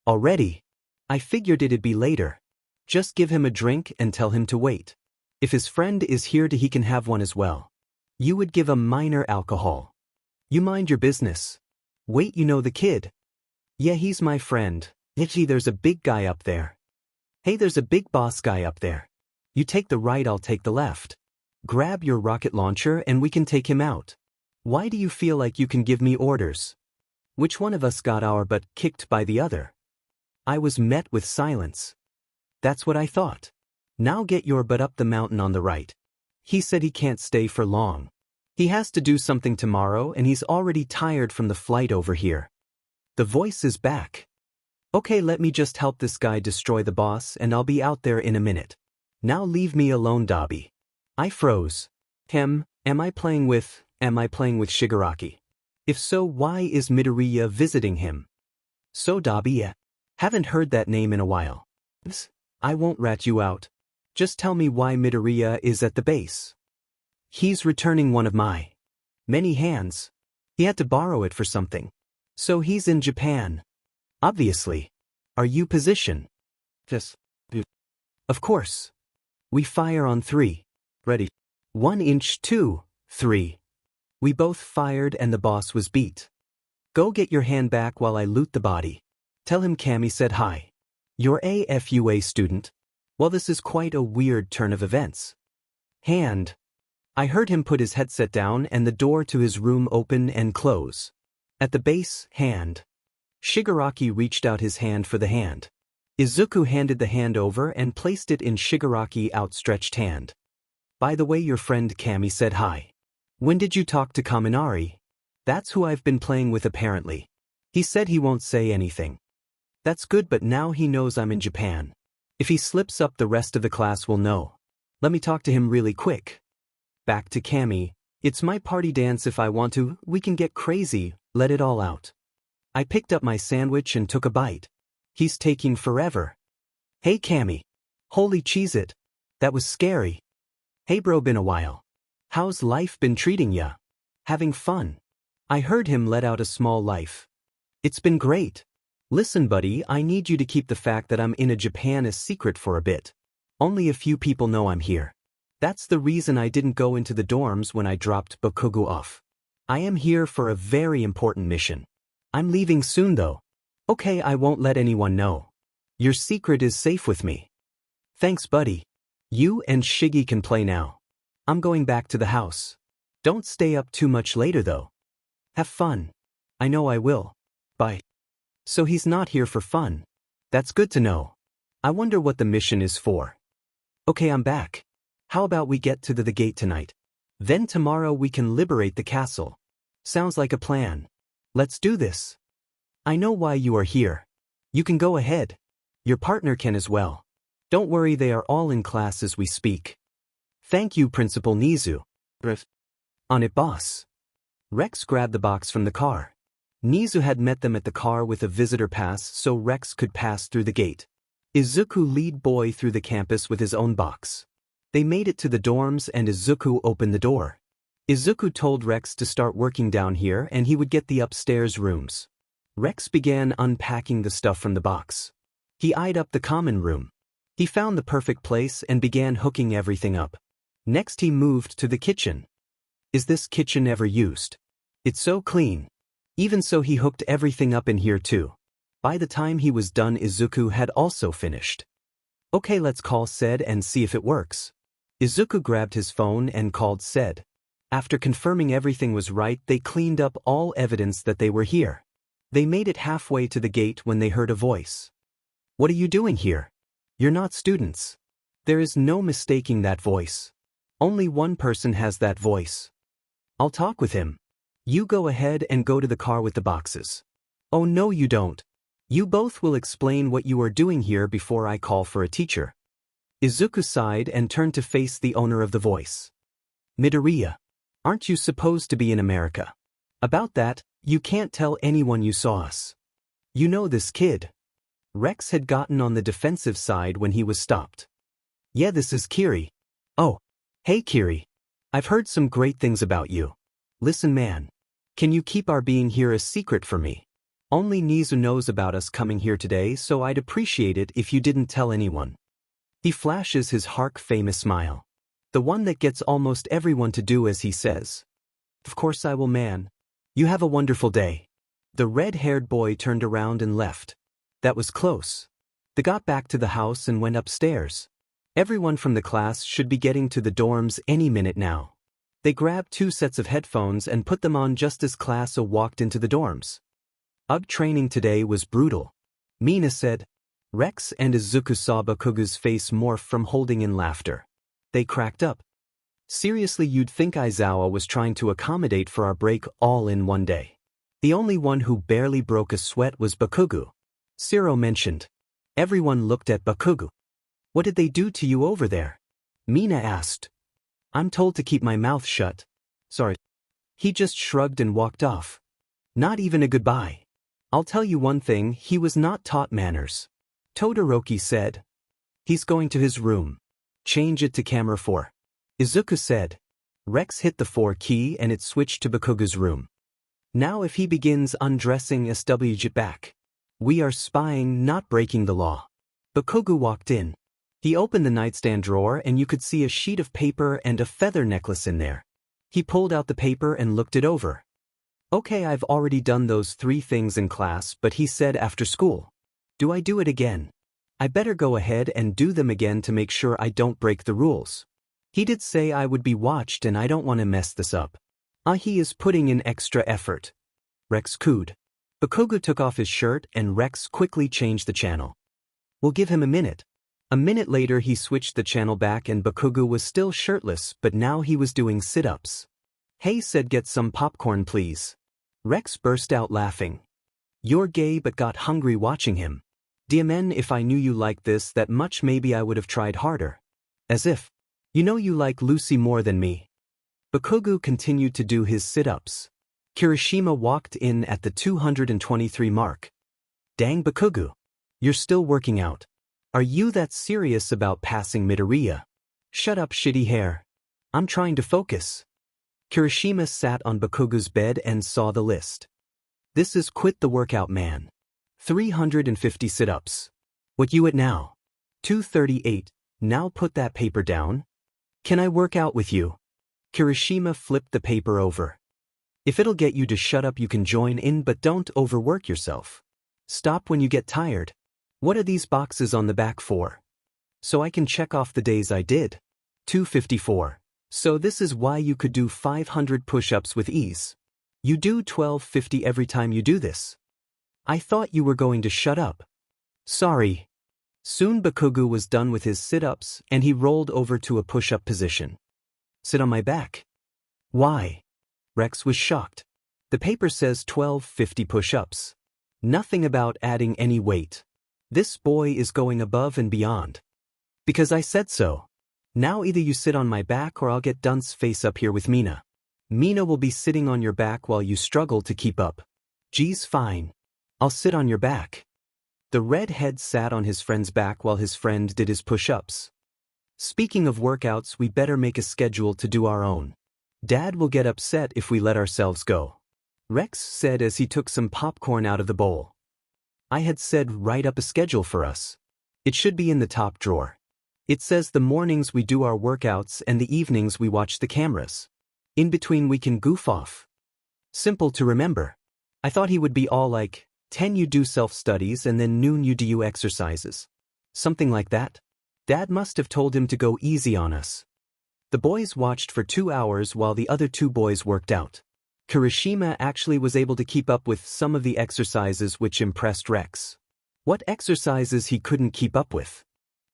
Already? I figured it'd be later. Just give him a drink and tell him to wait. If his friend is here he can have one as well. You would give a minor alcohol. You mind your business. Wait, you know the kid? Yeah, he's my friend. Itchy, there's a big guy up there. Hey, there's a big boss guy up there. You take the right, I'll take the left. Grab your rocket launcher and we can take him out. Why do you feel like you can give me orders? Which one of us got our butt kicked by the other? I was met with silence. That's what I thought. Now get your butt up the mountain on the right. He said he can't stay for long. He has to do something tomorrow and he's already tired from the flight over here. The voice is back. Okay, let me just help this guy destroy the boss and I'll be out there in a minute. Now leave me alone, 𝗬𝗵𝗄. I froze. Am I playing with Shigaraki? If so, why is Midoriya visiting him? So 𝗬𝗵𝗄. Haven't heard that name in a while. I won't rat you out. Just tell me why Midoriya is at the base. He's returning one of my many hands. He had to borrow it for something. So he's in Japan. Obviously. Are you position? Yes. Of course. We fire on 3. Ready. 1 inch 2, 3. We both fired and the boss was beat. Go get your hand back while I loot the body. Tell him Cammy said hi. You're a FUA student? Well, this is quite a weird turn of events. Hand. I heard him put his headset down and the door to his room open and close. At the base, hand. Shigaraki reached out his hand for the hand. Izuku handed the hand over and placed it in Shigaraki's outstretched hand. By the way, your friend Cammy said hi. When did you talk to Kaminari? That's who I've been playing with apparently. He said he won't say anything. That's good, but now he knows I'm in Japan. If he slips up, the rest of the class will know. Let me talk to him really quick. Back to Cammy. It's my party dance if I want to, we can get crazy, let it all out. I picked up my sandwich and took a bite. He's taking forever. Hey Cammy. Holy cheese it. That was scary. Hey bro, been a while. How's life been treating ya? Having fun? I heard him let out a small life. It's been great. Listen buddy, I need you to keep the fact that I'm in Japan a secret for a bit. Only a few people know I'm here. That's the reason I didn't go into the dorms when I dropped Bakugo off. I am here for a very important mission. I'm leaving soon though. Okay, I won't let anyone know. Your secret is safe with me. Thanks buddy. You and Shiggy can play now. I'm going back to the house. Don't stay up too much later though. Have fun. I know I will. Bye. So he's not here for fun. That's good to know. I wonder what the mission is for. Okay, I'm back. How about we get to the gate tonight? Then tomorrow we can liberate the castle. Sounds like a plan. Let's do this. I know why you are here. You can go ahead. Your partner can as well. Don't worry, they are all in class as we speak. Thank you, Principal Nizu. On it, boss. Rex grabbed the box from the car. Nizu had met them at the car with a visitor pass so Rex could pass through the gate. Izuku lead boy through the campus with his own box. They made it to the dorms and Izuku opened the door. Izuku told Rex to start working down here and he would get the upstairs rooms. Rex began unpacking the stuff from the box. He eyed up the common room. He found the perfect place and began hooking everything up. Next he moved to the kitchen. Is this kitchen ever used? It's so clean. Even so, he hooked everything up in here too. By the time he was done, Izuku had also finished. Okay, let's call 𝐳 and see if it works. Izuku grabbed his phone and called 𝐳. After confirming everything was right, they cleaned up all evidence that they were here. They made it halfway to the gate when they heard a voice. What are you doing here? You're not students. There is no mistaking that voice. Only one person has that voice. I'll talk with him. You go ahead and go to the car with the boxes. Oh no, you don't. You both will explain what you are doing here before I call for a teacher. Izuku sighed and turned to face the owner of the voice. Midoriya. Aren't you supposed to be in America? About that, You can't tell anyone you saw us. You know this kid. Rex had gotten on the defensive side when he was stopped. Yeah, this is Kiri. Oh, hey Kiri. I've heard some great things about you. Listen man. Can you keep our being here a secret for me? Only Nizu knows about us coming here today, so I'd appreciate it if you didn't tell anyone. He flashes his 𝗧𝗵𝗲 smile. The one that gets almost everyone to do as he says. Of course I will man. You have a wonderful day. The red-haired boy turned around and left. That was close. They got back to the house and went upstairs. Everyone from the class should be getting to the dorms any minute now. They grabbed 2 sets of headphones and put them on just as class walked into the dorms. UG training today was brutal. Mina said. Rex and Izuku saw Bakugo's face morph from holding in laughter. They cracked up. Seriously, you'd think Aizawa was trying to accommodate for our break all in one day. The only one who barely broke a sweat was Bakugo. Zero mentioned. Everyone looked at Bakugo. What did they do to you over there? Mina asked. I'm told to keep my mouth shut. Sorry. He just shrugged and walked off. Not even a goodbye. I'll tell you one thing, he was not taught manners. Todoroki said. He's going to his room. Change it to camera 4. Izuku said. Rex hit the 4 key and it switched to Bakugo's room. Now if he begins undressing 𝐕𝗏𝗧𝗏 back. We are spying, not breaking the law. Bakugo walked in. He opened the nightstand drawer and you could see a sheet of paper and a feather necklace in there. He pulled out the paper and looked it over. Okay, I've already done those 3 things in class, but he said after school. Do I do it again? I better go ahead and do them again to make sure I don't break the rules. He did say I would be watched and I don't want to mess this up. He is putting in extra effort. Rex cooed. Bakugo took off his shirt and Rex quickly changed the channel. We'll give him a minute. A minute later he switched the channel back and Bakugo was still shirtless, but now he was doing sit-ups. Hey said, get some popcorn please. Rex burst out laughing. You're gay but got hungry watching him. 𝗵𝗏𝗏, if I knew you liked this that much maybe I would have tried harder. As if. You know you like Lucy more than me. Bakugo continued to do his sit-ups. Kirishima walked in at the 223 mark. Dang Bakugo. You're still working out. Are you that serious about passing Midoriya? Shut up shitty hair. I'm trying to focus. Kirishima sat on Bakugo's bed and saw the list. This is quit the workout man. 350 sit-ups. What you at now? 238. Now put that paper down. Can I work out with you? Kirishima flipped the paper over. If it'll get you to shut up you can join in, but don't overwork yourself. Stop when you get tired. What are these boxes on the back for? So I can check off the days I did. 254. So this is why you could do 500 push-ups with ease. You do 1250 every time you do this. I thought you were going to shut up. Sorry. Soon Bakugo was done with his sit-ups and he rolled over to a push-up position. Sit on my back. Why? Rex was shocked. The paper says 1250 push-ups. Nothing about adding any weight. This boy is going above and beyond. Because I said so. Now either you sit on my back or I'll get Dunce face up here with Mina. Mina will be sitting on your back while you struggle to keep up. Geez, fine. I'll sit on your back. The redhead sat on his friend's back while his friend did his push-ups. Speaking of workouts, we better make a schedule to do our own. Dad will get upset if we let ourselves go. Rex said as he took some popcorn out of the bowl. I had said write up a schedule for us. It should be in the top drawer. It says the mornings we do our workouts and the evenings we watch the cameras. In between we can goof off. Simple to remember. I thought he would be all like, 10 you do self-studies and then noon you do exercises. Something like that. Dad must have told him to go easy on us. The boys watched for 2 hours while the other 2 boys worked out. Kirishima actually was able to keep up with some of the exercises, which impressed Rex. What exercises he couldn't keep up with?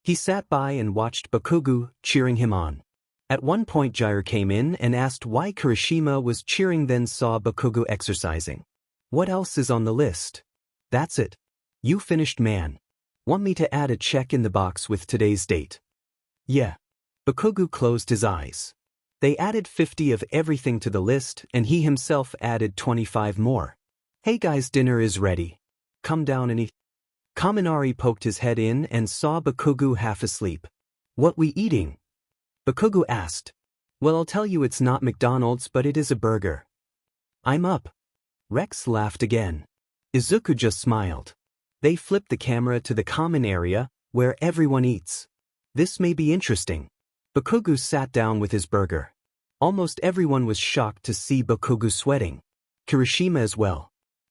He sat by and watched Bakugo cheering him on. At one point 𝐒𝐩𝐢 came in and asked why Kirishima was cheering, then saw Bakugo exercising. What else is on the list? That's it. You finished, man. Want me to add a check in the box with today's date? Yeah. Bakugo closed his eyes. They added 50 of everything to the list and he himself added 25 more. Hey guys, dinner is ready. Come down and eat. Kaminari poked his head in and saw 𝗵𝗃𝗲 half asleep. What we eating? 𝗵𝗃𝗲 asked. Well, I'll tell you, it's not McDonald's, but it is a burger. I'm up. Rex laughed again. Izuku just smiled. They flipped the camera to the common area, where everyone eats. This may be interesting. 𝗵𝗃𝗲 sat down with his burger. Almost everyone was shocked to see 𝗵𝗃𝗲 sweating. Kirishima as well.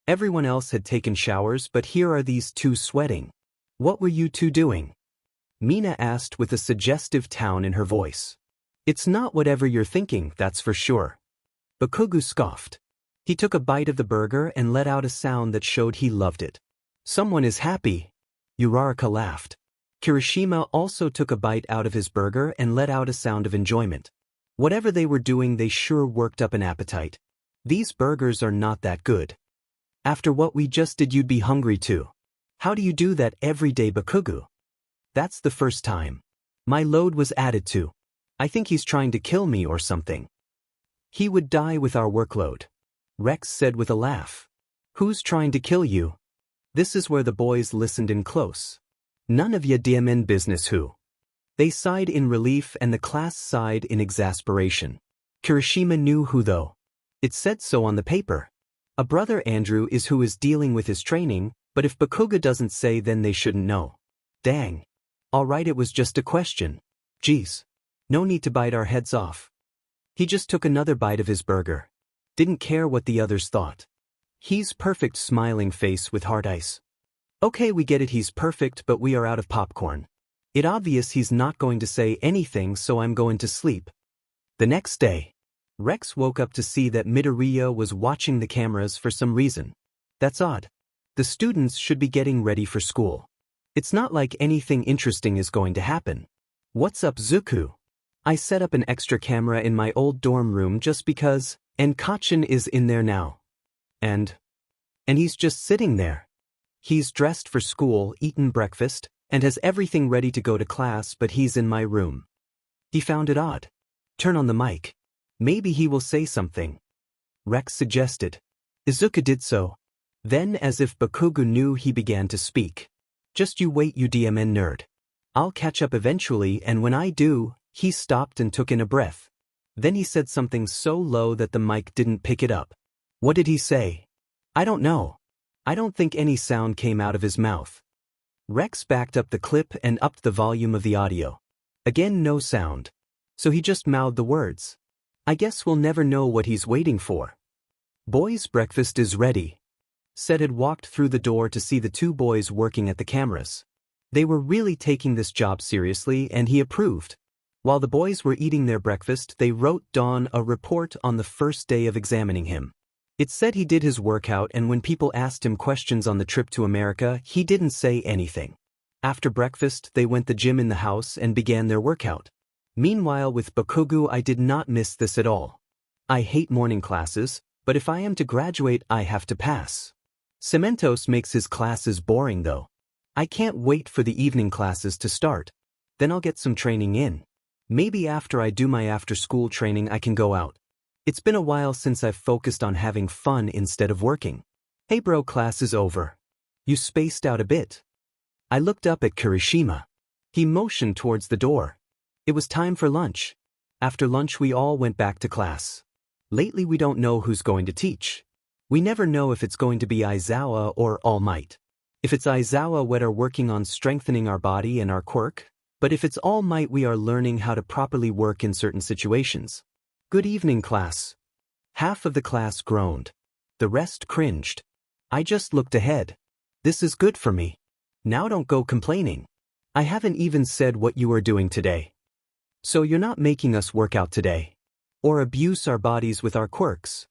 Everyone else had taken showers, but here are these two sweating. What were you two doing? Mina asked with a suggestive tone in her voice. It's not whatever you're thinking, that's for sure. 𝗵𝗃𝗲 scoffed. He took a bite of the burger and let out a sound that showed he loved it. Someone is happy. 𝐎𝑗𝑢𝑅𝑖𝑘A laughed. Kirishima also took a bite out of his burger and let out a sound of enjoyment. Whatever they were doing, they sure worked up an appetite. These burgers are not that good. After what we just did, you'd be hungry too. How do you do that every day, 𝗵𝗃𝗲? That's the first time. My load was added to. I think he's trying to kill me or something. He would die with our workload. Rex said with a laugh. Who's trying to kill you? This is where the boys listened in close. None of ya DMN business who. They sighed in relief and the class sighed in exasperation. Kirishima knew who though. It said so on the paper. A brother Andrew is who is dealing with his training, but if 𝗵𝗃𝗲 doesn't say, then they shouldn't know. Dang. Alright, it was just a question. Geez. No need to bite our heads off. He just took another bite of his burger. Didn't care what the others thought. He's perfect, smiling face with hard eyes. Okay, we get it, he's perfect, but we are out of popcorn. It obvious he's not going to say anything, so I'm going to sleep. The next day, Rex woke up to see that Midoriya was watching the cameras for some reason. That's odd. The students should be getting ready for school. It's not like anything interesting is going to happen. What's up, Izuku? I set up an extra camera in my old dorm room just because, and 𝗏𝗏𝗏 is in there now. And he's just sitting there. He's dressed for school, eaten breakfast, and has everything ready to go to class, but he's in my room. He found it odd. Turn on the mic. Maybe he will say something. Rex suggested. Izuku did so. Then, as if 𝗵𝗃𝗲 knew, he began to speak. Just you wait, you DMN nerd. I'll catch up eventually, and when I do, he stopped and took in a breath. Then he said something so low that the mic didn't pick it up. What did he say? I don't know. I don't think any sound came out of his mouth. Rex backed up the clip and upped the volume of the audio. Again, no sound. So he just mouthed the words. I guess we'll never know what he's waiting for. Boys, breakfast is ready. Said had walked through the door to see the two boys working at the cameras. They were really taking this job seriously, and he approved. While the boys were eating their breakfast, they wrote Dawn a report on the first day of examining him. It said he did his workout, and when people asked him questions on the trip to America, he didn't say anything. After breakfast, they went to the gym in the house and began their workout. Meanwhile, with 𝗵𝗃𝗲, I did not miss this at all. I hate morning classes, but if I am to graduate, I have to pass. Cementos makes his classes boring though. I can't wait for the evening classes to start. Then I'll get some training in. Maybe after I do my after-school training I can go out. It's been a while since I've focused on having fun instead of working. Hey bro, class is over. You spaced out a bit. I looked up at Kirishima. He motioned towards the door. It was time for lunch. After lunch we all went back to class. Lately we don't know who's going to teach. We never know if it's going to be Aizawa or All Might. If it's Aizawa, we are working on strengthening our body and our quirk, but if it's All Might, we are learning how to properly work in certain situations. Good evening, class. Half of the class groaned. The rest cringed. I just looked ahead. This is good for me. Now don't go complaining. I haven't even said what you are doing today. So you're not making us work out today? Or abuse our bodies with our quirks?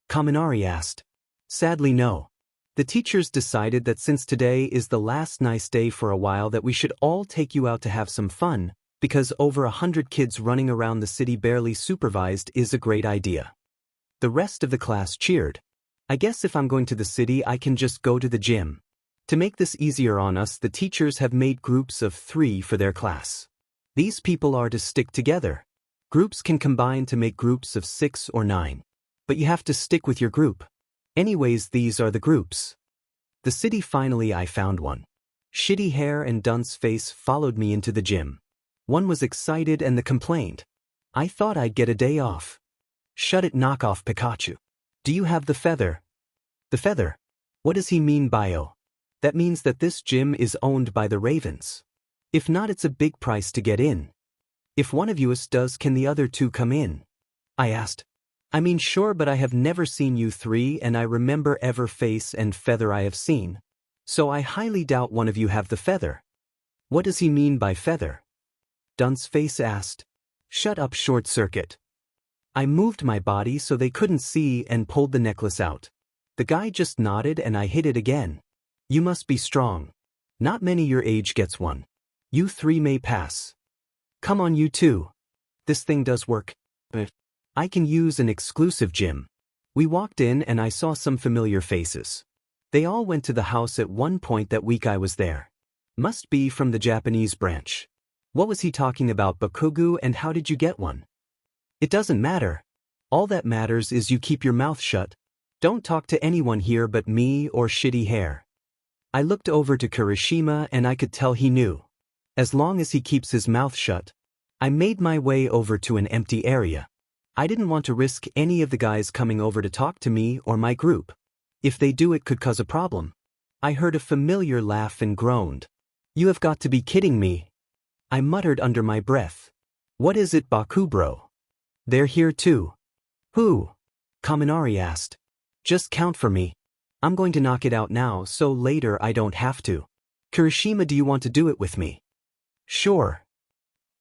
Kaminari asked. Sadly, no. The teachers decided that since today is the last nice day for a while, that we should all take you out to have some fun, because over 100 kids running around the city barely supervised is a great idea. The rest of the class cheered. I guess if I'm going to the city, I can just go to the gym. To make this easier on us, the teachers have made groups of 3 for their class. These people are to stick together. Groups can combine to make groups of 6 or 9. But you have to stick with your group. Anyways, these are the groups. The city finally I found one. Shitty hair and dunce face followed me into the gym. One was excited and the complained. I thought I'd get a day off. Shut it, knock off Pikachu. Do you have the feather? The feather? What does he mean bio? That means that this gym is owned by the Ravens. If not, it's a big price to get in. If one of us does, can the other two come in? I asked. I mean sure, but I have never seen you three and I remember ever face and feather I have seen. So I highly doubt one of you have the feather. What does he mean by feather? Dunceface asked. Shut up, short circuit. I moved my body so they couldn't see and pulled the necklace out. The guy just nodded and I hit it again. You must be strong. Not many your age gets one. You three may pass. Come on, you two. This thing does work. I can use an exclusive gym. We walked in and I saw some familiar faces. They all went to the house at one point that week I was there. Must be from the Japanese branch. What was he talking about, Bakugu, and how did you get one? It doesn't matter. All that matters is you keep your mouth shut. Don't talk to anyone here but me or shitty hair. I looked over to Kirishima and I could tell he knew. As long as he keeps his mouth shut. I made my way over to an empty area. I didn't want to risk any of the guys coming over to talk to me or my group. If they do, it could cause a problem. I heard a familiar laugh and groaned. You have got to be kidding me. I muttered under my breath. What is it, Baku bro? They're here too. Who? Kaminari asked. Just count for me. I'm going to knock it out now so later I don't have to. Kirishima, do you want to do it with me? Sure.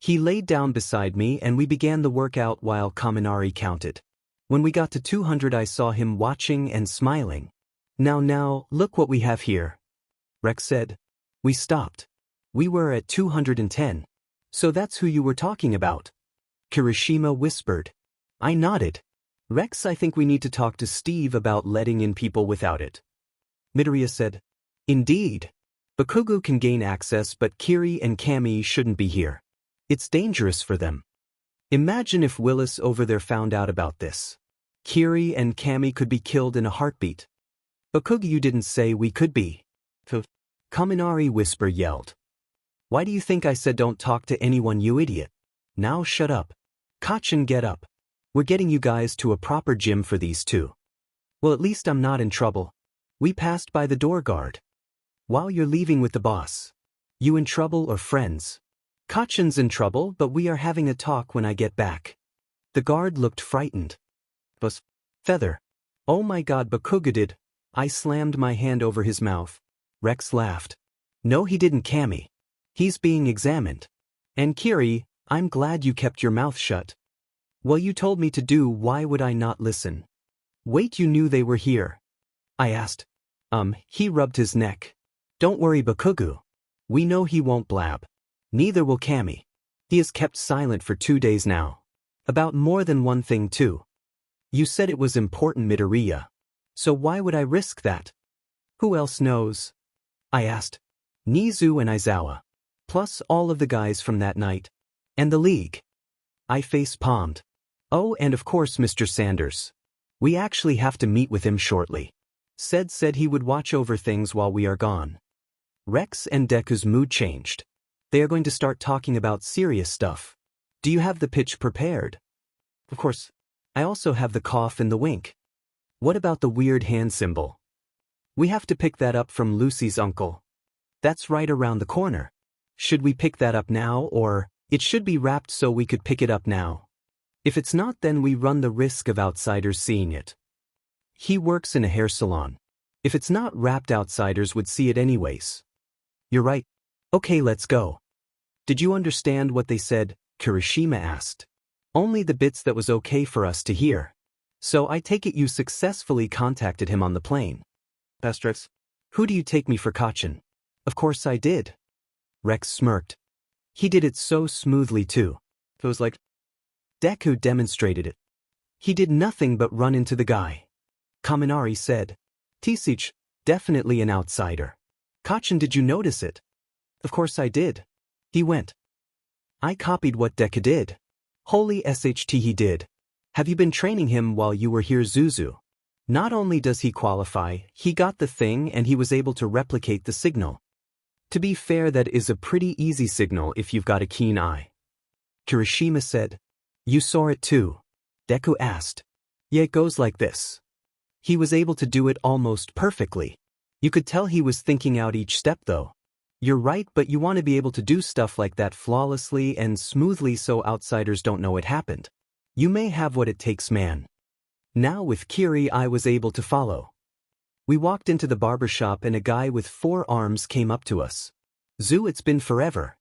He laid down beside me and we began the workout while Kaminari counted. When we got to 200 I saw him watching and smiling. Now, look what we have here. Rex said. We stopped. We were at 210. So that's who you were talking about. Kirishima whispered. I nodded. Rex, I think we need to talk to Steve about letting in people without it. Midoriya said. Indeed. Bakugu can gain access but Kiri and Cammy shouldn't be here. It's dangerous for them. Imagine if Willis over there found out about this. Kiri and Cammy could be killed in a heartbeat. Bakugu, you didn't say we could be. Kaminari whisper yelled. Why do you think I said don't talk to anyone, you idiot? Now shut up. Kacchan, get up. We're getting you guys to a proper gym for these two. Well, at least I'm not in trouble. We passed by the door guard. While you're leaving with the boss. You in trouble or friends? Kacchan's in trouble, but we are having a talk when I get back. The guard looked frightened. But feather. Oh my god, Bakugu did. I slammed my hand over his mouth. Rex laughed. No, he didn't, Cammy. He's being examined. And Kiri, I'm glad you kept your mouth shut. Well, you told me to do, why would I not listen? Wait, you knew they were here? I asked. He rubbed his neck. Don't worry, Bakugu. We know he won't blab. Neither will Cammy. He has kept silent for 2 days now. About more than one thing too. You said it was important, Midoriya. So why would I risk that? Who else knows? I asked. Nizu and Aizawa. Plus all of the guys from that night. And the league. I face-palmed. Oh, and of course Mr. Sanders. We actually have to meet with him shortly. Said he would watch over things while we are gone. Rex and Deku's mood changed. They are going to start talking about serious stuff. Do you have the pitch prepared? Of course. I also have the cough and the wink. What about the weird hand symbol? We have to pick that up from Lucy's uncle. That's right around the corner. Should we pick that up now, or it should be wrapped so we could pick it up now? If it's not, then we run the risk of outsiders seeing it. He works in a hair salon. If it's not wrapped, outsiders would see it anyways. You're right. Okay, let's go. Did you understand what they said? Kirishima asked. Only the bits that was okay for us to hear. So I take it you successfully contacted him on the plane. Asterix. Who do you take me for, Kacchan? Of course I did. Rex smirked. He did it so smoothly too. It was like Deku demonstrated it. He did nothing but run into the guy. Kaminari said. 𝗧𝗵𝗲, definitely an outsider. Kacchan, did you notice it? Of course I did. He went. I copied what Deku did. Holy SHT, he did. Have you been training him while you were here, Zuzu? Not only does he qualify, he got the thing and he was able to replicate the signal. To be fair, that is a pretty easy signal if you've got a keen eye. Kirishima said. You saw it too? Deku asked. Yeah, it goes like this. He was able to do it almost perfectly. You could tell he was thinking out each step though. You're right, but you want to be able to do stuff like that flawlessly and smoothly so outsiders don't know it happened. You may have what it takes, man. Now with Kiri I was able to follow. We walked into the barbershop and a guy with 4 arms came up to us. Zoo, it's been forever.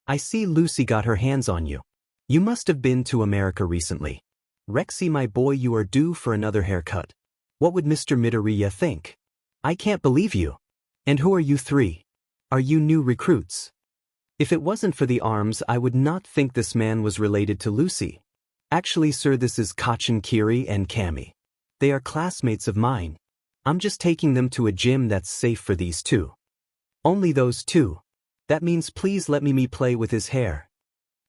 I see Lucy got her hands on you. You must have been to America recently. Rexy, my boy, you are due for another haircut. What would Mr. Midoriya think? I can't believe you. And who are you 3? Are you new recruits? If it wasn't for the arms, I would not think this man was related to Lucy. Actually, sir, this is Kacchan, Kiri, and Cammy. They are classmates of mine. I'm just taking them to a gym that's safe for these 2. Only those 2? That means please let me play with his hair.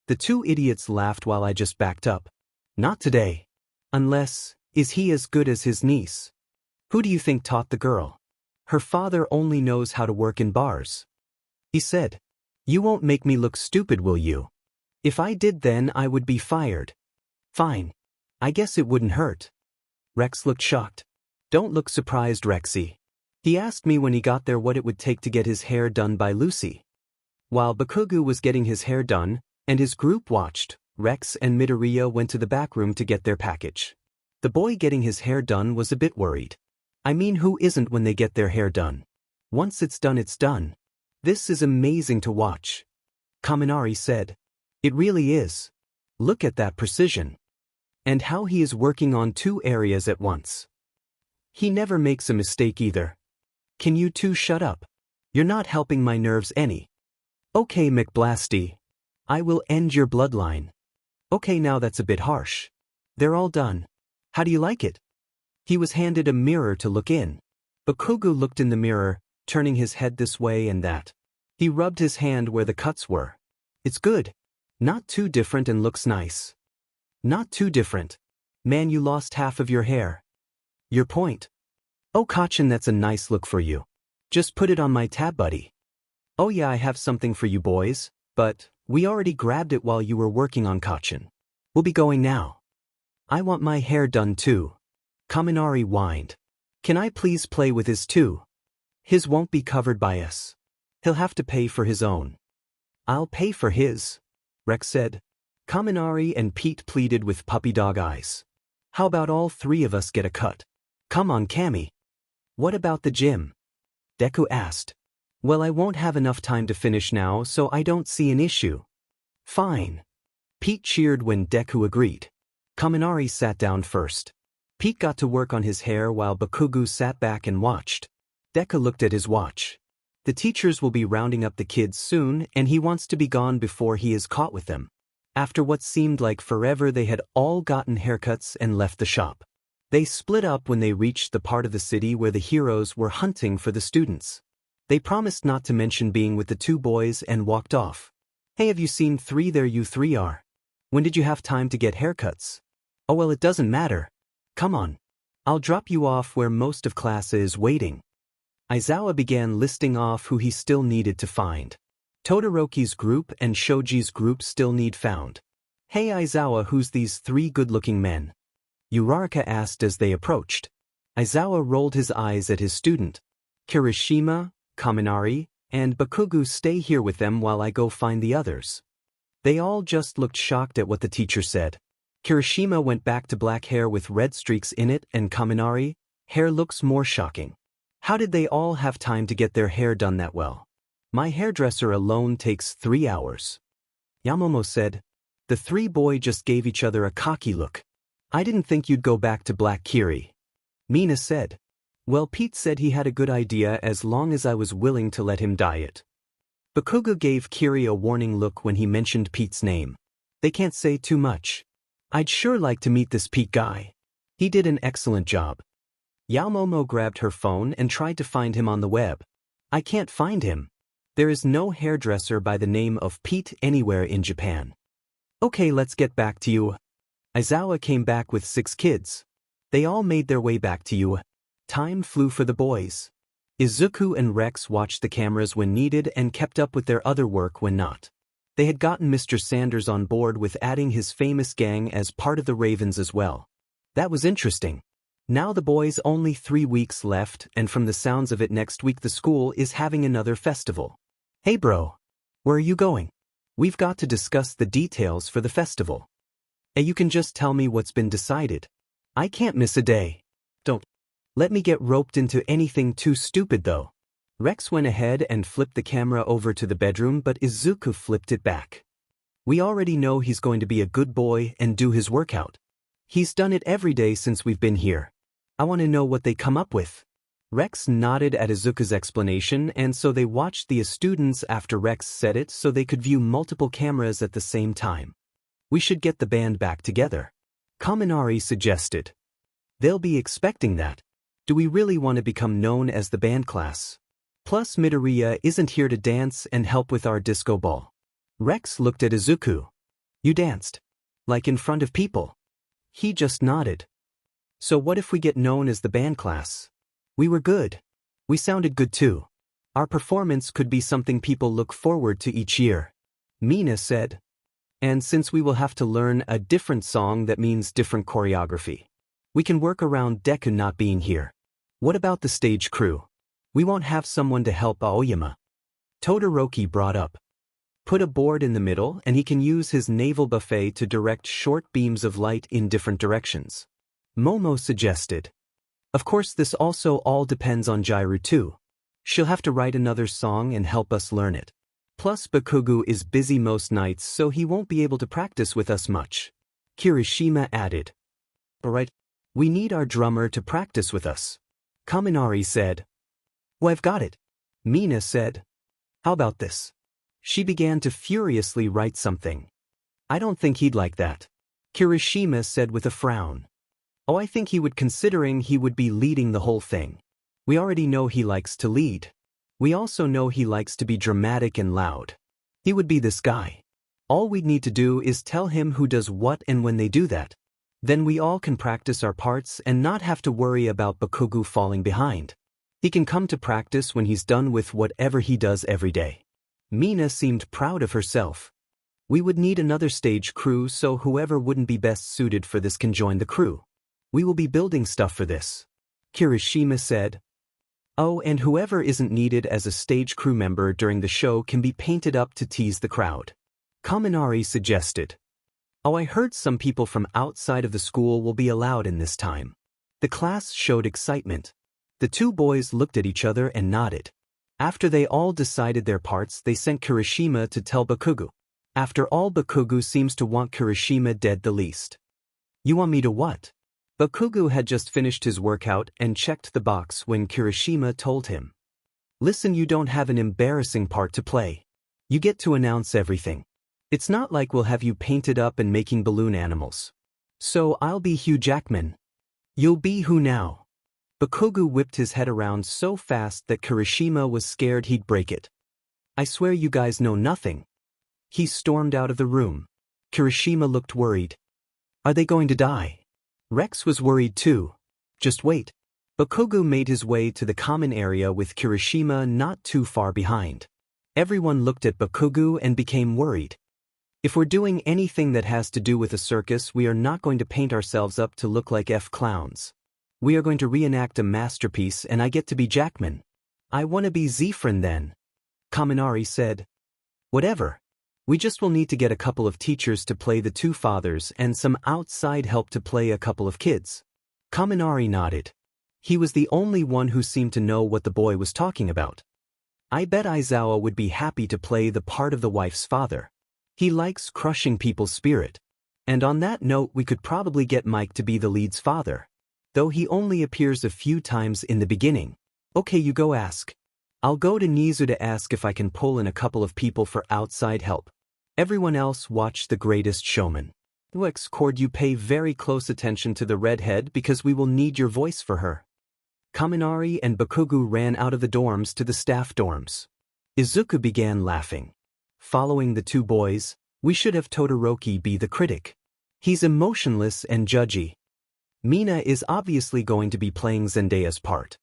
The 2 idiots laughed while I just backed up. Not today. Unless, is he as good as his niece? Who do you think taught the girl? Her father only knows how to work in bars. He said. You won't make me look stupid, will you? If I did, then I would be fired. Fine. I guess it wouldn't hurt. Rex looked shocked. Don't look surprised, Rexy. He asked me when he got there what it would take to get his hair done by Lucy. While Bakugo was getting his hair done, and his group watched, Rex and Midoriya went to the back room to get their package. The boy getting his hair done was a bit worried. I mean, who isn't when they get their hair done? Once it's done, it's done. This is amazing to watch. Kaminari said. It really is. Look at that precision. And how he is working on 2 areas at once. He never makes a mistake either. Can you 2 shut up? You're not helping my nerves any. Okay, McBlasty. I will end your bloodline. Okay, now that's a bit harsh. They're all done. How do you like it? He was handed a mirror to look in. Bakugo looked in the mirror, turning his head this way and that. He rubbed his hand where the cuts were. It's good. Not too different and looks nice. Not too different. Man, you lost half of your hair. Your point. Oh, Kacchan, that's a nice look for you. Just put it on my tab, buddy. Oh yeah, I have something for you boys, but we already grabbed it while you were working on Kacchan. We'll be going now. I want my hair done too. Kaminari whined. Can I please play with his too? His won't be covered by us. He'll have to pay for his own. I'll pay for his, Rex said. Kaminari and Pete pleaded with puppy dog eyes. How about all 3 of us get a cut? Come on, Cammy. What about the gym? Deku asked. Well, I won't have enough time to finish now, so I don't see an issue. Fine. Pete cheered when Deku agreed. Kaminari sat down first. Pete got to work on his hair while Bakugo sat back and watched. Deku looked at his watch. The teachers will be rounding up the kids soon, and he wants to be gone before he is caught with them. After what seemed like forever, they had all gotten haircuts and left the shop. They split up when they reached the part of the city where the heroes were hunting for the students. They promised not to mention being with the 2 boys and walked off. Hey, have you seen 3? There you 3 are. When did you have time to get haircuts? Oh well, it doesn't matter. Come on. I'll drop you off where most of class is waiting. Aizawa began listing off who he still needed to find. Todoroki's group and Shoji's group still need found. Hey Aizawa, who's these 3 good-looking men? Uraraka asked as they approached. Aizawa rolled his eyes at his student. Kirishima, Kaminari, and Bakugo stay here with them while I go find the others. They all just looked shocked at what the teacher said. Kirishima went back to black hair with red streaks in it, and Kaminari, hair looks more shocking. How did they all have time to get their hair done that well? My hairdresser alone takes 3 hours. Yamomo said. The 3 boys just gave each other a cocky look. I didn't think you'd go back to Black Kiri. Mina said. Well, Pete said he had a good idea as long as I was willing to let him dye it. Bakugo gave Kiri a warning look when he mentioned Pete's name. They can't say too much. I'd sure like to meet this Pete guy. He did an excellent job. Yaomomo grabbed her phone and tried to find him on the web. I can't find him. There is no hairdresser by the name of Pete anywhere in Japan. Okay, let's get back to you. Aizawa came back with 6 kids. They all made their way back to you. Time flew for the boys. Izuku and Rex watched the cameras when needed and kept up with their other work when not. They had gotten Mr. Sanders on board with adding his famous gang as part of the Ravens as well. That was interesting. Now the boys only 3 weeks left, and from the sounds of it next week the school is having another festival. Hey bro, where are you going? We've got to discuss the details for the festival. You can just tell me what's been decided. I can't miss a day. Don't let me get roped into anything too stupid though. Rex went ahead and flipped the camera over to the bedroom, but Izuku flipped it back. We already know he's going to be a good boy and do his workout. He's done it every day since we've been here. I want to know what they come up with. Rex nodded at Izuku's explanation, and so they watched the students after Rex said it so they could view multiple cameras at the same time. We should get the band back together, Kaminari suggested. They'll be expecting that. Do we really want to become known as the band class? Plus Midoriya isn't here to dance and help with our disco ball. Rex looked at Izuku. You danced? Like in front of people? He just nodded. So what if we get known as the band class? We were good. We sounded good too. Our performance could be something people look forward to each year, Mina said. And since we will have to learn a different song that means different choreography, we can work around Deku not being here. What about the stage crew? We won't have someone to help Aoyama. Todoroki brought up. Put a board in the middle and he can use his naval buffet to direct short beams of light in different directions, Momo suggested. Of course this also all depends on J.I.R.U too. She'll have to write another song and help us learn it. Plus Bakugo is busy most nights so he won't be able to practice with us much, Kirishima added. Alright, we need our drummer to practice with us, Kaminari said. Well, I've got it, Mina said. How about this? She began to furiously write something. I don't think he'd like that, Kirishima said with a frown. Oh, I think he would, considering he would be leading the whole thing. We already know he likes to lead. We also know he likes to be dramatic and loud. He would be this guy. All we'd need to do is tell him who does what and when they do that. Then we all can practice our parts and not have to worry about Bakugo falling behind. He can come to practice when he's done with whatever he does every day. Mina seemed proud of herself. We would need another stage crew, so whoever wouldn't be best suited for this can join the crew. We will be building stuff for this, Kirishima said. Oh, and whoever isn't needed as a stage crew member during the show can be painted up to tease the crowd, Kaminari suggested. Oh, I heard some people from outside of the school will be allowed in this time. The class showed excitement. The two boys looked at each other and nodded. After they all decided their parts, they sent Kirishima to tell Bakugo. After all, Bakugo seems to want Kirishima dead the least. You want me to what? Bakugo had just finished his workout and checked the box when Kirishima told him. Listen, you don't have an embarrassing part to play. You get to announce everything. It's not like we'll have you painted up and making balloon animals. So I'll be Hugh Jackman. You'll be who now? Bakugo whipped his head around so fast that Kirishima was scared he'd break it. I swear you guys know nothing. He stormed out of the room. Kirishima looked worried. Are they going to die? Rex was worried too. Just wait. Bakugo made his way to the common area with Kirishima not too far behind. Everyone looked at Bakugo and became worried. If we're doing anything that has to do with a circus, we are not going to paint ourselves up to look like clowns. We are going to reenact a masterpiece and I get to be Jackman. I want to be 𝗧𝗵𝗲 then, Kaminari said. Whatever. We just will need to get a couple of teachers to play the two fathers and some outside help to play a couple of kids. Kaminari nodded. He was the only one who seemed to know what the boy was talking about. I bet Aizawa would be happy to play the part of the wife's father. He likes crushing people's spirit. And on that note, we could probably get Mike to be the lead's father, though he only appears a few times in the beginning. Okay, you go ask. I'll go to Nizu to ask if I can pull in a couple of people for outside help. Everyone else watch The Greatest Showman. 𝗬𝗏𝗧𝗏, you pay very close attention to the redhead because we will need your voice for her. Kaminari and Bakugo ran out of the dorms to the staff dorms. Izuku began laughing. Following the two boys, we should have Todoroki be the critic. He's emotionless and judgy. Mina is obviously going to be playing Zendaya's part.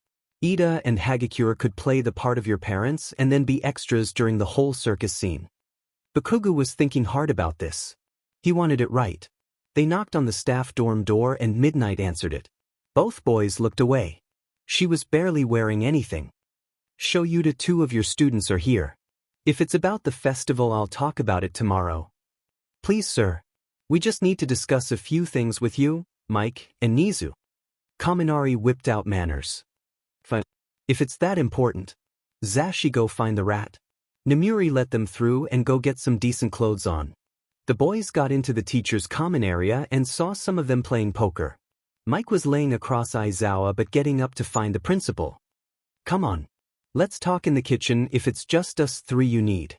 Ida and Hagakure could play the part of your parents and then be extras during the whole circus scene. Bakugo was thinking hard about this. He wanted it right. They knocked on the staff dorm door and Midnight answered it. Both boys looked away. She was barely wearing anything. Shoyuta, 2 of your students are here. If it's about the festival, I'll talk about it tomorrow. Please, sir. We just need to discuss a few things with you, Mike, and Nizu. Kaminari whipped out manners. Fine. If it's that important. Zashi, go find the rat. Namuri let them through and go get some decent clothes on. The boys got into the teacher's common area and saw some of them playing poker. Mike was laying across Aizawa but getting up to find the principal. Come on. Let's talk in the kitchen. If it's just us 3 you need.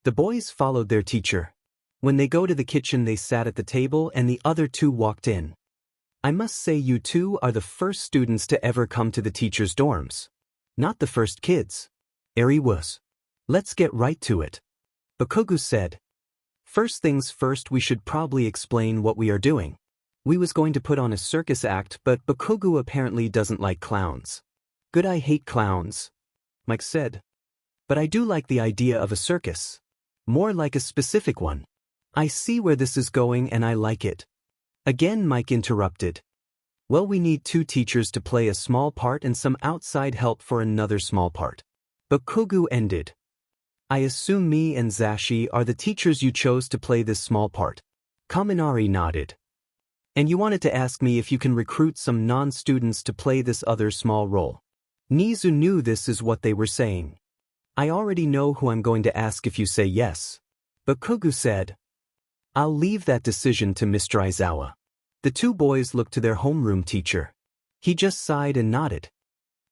The boys followed their teacher. When they go to the kitchen, they sat at the table and the other 2 walked in. I must say, you 2 are the first students to ever come to the teacher's dorms. Not the first kids. Eri was. Let's get right to it. Bakugo said. First things first, we should probably explain what we are doing. We was going to put on a circus act, but Bakugo apparently doesn't like clowns. Good, I hate clowns, Mike said. But I do like the idea of a circus. More like a specific one. I see where this is going and I like it. Again, Mike interrupted. Well, we need 2 teachers to play a small part and some outside help for another small part. Bakugo ended. I assume me and Zashi are the teachers you chose to play this small part. Kaminari nodded. And you wanted to ask me if you can recruit some non-students to play this other small role. Nizu knew this is what they were saying. I already know who I'm going to ask if you say yes. Bakugo said. I'll leave that decision to Mr. Aizawa. The 2 boys looked to their homeroom teacher. He just sighed and nodded.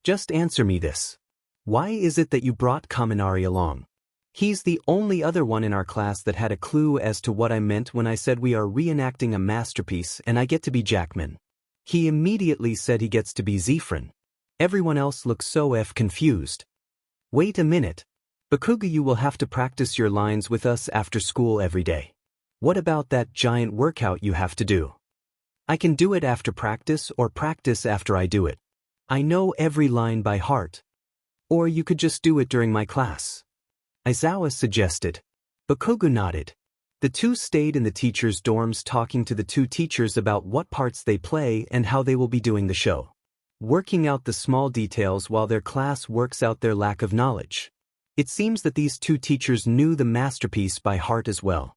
Just answer me this. Why is it that you brought Kaminari along? He's the only other one in our class that had a clue as to what I meant when I said we are reenacting a masterpiece and I get to be Jackman. He immediately said he gets to be 𝗧𝗵𝗲. Everyone else looked so confused. Wait a minute. Bakugo, you will have to practice your lines with us after school every day. What about that giant workout you have to do? I can do it after practice or practice after I do it. I know every line by heart. Or you could just do it during my class. Aizawa suggested. Bakugo nodded. The 2 stayed in the teachers' dorms talking to the 2 teachers about what parts they play and how they will be doing the show. Working out the small details while their class works out their lack of knowledge. It seems that these 2 teachers knew the masterpiece by heart as well.